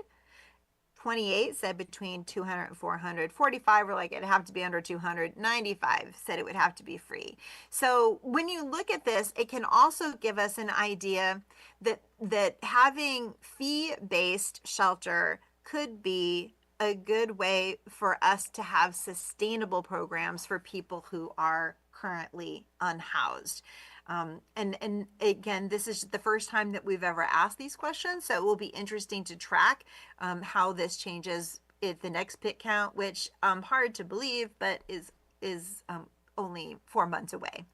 28 said between 200 and 400. 45 were like it'd have to be under 200. 95 said it would have to be free. So when you look at this, it can also give us an idea that having fee-based shelter could be a good way for us to have sustainable programs for people who are currently unhoused. And again, this is the first time that we've ever asked these questions, so it will be interesting to track how this changes at the next pit count, which hard to believe, but is only 4 months away.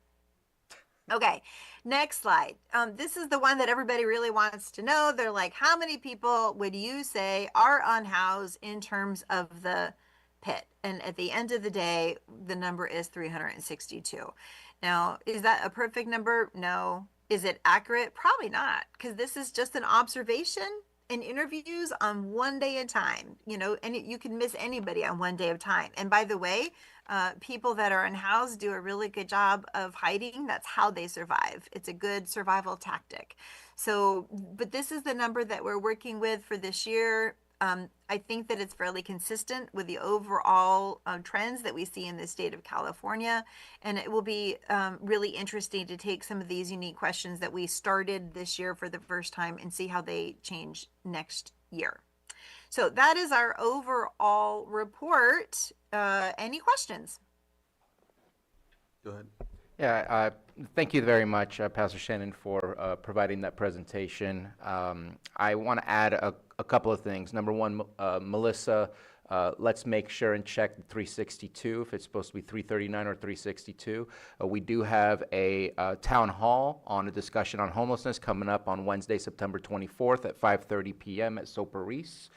Okay, next slide. This is the one that everybody really wants to know. They're like, how many people would you say are unhoused in terms of the pit? And at the end of the day, the number is 362. Now, is that a perfect number? No. Is it accurate? Probably not, because this is just an observation and interviews on 1 day at a time, and you can miss anybody on 1 day at a time. And by the way, people that are unhoused do a really good job of hiding. That's how they survive. It's a good survival tactic. So, but this is the number that we're working with for this year. I think that it's fairly consistent with the overall trends that we see in the state of California. And it will be really interesting to take some of these unique questions that we started this year for the first time and see how they change next year. So that is our overall report. Any questions? Go ahead. Yeah, thank you very much, Pastor Shannon, for providing that presentation. I want to add a couple of things. Number one, Melissa, let's make sure and check the 362, if it's supposed to be 339 or 362. We do have a town hall on a discussion on homelessness coming up on Wednesday, September 24th at 5:30 p.m. at Supervisors.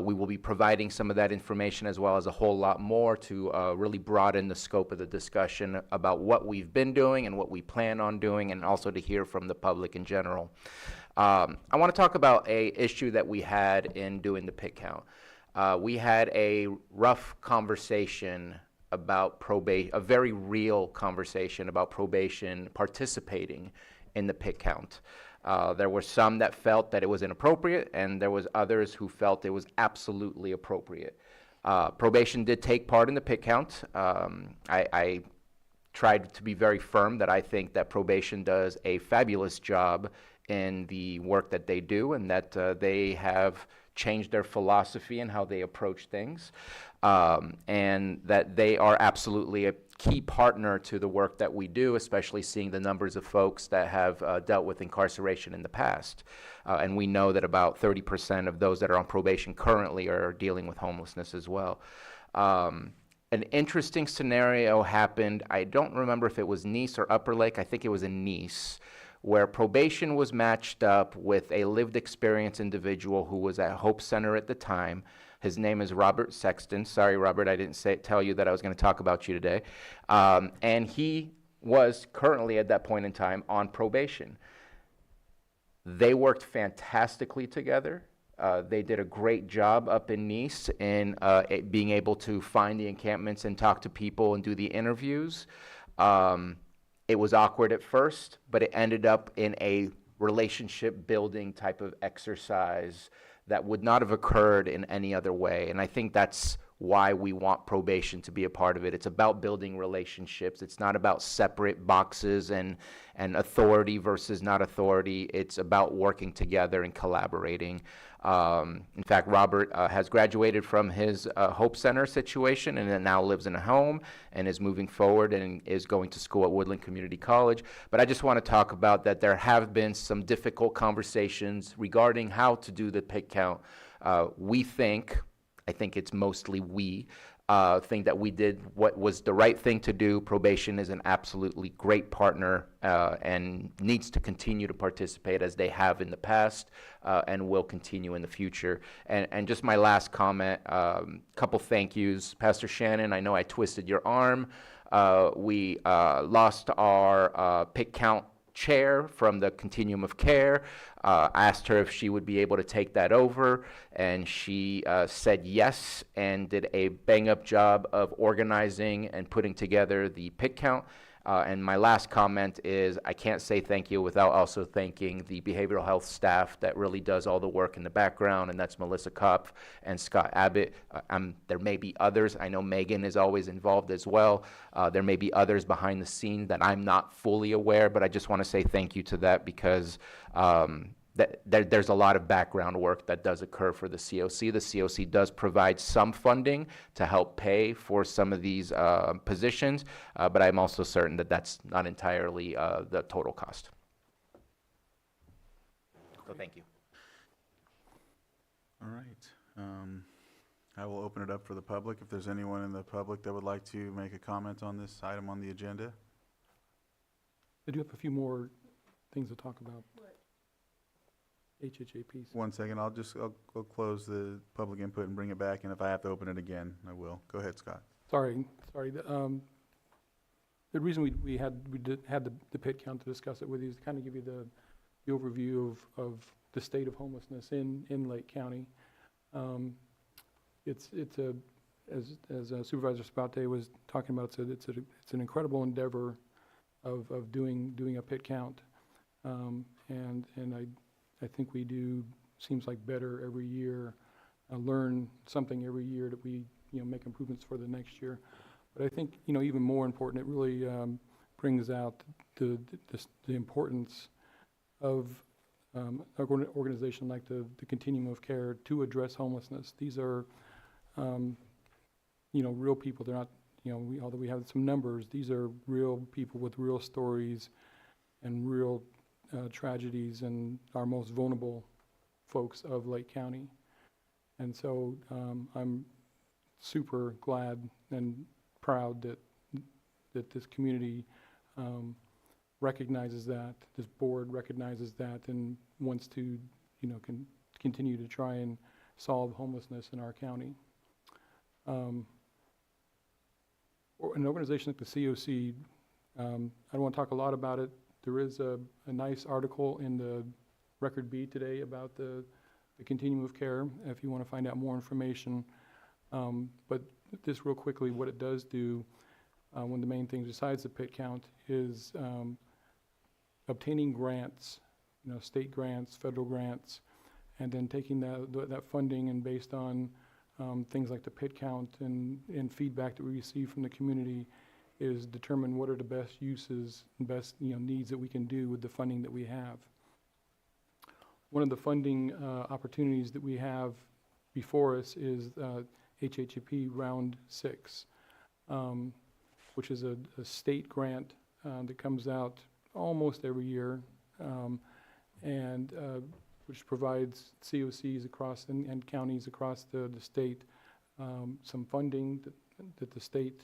We will be providing some of that information as well as a whole lot more to really broaden the scope of the discussion about what we've been doing and what we plan on doing, and also to hear from the public in general. I want to talk about a issue that we had in doing the pit count. We had a rough conversation about probation, a very real conversation about probation participating in the pit count. There were some that felt that it was inappropriate, and there was others who felt it was absolutely appropriate. Probation did take part in the pit count. I tried to be very firm that I think that probation does a fabulous job in the work that they do, and that they have changed their philosophy and how they approach things, and that they are absolutely a key partner to the work that we do, especially seeing the numbers of folks that have dealt with incarceration in the past. And we know that about 30% of those that are on probation currently are dealing with homelessness as well. An interesting scenario happened. I don't remember if it was Nice or Upper Lake. I think it was in Nice, where probation was matched up with a lived experience individual who was at Hope Center at the time. His name is Robert Sexton. Sorry, Robert, I didn't tell you that I was going to talk about you today. And he was currently at that point in time on probation. They worked fantastically together. They did a great job up in Nice in being able to find the encampments and talk to people and do the interviews. It was awkward at first, but it ended up in a relationship building type of exercise that would not have occurred in any other way. And I think that's why we want probation to be a part of it. It's about building relationships. It's not about separate boxes and authority versus not authority. It's about working together and collaborating. In fact, Robert has graduated from his Hope Center situation and then now lives in a home and is moving forward and is going to school at Woodland Community College. But I just want to talk about that there have been some difficult conversations regarding how to do the pit count. I think it's mostly we think that we did what was the right thing to do. Probation is an absolutely great partner and needs to continue to participate as they have in the past and will continue in the future. And just my last comment, couple thank yous. Pastor Shannon, I know I twisted your arm. We lost our pit count chair from the continuum of care. I asked her if she would be able to take that over, and she said yes, and did a bang-up job of organizing and putting together the pit count. And my last comment is I can't say thank you without also thanking the behavioral health staff that really does all the work in the background, and that's Melissa Kopf and Scott Abbott. There may be others. I know Megan is always involved as well. There may be others behind the scene that I'm not fully aware, but I just want to say thank you to that because there's a lot of background work that does occur for the COC. The COC does provide some funding to help pay for some of these positions, but I'm also certain that that's not entirely the total cost. So thank you. All right. I will open it up for the public. If there's anyone in the public that would like to make a comment on this item on the agenda. I do have a few more things to talk about. HHAPs. 1 second, I'll close the public input and bring it back, and if I have to open it again, I will. Go ahead, Scott. Sorry. The reason we had the pit count to discuss it with you is to kind of give you the overview of the state of homelessness in Lake County. As Supervisor Spate was talking about, it's an incredible endeavor of doing a pit count, and I think we do, seems like better every year, learn something every year that we, make improvements for the next year. But I think, even more important, it really brings out the importance of an organization like the Continuum of Care to address homelessness. These are, real people. They're not, although we have some numbers, these are real people with real stories and real tragedies and our most vulnerable folks of Lake County. And so I'm super glad and proud that this community recognizes that, this board recognizes that, and wants to, continue to try and solve homelessness in our county. An organization like the COC, I don't want to talk a lot about it. There is a nice article in the Record B today about the Continuum of Care, if you want to find out more information. But just real quickly, what it does do, one of the main things besides the pit count is obtaining grants, state grants, federal grants, and then taking that funding and based on things like the pit count and feedback that we receive from the community is determine what are the best uses and best needs that we can do with the funding that we have. One of the funding opportunities that we have before us is HHAP Round 6, which is a state grant that comes out almost every year, and which provides COCs across and counties across the state some funding that the state,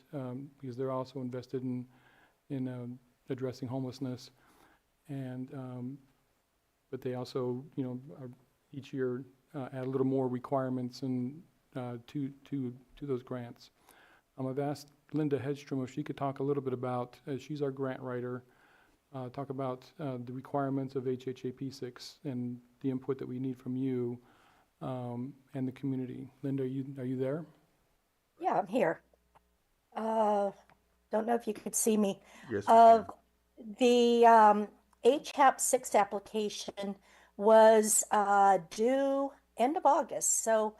because they're also invested in addressing homelessness, and but they also, are each year add a little more requirements and to those grants. I've asked Linda Hedstrom if she could talk a little bit about, she's our grant writer, talk about the requirements of HHAP 6 and the input that we need from you and the community. Linda, are you there? Yeah, I'm here. Don't know if you could see me. Yes. The HHAP 6 application was due end of August. So,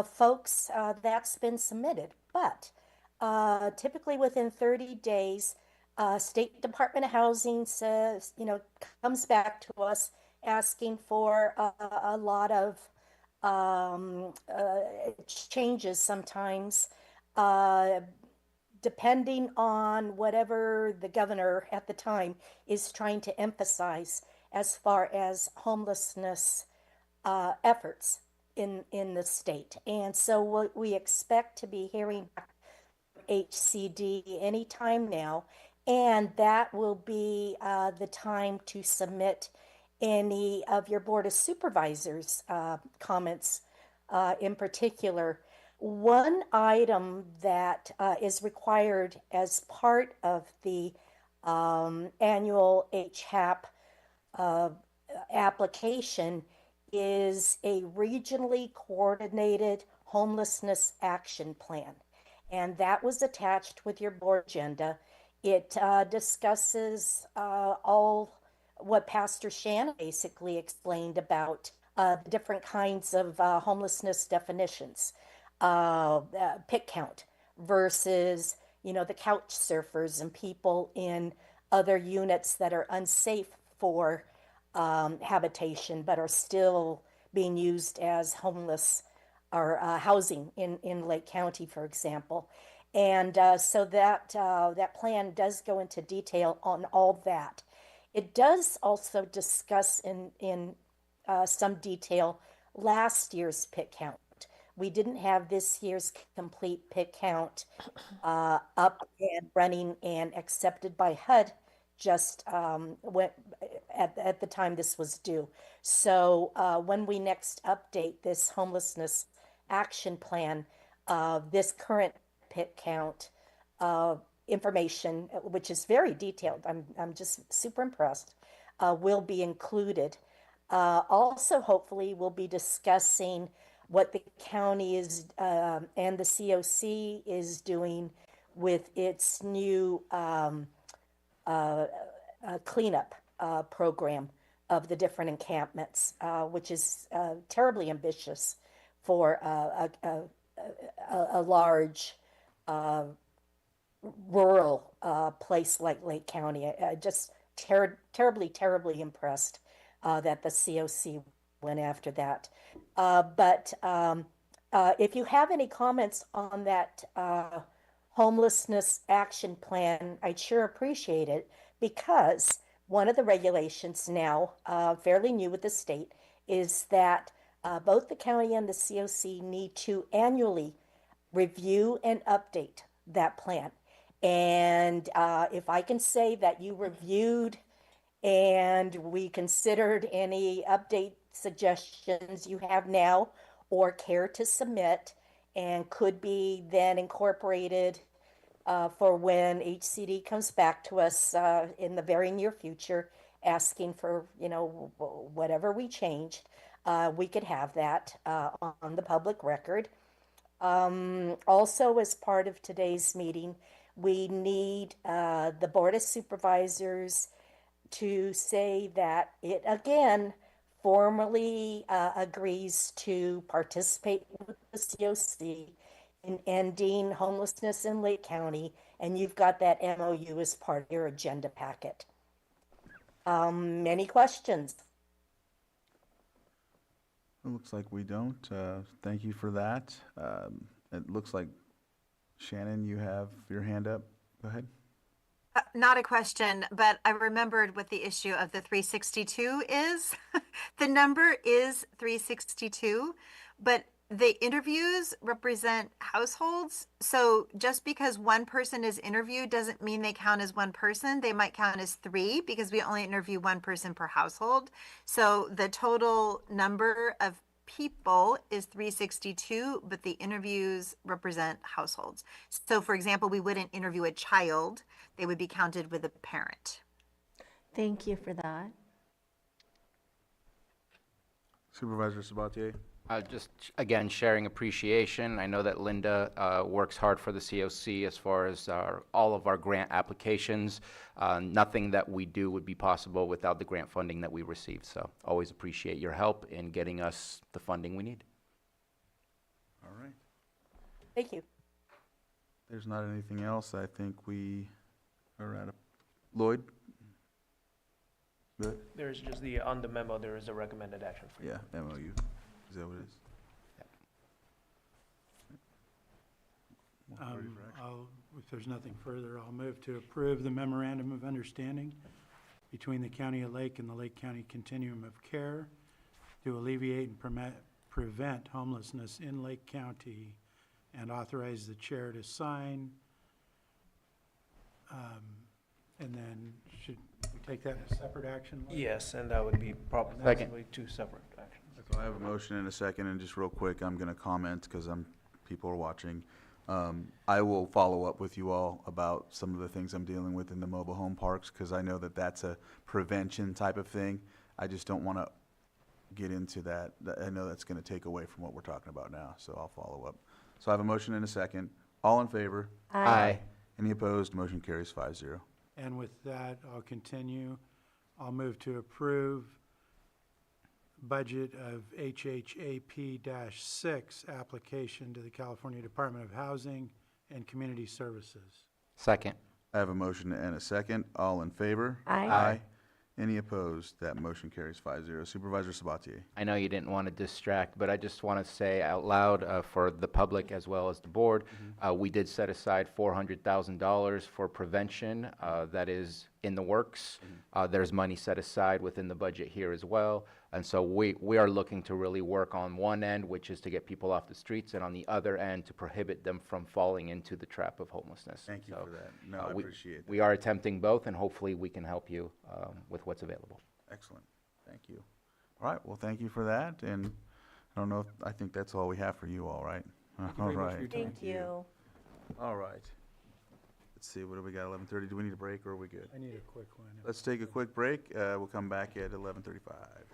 folks, that's been submitted. But typically within 30 days, State Department of Housing says, comes back to us asking for a lot of changes sometimes, depending on whatever the governor at the time is trying to emphasize as far as homelessness efforts in the state. And so what we expect to be hearing back from HCD anytime now, and that will be the time to submit any of your Board of Supervisors comments in particular. One item that is required as part of the annual HHAP application is a regionally coordinated homelessness action plan. And that was attached with your board agenda It discusses all what Pastor Shannon basically explained about the different kinds of homelessness definitions, pit count versus, the couch surfers and people in other units that are unsafe for habitation but are still being used as homeless or housing in Lake County, for example. And so that plan does go into detail on all that. It does also discuss in some detail last year's pit count. We didn't have this year's complete pit count up and running and accepted by HUD just at the time this was due. So when we next update this homelessness action plan, this current pit count information, which is very detailed, I'm just super impressed, will be included. Also, hopefully, we'll be discussing what the county is and the COC is doing with its new cleanup program of the different encampments, which is terribly ambitious for a large rural place like Lake County. Just terribly impressed that the COC went after that. But if you have any comments on that homelessness action plan, I'd sure appreciate it, because one of the regulations now, fairly new with the state, is that both the county and the COC need to annually review and update that plan. And if I can say that you reviewed and we considered any update suggestions you have now or care to submit, and could be then incorporated for when HCD comes back to us in the very near future, asking for, whatever we changed, we could have that on the public record. Also, as part of today's meeting, we need the Board of Supervisors to say that it again formally agrees to participate with the COC in ending homelessness in Lake County, and you've got that MOU as part of your agenda packet. Any questions? It looks like we don't. Thank you for that. It looks like, Shannon, you have your hand up. Go ahead. Not a question, but I remembered what the issue of the 362 is. The number is 362, but the interviews represent households. So just because one person is interviewed doesn't mean they count as one person. They might count as three because we only interview one person per household. So the total number of people is 362, but the interviews represent households. So for example, we wouldn't interview a child. They would be counted with a parent. Thank you for that. Supervisor Sabatier? Just, again, sharing appreciation. I know that Linda works hard for the COC as far as all of our grant applications. Nothing that we do would be possible without the grant funding that we receive. So always appreciate your help in getting us the funding we need. All right. Thank you. There's not anything else. I think we are at a... Lloyd? Good? There's just on the memo, there is a recommended action for you. Yeah, MOU. Is that what it is? If there's nothing further, I'll move to approve the memorandum of understanding between the County of Lake and the Lake County Continuum of Care to alleviate and prevent homelessness in Lake County, and authorize the chair to sign. And then should we take that as separate action? Yes, and that would be probably two separate actions. So I have a motion and a second, and just real quick, I'm going to comment because people are watching. I will follow up with you all about some of the things I'm dealing with in the mobile home parks, because I know that that's a prevention type of thing. I just don't want to get into that. I know that's going to take away from what we're talking about now, so I'll follow up. So I have a motion and a second. All in favor? Aye. Any opposed? Motion carries 5-0. And with that, I'll continue. I'll move to approve budget of HHAP-6 application to the California Department of Housing and Community Services. Second. I have a motion and a second. All in favor? Aye. Aye. Any opposed? That motion carries 5-0. Supervisor Sabatier. I know you didn't want to distract, but I just want to say out loud for the public as well as the board, we did set aside $400,000 for prevention. That is in the works. There's money set aside within the budget here as well. And so we are looking to really work on one end, which is to get people off the streets, and on the other end, to prohibit them from falling into the trap of homelessness. Thank you So, for that. No, I appreciate that. we are attempting both, and hopefully we can help you with what's available. Excellent. Thank you. All right, well, thank you for that, and I don't know, I think that's all we have for you all, right? All right. Thank you. All right. Let's see, what do we got, 11:30? Do we need a break, or are we good? I need a quick one. Let's take a quick break. We'll come back at 11:35.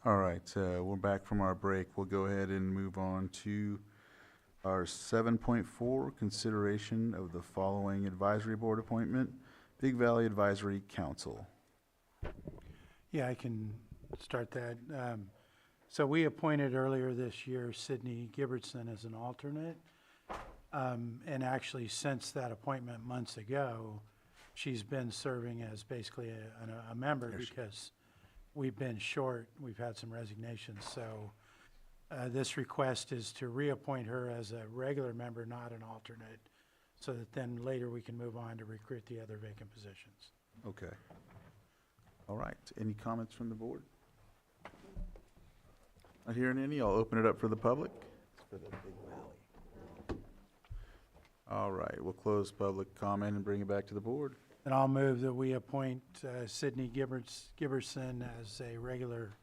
All right, we're back from our break. We'll go ahead and move on to our 7.4, consideration of the following advisory board appointment, Big Valley Advisory Council. Yeah, I can start that. So we appointed earlier this year Sydney Gibertson as an alternate. And actually, since that appointment months ago, she's been serving as basically a member because we've been short. We've had some resignations. So this request is to reappoint her as a regular member, not an alternate, so that then later we can move on to recruit the other vacant positions. Okay. All right, any comments from the board? Not hearing any, I'll open it up for the public. For the Big Valley. All right, we'll close public comment and bring it back to the board. And I'll move that we appoint Sydney Gibertson as a regular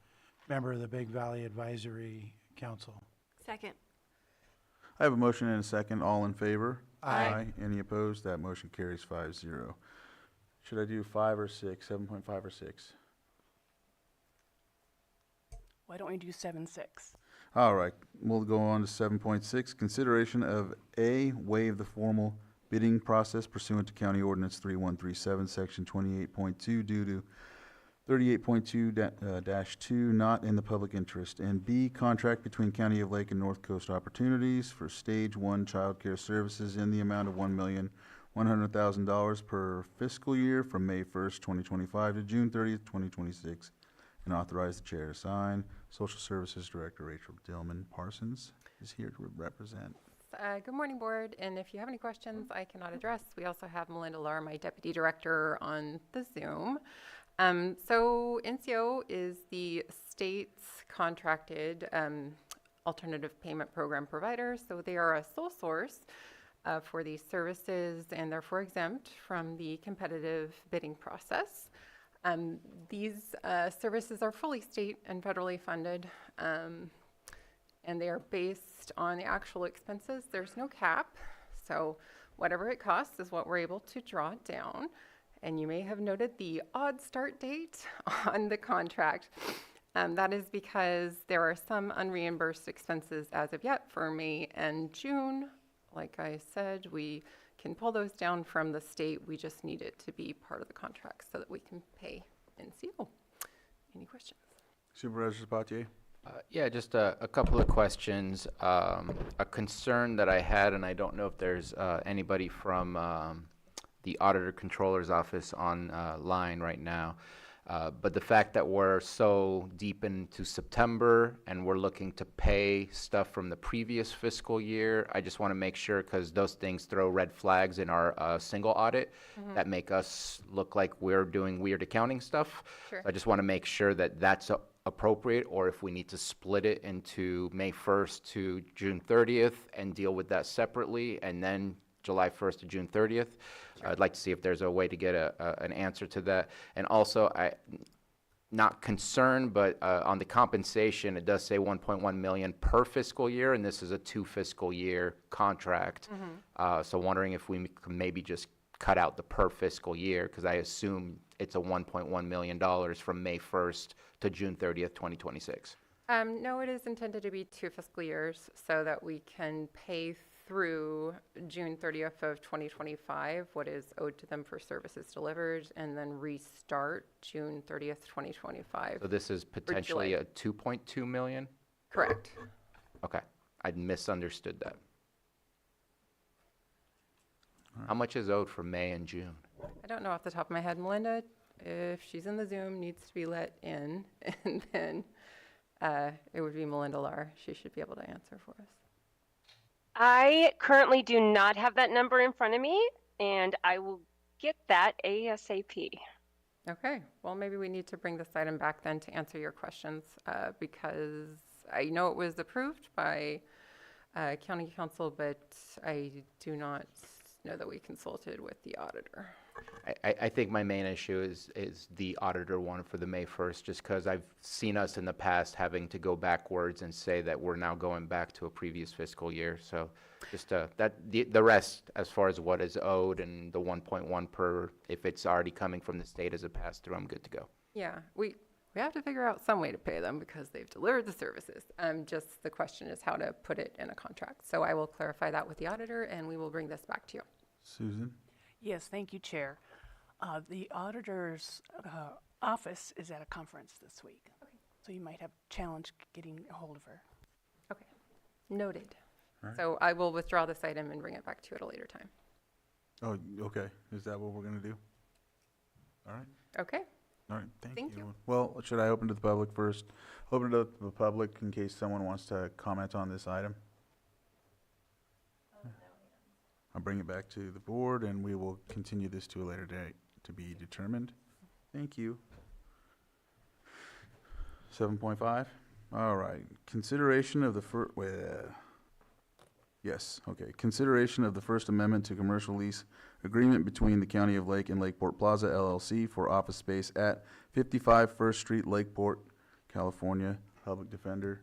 member of the Big Valley Advisory Council. Second. I have a motion and a second. All in favor? Aye. Any opposed? That motion carries 5-0. Should I do 5 or 6, 7.5 or 6? Why don't we do 7-6? All right, we'll go on to 7.6, consideration of A, waive the formal bidding process pursuant to County Ordinance 3137, Section 28.2, due to 38.2-2 not in the public interest, and B, contract between County of Lake and North Coast Opportunities for Stage 1 childcare services in the amount of $1,100,000 per fiscal year from May 1st, 2025 to June 30th, 2026, and authorize the chair to sign. Social Services Director Rachel Dillman Parsons is here to represent. Good morning, Board, and if you have any questions I cannot address, we also have Melinda Lahr, my Deputy Director, on the Zoom. So NCO is the state's contracted alternative payment program provider, so they are a sole source for these services and therefore exempt from the competitive bidding process. These services are fully state and federally funded, and they are based on the actual expenses. There's no cap, so whatever it costs is what we're able to draw down. And you may have noted the odd start date on the contract. That is because there are some unreimbursed expenses as of yet for May and June. Like I said, we can pull those down from the state. We just need it to be part of the contract so that we can pay NCO. Any questions? Supervisor Sabatier? Yeah, just a couple of questions. A concern that I had, and I don't know if there's anybody from the Auditor Controller's Office on line right now, but the fact that we're so deep into September and we're looking to pay stuff from the previous fiscal year, I just want to make sure, because those things throw red flags in our single audit that make us look like we're doing weird accounting stuff. Sure. So I just want to make sure that that's appropriate, or if we need to split it into May 1st to June 30th and deal with that separately, and then July 1st to June 30th. I'd like to see if there's a way to get an answer to that. And also, not concerned, but on the compensation, it does say 1.1 million per fiscal year, and this is a 2 fiscal year contract. So wondering if we could maybe just cut out the per fiscal year, because I assume it's a $1.1 million from May 1st to June 30th, 2026. No, it is intended to be 2 fiscal years so that we can pay through June 30th of 2025 what is owed to them for services delivered, and then restart June 30th, 2025. So this is potentially a 2.2 million? Correct. Okay, I misunderstood that. How much is owed for May and June? I don't know off the top of my head. Melinda, if she's in the Zoom, needs to be let in, and then it would be Melinda Lahr. She should be able to answer for us. I currently do not have that number in front of me, and I will get that ASAP. Okay, well, maybe we need to bring this item back then to answer your questions, because I know it was approved by County Council, but I do not know that we consulted with the auditor. I think my main issue is the auditor one for the May 1st, just because I've seen us in the past having to go backwards and say that we're now going back to a previous fiscal year. So just the rest, as far as what is owed and the 1.1 per, if it's already coming from the state as a pass-through, I'm good to go. Yeah, We have to figure out some way to pay them because they've delivered the services. Just the question is how to put it in a contract. So I will clarify that with the auditor, and we will bring this back to you. Susan? Yes, thank you, Chair. The auditor's office is at a conference this week, so you might have a challenge getting a hold of her. Okay, noted. Right. So I will withdraw this item and bring it back to you at a later time. Oh, okay. Is that what we're gonna do? All right. Okay. All right, thank you. Thank you. Well, should I open to the public first? Open it up to the public in case someone wants to comment on this item. I'll bring it back to the board and we will continue this to a later date to be determined. Thank you. 7.5, all right. Consideration of the Consideration of the First Amendment to Commercial Lease Agreement between the County of Lake and Lakeport Plaza LLC for office space at 55 First Street, Lakeport, California. Public Defender,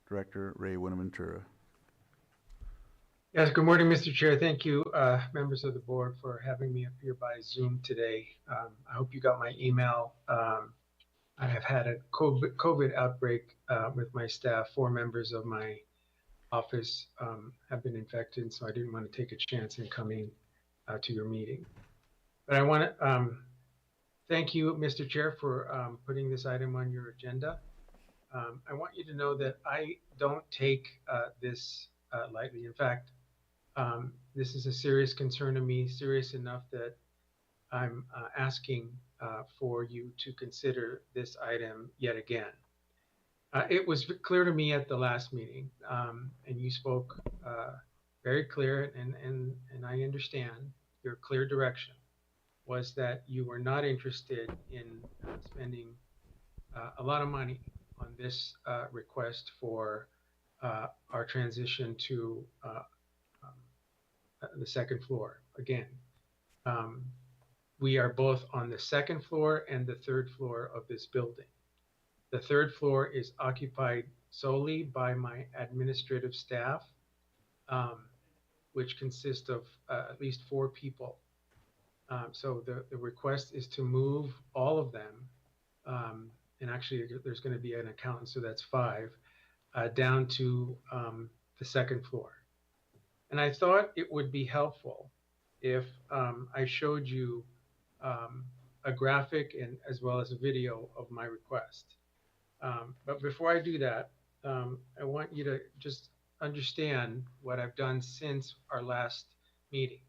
Director Ray Buenaventura. Yes, good morning, Mr. Chair. Thank you, members of the board, for having me up here by Zoom today. I hope you got my email. I have had a COVID outbreak with my staff. 4 members of my office have been infected, so I didn't want to take a chance in coming to your meeting. But I want to thank you, Mr. Chair, for putting this item on your agenda. I want you to know that I don't take this lightly. In fact, this is a serious concern to me, serious enough that I'm asking for you to consider this item yet again. It was clear to me at the last meeting, and you spoke very clear, and I understand your clear direction was that you were not interested in spending a lot of money on this request for our transition to the second floor. Again, we are both on the second floor and the third floor of this building. The third floor is occupied solely by my administrative staff, which consists of at least 4 people. So the request is to move all of them, and actually there's going to be an accountant, so that's 5, down to the second floor. And I thought it would be helpful if I showed you a graphic and as well as a video of my request. But before I do that, I want you to just understand what I've done since our last meeting.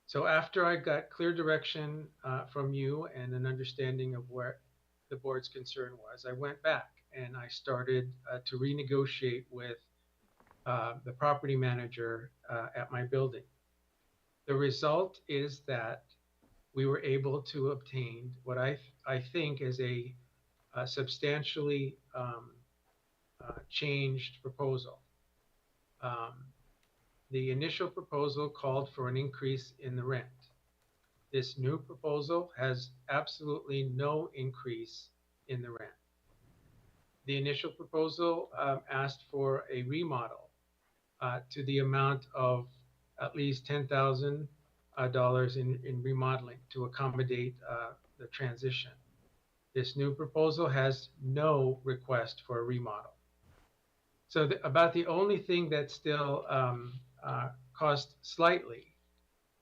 So after I got clear direction from you and an understanding of where the board's concern was, I went back and I started to renegotiate with the property manager at my building. The result is that we were able to obtain what I think is a substantially changed proposal. The initial proposal called for an increase in the rent. This new proposal has absolutely no increase in the rent. The initial proposal asked for a remodel to the amount of at least $10,000 in remodeling to accommodate the transition. This new proposal has no request for a remodel. So about the only thing that still cost slightly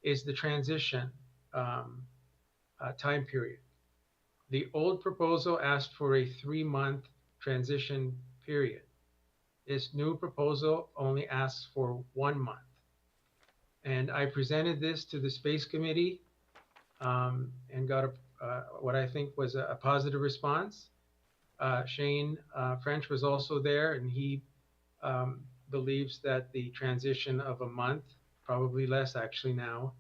is the transition time period. The old proposal asked for a 3-month transition period. This new proposal only asks for 1 month. And I presented this to the Space Committee and got what I think was a positive response. Shane French was also there, and he believes that the transition of a month, probably less actually now,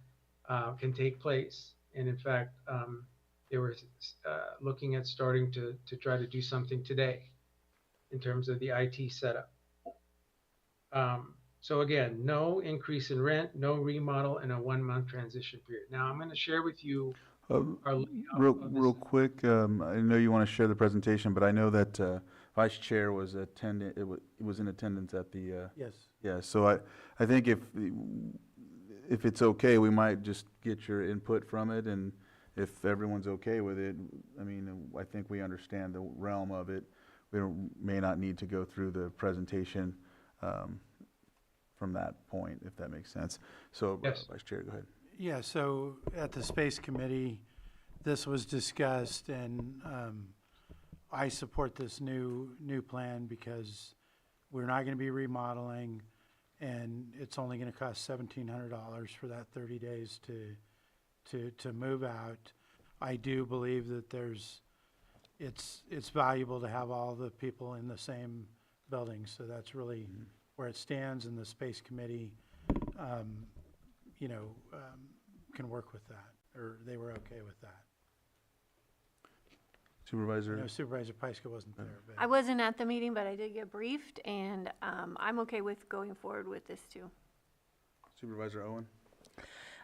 can take place. And in fact, they were looking at starting to try to do something today in terms of the IT setup. So again, no increase in rent, no remodel, and a 1-month transition period. Now I'm going to share with you our real quick, I know you want to share the presentation, but I know that Vice Chair was attending. It was in attendance at the. Yes. Yeah. So I think if it's okay, we might just get your input from it and if everyone's okay with it, I mean, I think we understand the realm of it. We may not need to go through the presentation from that point, if that makes sense. So, Yes. Vice Chair, go ahead. Yeah, so at the Space Committee, this was discussed, and I support this new plan because we're not going to be remodeling, and it's only going to cost $1,700 for that 30 days to move out. I do believe that it's valuable to have all the people in the same building, so that's really where it stands, and the Space Committee, can work with that, or they were okay with that. Supervisor? No, Supervisor Pyska wasn't there, but. I wasn't at the meeting, but I did get briefed, and I'm okay with going forward with this too. Supervisor Owen?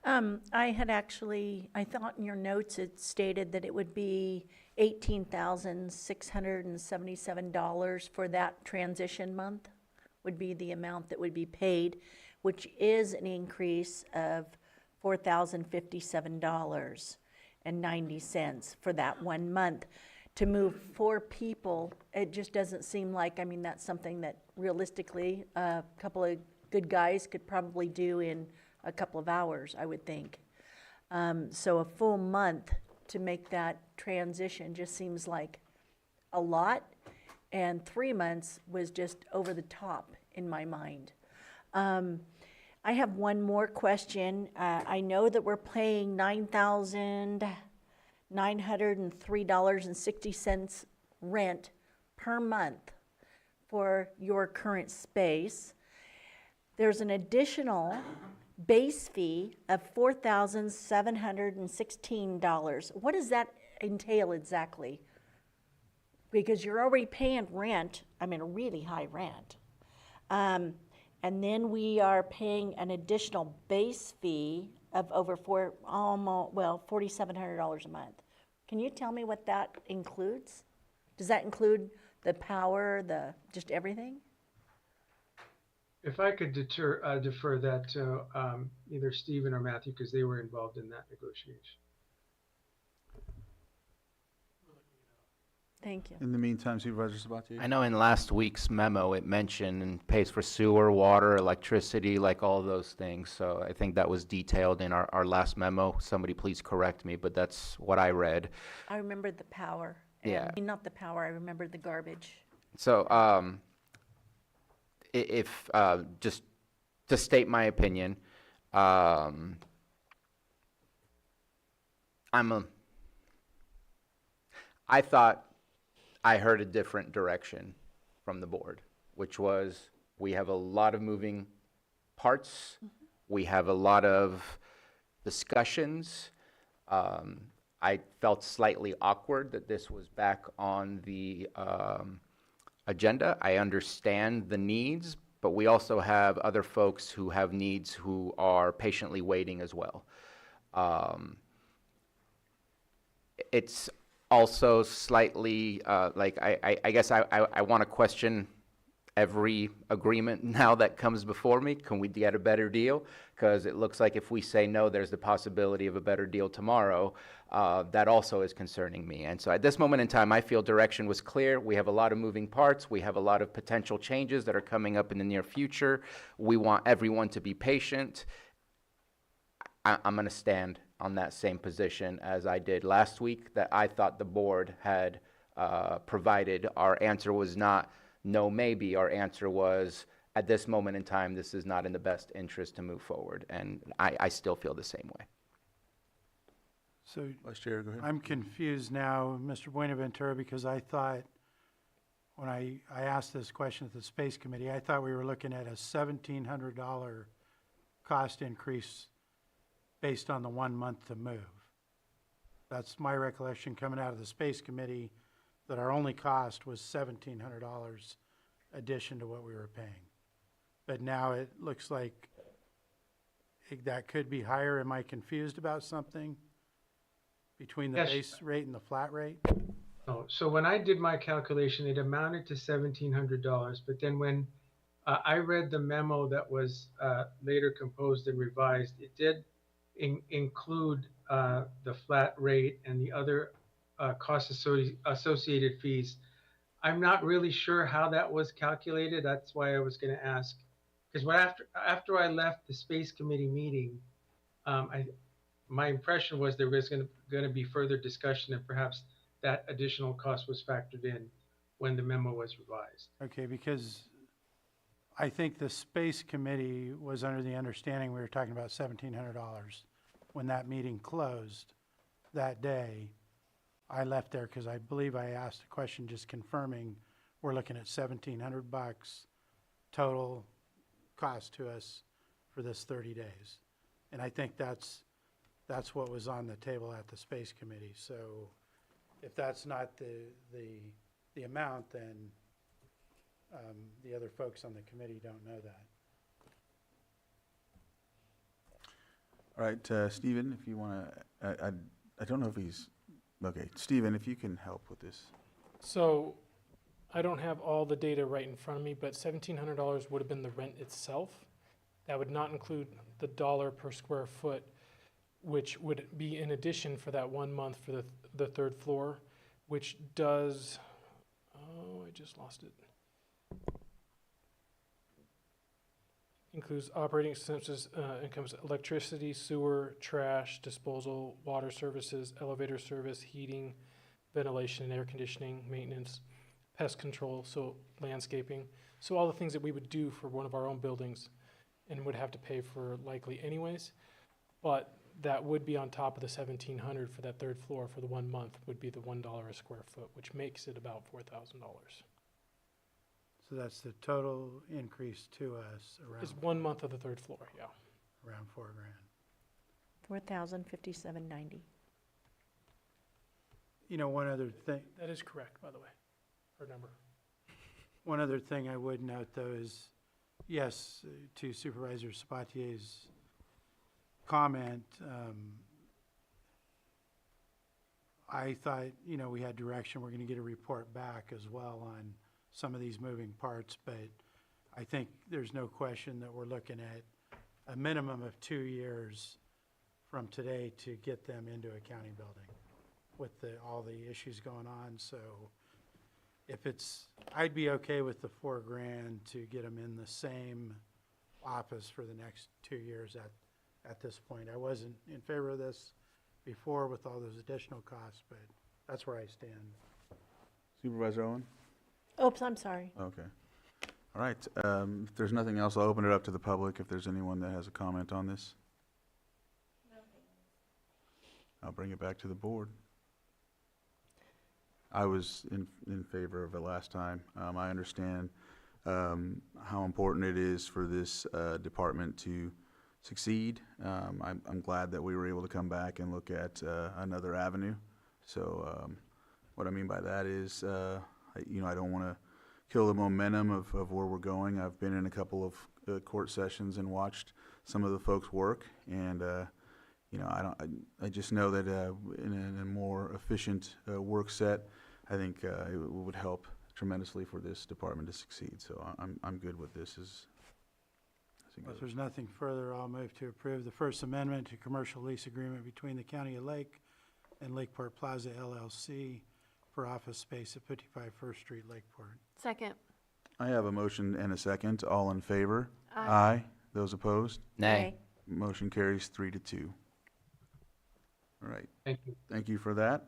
I thought in your notes it stated that it would be $18,677 for that transition month would be the amount that would be paid, which is an increase of $4,057.90 for that 1 month. To move 4 people, it just doesn't seem like, I mean, that's something that realistically, a couple of good guys could probably do in a couple of hours, I would think. So a full month to make that transition just seems like a lot, and 3 months was just over the top in my mind. I have one more question. I know that we're paying $9,903.60 rent per month for your current space. There's an additional base fee of $4,716. What does that entail exactly? Because you're already paying rent, I mean, a really high rent. And then we are paying an additional base fee of over $4,700 a month. Can you tell me what that includes? Does that include the power, just everything? If I could defer that to either Stephen or Matthew, because they were involved in that negotiation. Thank you. In the meantime, Supervisor Sabatier? I know in last week's memo, it mentioned and pays for sewer, water, electricity, like all those things. So I think that was detailed in our last memo. Somebody please correct me, but that's what I read. I remembered the power. Yeah. Not the power, I remembered the garbage. So, if just to state my opinion, I thought I heard a different direction from the board, which was we have a lot of moving parts. We have a lot of discussions. I felt slightly awkward that this was back on the agenda. I understand the needs, but we also have other folks who have needs who are patiently waiting as well. It's also slightly, I guess I want to question every agreement now that comes before me. Can we get a better deal? Because it looks like if we say no, there's the possibility of a better deal tomorrow. That also is concerning me. And so at this moment in time, I feel direction was clear. We have a lot of moving parts. We have a lot of potential changes that are coming up in the near future. We want everyone to be patient. I'm going to stand on that same position as I did last week, that I thought the board had provided. Our answer was not no, maybe. Our answer was, at this moment in time, this is not in the best interest to move forward. And I still feel the same way. So Vice Chair, go ahead. I'm confused now, Mr. Buenaventura, because I thought when I asked this question at the Space Committee, I thought we were looking at a $1,700 cost increase based on the 1 month to move. That's my recollection coming out of the Space Committee, that our only cost was $1,700 addition to what we were paying. But now it looks like that could be higher. Am I confused about something between the Yes. base rate and the flat rate? Oh, so when I did my calculation, it amounted to $1,700. But then when I read the memo that was later composed and revised, it did include the flat rate and the other costs associated fees. I'm not really sure how that was calculated. That's why I was going to ask. Because after I left the Space Committee meeting, my impression was there was going to be further discussion and perhaps that additional cost was factored in when the memo was revised. Okay, because I think the Space Committee was under the understanding we were talking about $1,700. When that meeting closed that day, I left there because I believe I asked a question just confirming we're looking at $1,700 total cost to us for this 30 days. And I think that's what was on the table at the Space Committee. So if that's not the amount, then the other folks on the committee don't know that. All right, Stephen, if you want to, I don't know if he's, okay, Stephen, if you can help with this. So I don't have all the data right in front of me, but $1,700 would have been the rent itself. That would not include the dollar per square foot, which would be in addition for that 1 month for the third floor, which does, oh, I just lost it. Includes operating expenses, incomes, electricity, sewer, trash, disposal, water services, elevator service, heating, ventilation and air conditioning, maintenance, pest control, so landscaping. So all the things that we would do for one of our own buildings and would have to pay for likely anyways. But that would be on top of the $1,700 for that third floor for the 1 month would be the $1 a square foot, which makes it about $4,000. So that's the total increase to us around. It's 1 month of the third floor, yeah. Around $4,000. $4,057.90. You know, one other thing. That is correct, by the way, her number. One other thing I would note though is, yes, to Supervisor Sabatier's comment, I thought, you know, we had direction. We're going to get a report back as well on some of these moving parts, but I think there's no question that we're looking at a minimum of 2 years from today to get them into a county building with all the issues going on. So if it's, I'd be okay with the $4,000 to get them in the same office for the next 2 years at this point. I wasn't in favor of this before with all those additional costs, but that's where I stand. Supervisor Owen? Oops, I'm sorry. Okay. All right, if there's nothing else, I'll open it up to the public if there's anyone that has a comment on this. I'll bring it back to the board. I was in favor of it last time. I understand how important it is for this department to succeed. I'm glad that we were able to come back and look at another avenue. So what I mean by that is, I don't want to kill the momentum of where we're going. I've been in a couple of court sessions and watched some of the folks work, and I just know that in a more efficient work set, I think it would help tremendously for this department to succeed. So I'm good with this. If there's nothing further, I'll move to approve the First Amendment to commercial lease agreement between the County of Lake and Lakeport Plaza LLC for office space at 55 First Street, Lakeport. Second. I have a motion and a second. All in favor? Aye. Those opposed? Nay. Motion carries 3-2. All right. Thank you. Thank you for that.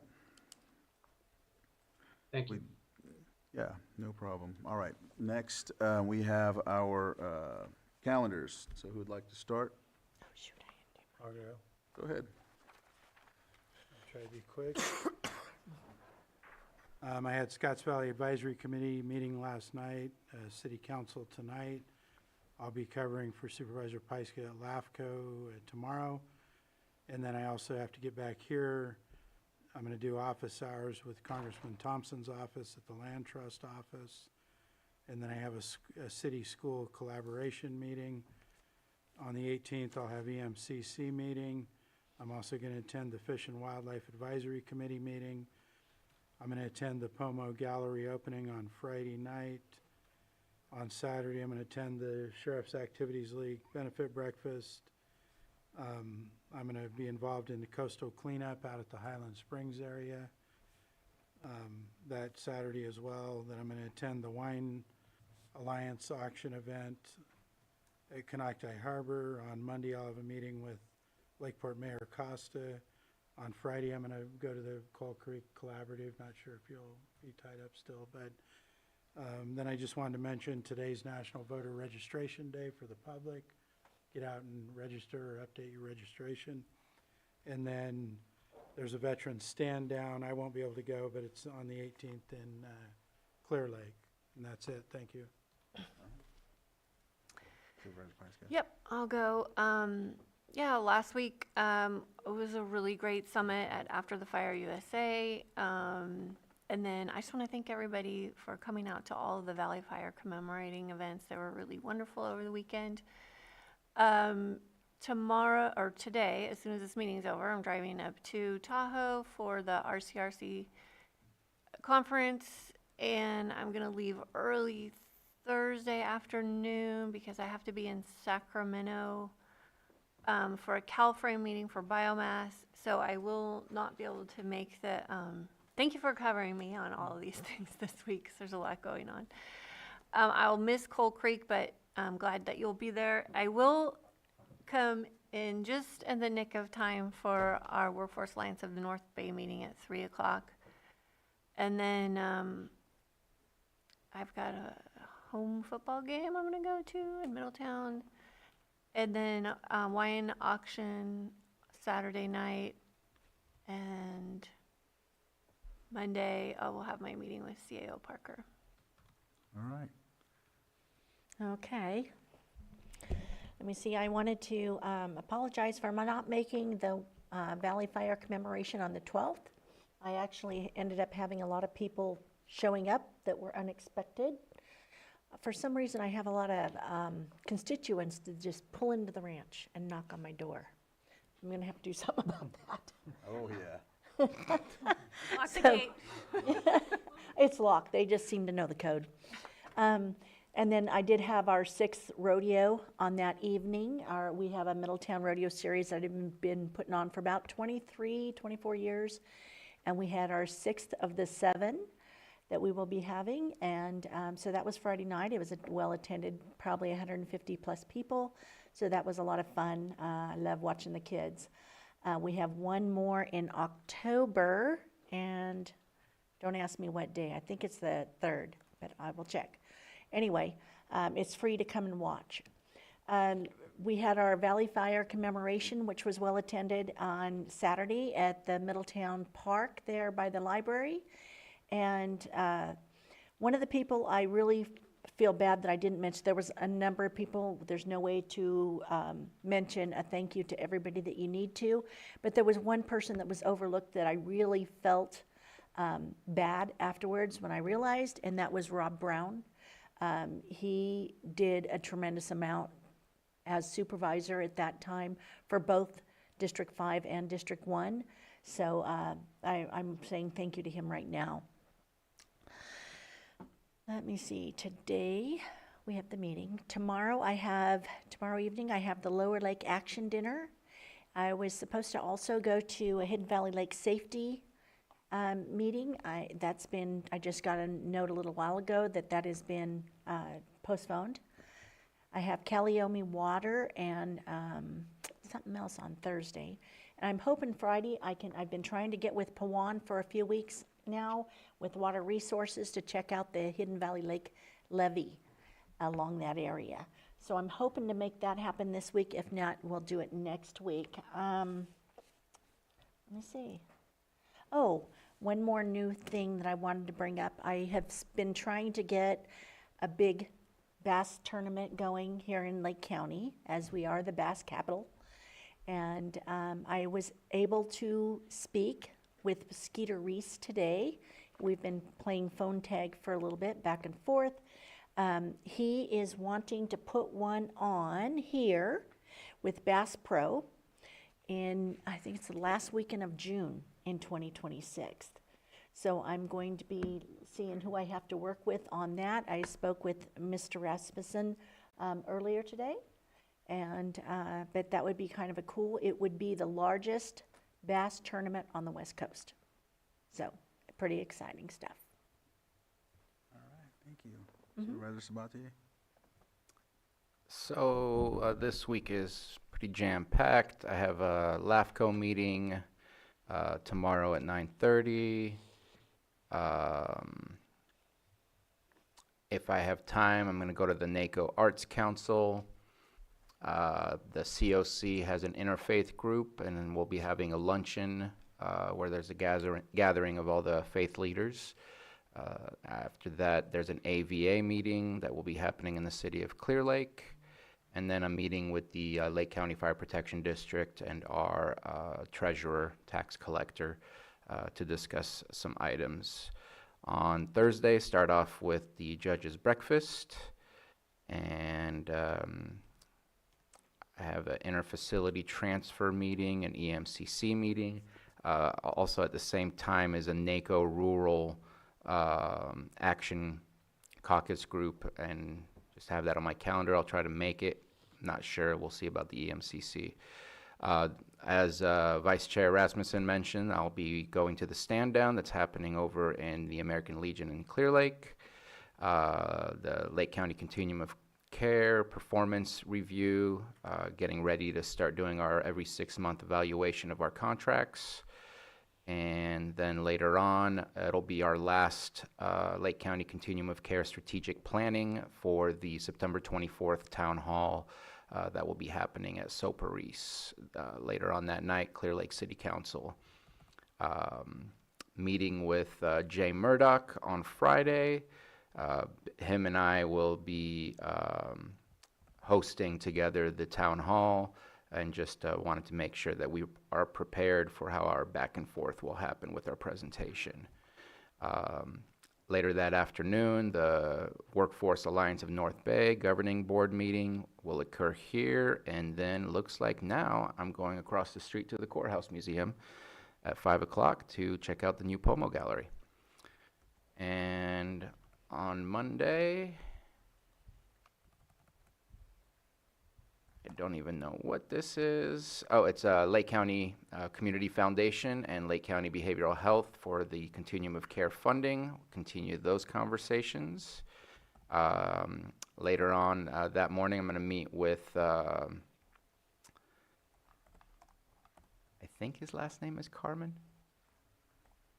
Thank you. Yeah, no problem. All right. Next, we have our calendars. So who would like to start? Oh, shoot, I'll go. Go ahead. I'll try to be quick. I had Scotts Valley Advisory Committee meeting last night, City Council tonight. I'll be covering for Supervisor Pyska at LAFCO tomorrow. And then I also have to get back here. I'm going to do office hours with Congressman Thompson's office at the Land Trust office. And then I have a city-school collaboration meeting. On the 18th, I'll have EMCC meeting. I'm also going to attend the Fish and Wildlife Advisory Committee meeting. I'm going to attend the Pomo Gallery opening on Friday night. On Saturday, I'm going to attend the Sheriff's Activities League benefit breakfast. I'm going to be involved in the coastal cleanup out at the Highland Springs area that Saturday as well. Then I'm going to attend the Wine Alliance auction event at Canocti Harbor. On Monday, I'll have a meeting with Lakeport Mayor Costa. On Friday, I'm going to go to the Coal Creek Collaborative. Not sure if you'll be tied up still, but then I just wanted to mention today's National Voter Registration Day for the public. Get out and register or update your registration. And then there's a veteran stand down. I won't be able to go, but it's on the 18th in Clear Lake. And that's it. Thank you. Supervisor Pyska. Yep, I'll go. Yeah, last week it was a really great summit at After the Fire USA. And then I just want to thank everybody for coming out to all of the Valley Fire commemorating events. They were really wonderful over the weekend. Tomorrow or today, as soon as this meeting's over, I'm driving up to Tahoe for the RCRC conference, and I'm going to leave early Thursday afternoon because I have to be in Sacramento for a CalFrame meeting for biomass, so I will not be able to make the, thank you for covering me on all of these things this week, because there's a lot going on. I'll miss Coal Creek, but I'm glad that you'll be there. I will come in just in the nick of time for our Workforce Alliance of the North Bay meeting at 3 o'clock. And then I've got a home football game I'm going to go to in Middletown. And then wine auction Saturday night. And Monday I will have my meeting with CAO Parker. All right. Okay. Let me see, I wanted to apologize for not making the Valley Fire commemoration on the 12th. I actually ended up having a lot of people showing up that were unexpected. For some reason, I have a lot of constituents that just pull into the ranch and knock on my door. I'm gonna have to do something about that. Oh, yeah. Lock the gate. It's locked, they just seem to know the code. And then I did have our 6th rodeo on that evening. We have a Middletown rodeo series that I've been putting on for about 23, 24 years. And we had our 6th of the 7 that we will be having. And so that was Friday night. It was a well-attended, probably 150 plus people. So that was a lot of fun. I love watching the kids. We have one more in October, and don't ask me what day. I think it's the 3rd, but I will check. Anyway, it's free to come and watch. We had our Valley Fire commemoration, which was well attended on Saturday at the Middletown Park there by the library. And one of the people I really feel bad that I didn't mention, there was a number of people, there's no way to mention a thank you to everybody that you need to, but there was one person that was overlooked that I really felt bad afterwards when I realized, and that was Rob Brown. He did a tremendous amount as supervisor at that time for both District 5 and District 1. So I'm saying thank you to him right now. Let me see, today we have the meeting. Tomorrow evening I have the Lower Lake Action Dinner. I was supposed to also go to a Hidden Valley Lake Safety meeting. I just got a note a little while ago that has been postponed. I have Calliope Water and something else on Thursday. And I'm hoping Friday I've been trying to get with Pawan for a few weeks now with Water Resources to check out the Hidden Valley Lake levee along that area. So I'm hoping to make that happen this week. If not, we'll do it next week. Let me see. Oh, one more new thing that I wanted to bring up. I have been trying to get a big bass tournament going here in Lake County, as we are the bass capital. And I was able to speak with Skeeter Reese today. We've been playing phone tag for a little bit, back and forth. He is wanting to put one on here with Bass Pro in, I think it's the last weekend of June in 2026. So I'm going to be seeing who I have to work with on that. I spoke with Mr. Rasmussen earlier today, And, but that would be kind of a cool, it would be the largest bass tournament on the West Coast. So, pretty exciting stuff. All right, thank you. Supervisor Sabatier? So this week is pretty jam-packed. I have a LAFCO meeting tomorrow at 9:30. If I have time, I'm going to go to the NACO Arts Council. The COC has an interfaith group, and then we'll be having a luncheon where there's a gathering of all the faith leaders. After that, there's an AVA meeting that will be happening in the city of Clear Lake. And then a meeting with the Lake County Fire Protection District and our treasurer, tax collector, to discuss some items. On Thursday, start off with the judge's breakfast, and I have an interfacility transfer meeting, an EMCC meeting. Also at the same time is a NACO Rural Action Caucus group, and just have that on my calendar. I'll try to make it. Not sure. We'll see about the EMCC. As Vice Chair Rasmussen mentioned, I'll be going to the stand down that's happening over in the American Legion in Clear Lake. The Lake County Continuum of Care performance review, getting ready to start doing our every 6-month evaluation of our contracts. And then later on, it'll be our last Lake County Continuum of Care strategic planning for the September 24th Town Hall that will be happening at Soparis. Later on that night, Clear Lake City Council. Meeting with Jay Murdoch on Friday. Him and I will be hosting together the Town Hall, and just wanted to make sure that we are prepared for how our back and forth will happen with our presentation. Later that afternoon, the Workforce Alliance of North Bay Governing Board meeting will occur here, and then looks like now I'm going across the street to the Courthouse Museum at 5 o'clock to check out the new Pomo Gallery. And on Monday, I don't even know what this is. Oh, it's Lake County Community Foundation and Lake County Behavioral Health for the Continuum of Care funding. We'll continue those conversations. Later on that morning, I'm going to meet with, I think his last name is Carmen?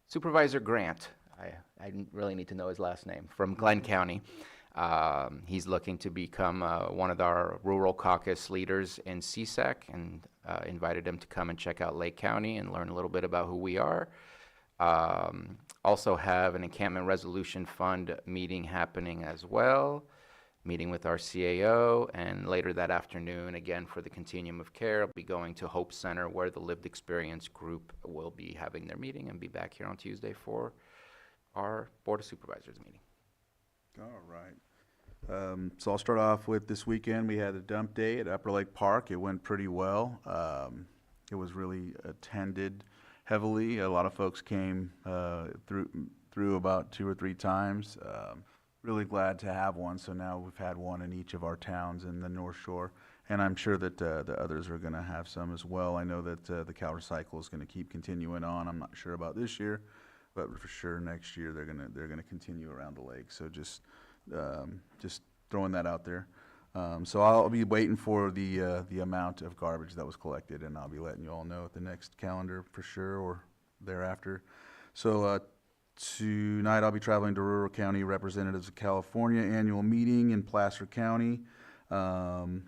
Supervisor Grant. I didn't really need to know his last name, from Glenn County. He's looking to become one of our rural caucus leaders in CSAC, and invited him to come and check out Lake County and learn a little bit about who we are. Also have an Encampment Resolution Fund meeting happening as well, meeting with our CAO, and later that afternoon, again for the Continuum of Care, I'll be going to Hope Center where the Lived Experience group will be having their meeting, and be back here on Tuesday for our Board of Supervisors meeting. All right. So I'll start off with this weekend. We had a dump day at Upper Lake Park. It went pretty well. It was really attended heavily. A lot of folks came through about 2 or 3 times. Really glad to have one. So now we've had one in each of our towns in the North Shore, and I'm sure that the others are going to have some as well. I know that the Calvert Cycle is going to keep continuing on. I'm not sure about this year, but for sure next year they're gonna continue around the lake. So just throwing that out there. So I'll be waiting for the amount of garbage that was collected, and I'll be letting you all know at the next calendar for sure, or thereafter. So tonight I'll be traveling to Rural County Representatives of California annual meeting in Placer County. And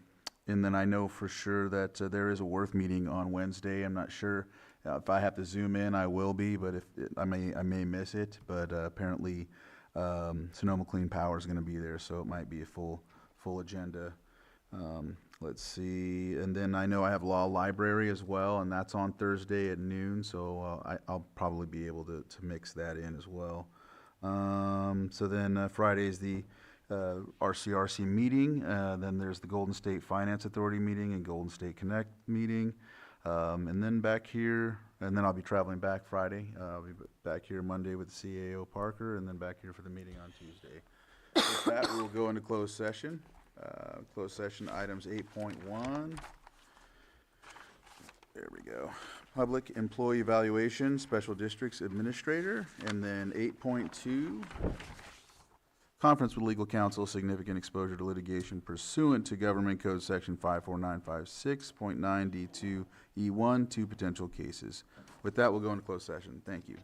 then I know for sure that there is a Worth meeting on Wednesday. I'm not sure if I have to zoom in, I will be, but I may miss it. But apparently, Sonoma Clean Power is going to be there, so it might be a full agenda. Let's see, and then I know I have Law Library as well, and that's on Thursday at noon. So I'll probably be able to mix that in as well. So then Friday is the RCRC meeting. Then there's the Golden State Finance Authority meeting and Golden State Connect meeting. And then back here, and then I'll be traveling back Friday. I'll be back here Monday with CAO Parker, and then back here for the meeting on Tuesday. With that, we'll go into closed session. Closed session items 8.1. There we go. Public Employee Evaluation, Special Districts Administrator, and then 8.2. Conference with legal counsel, significant exposure to litigation pursuant to Government Code Section 54956.9 D2 E1, two potential cases. With that, we'll go into closed session. Thank you.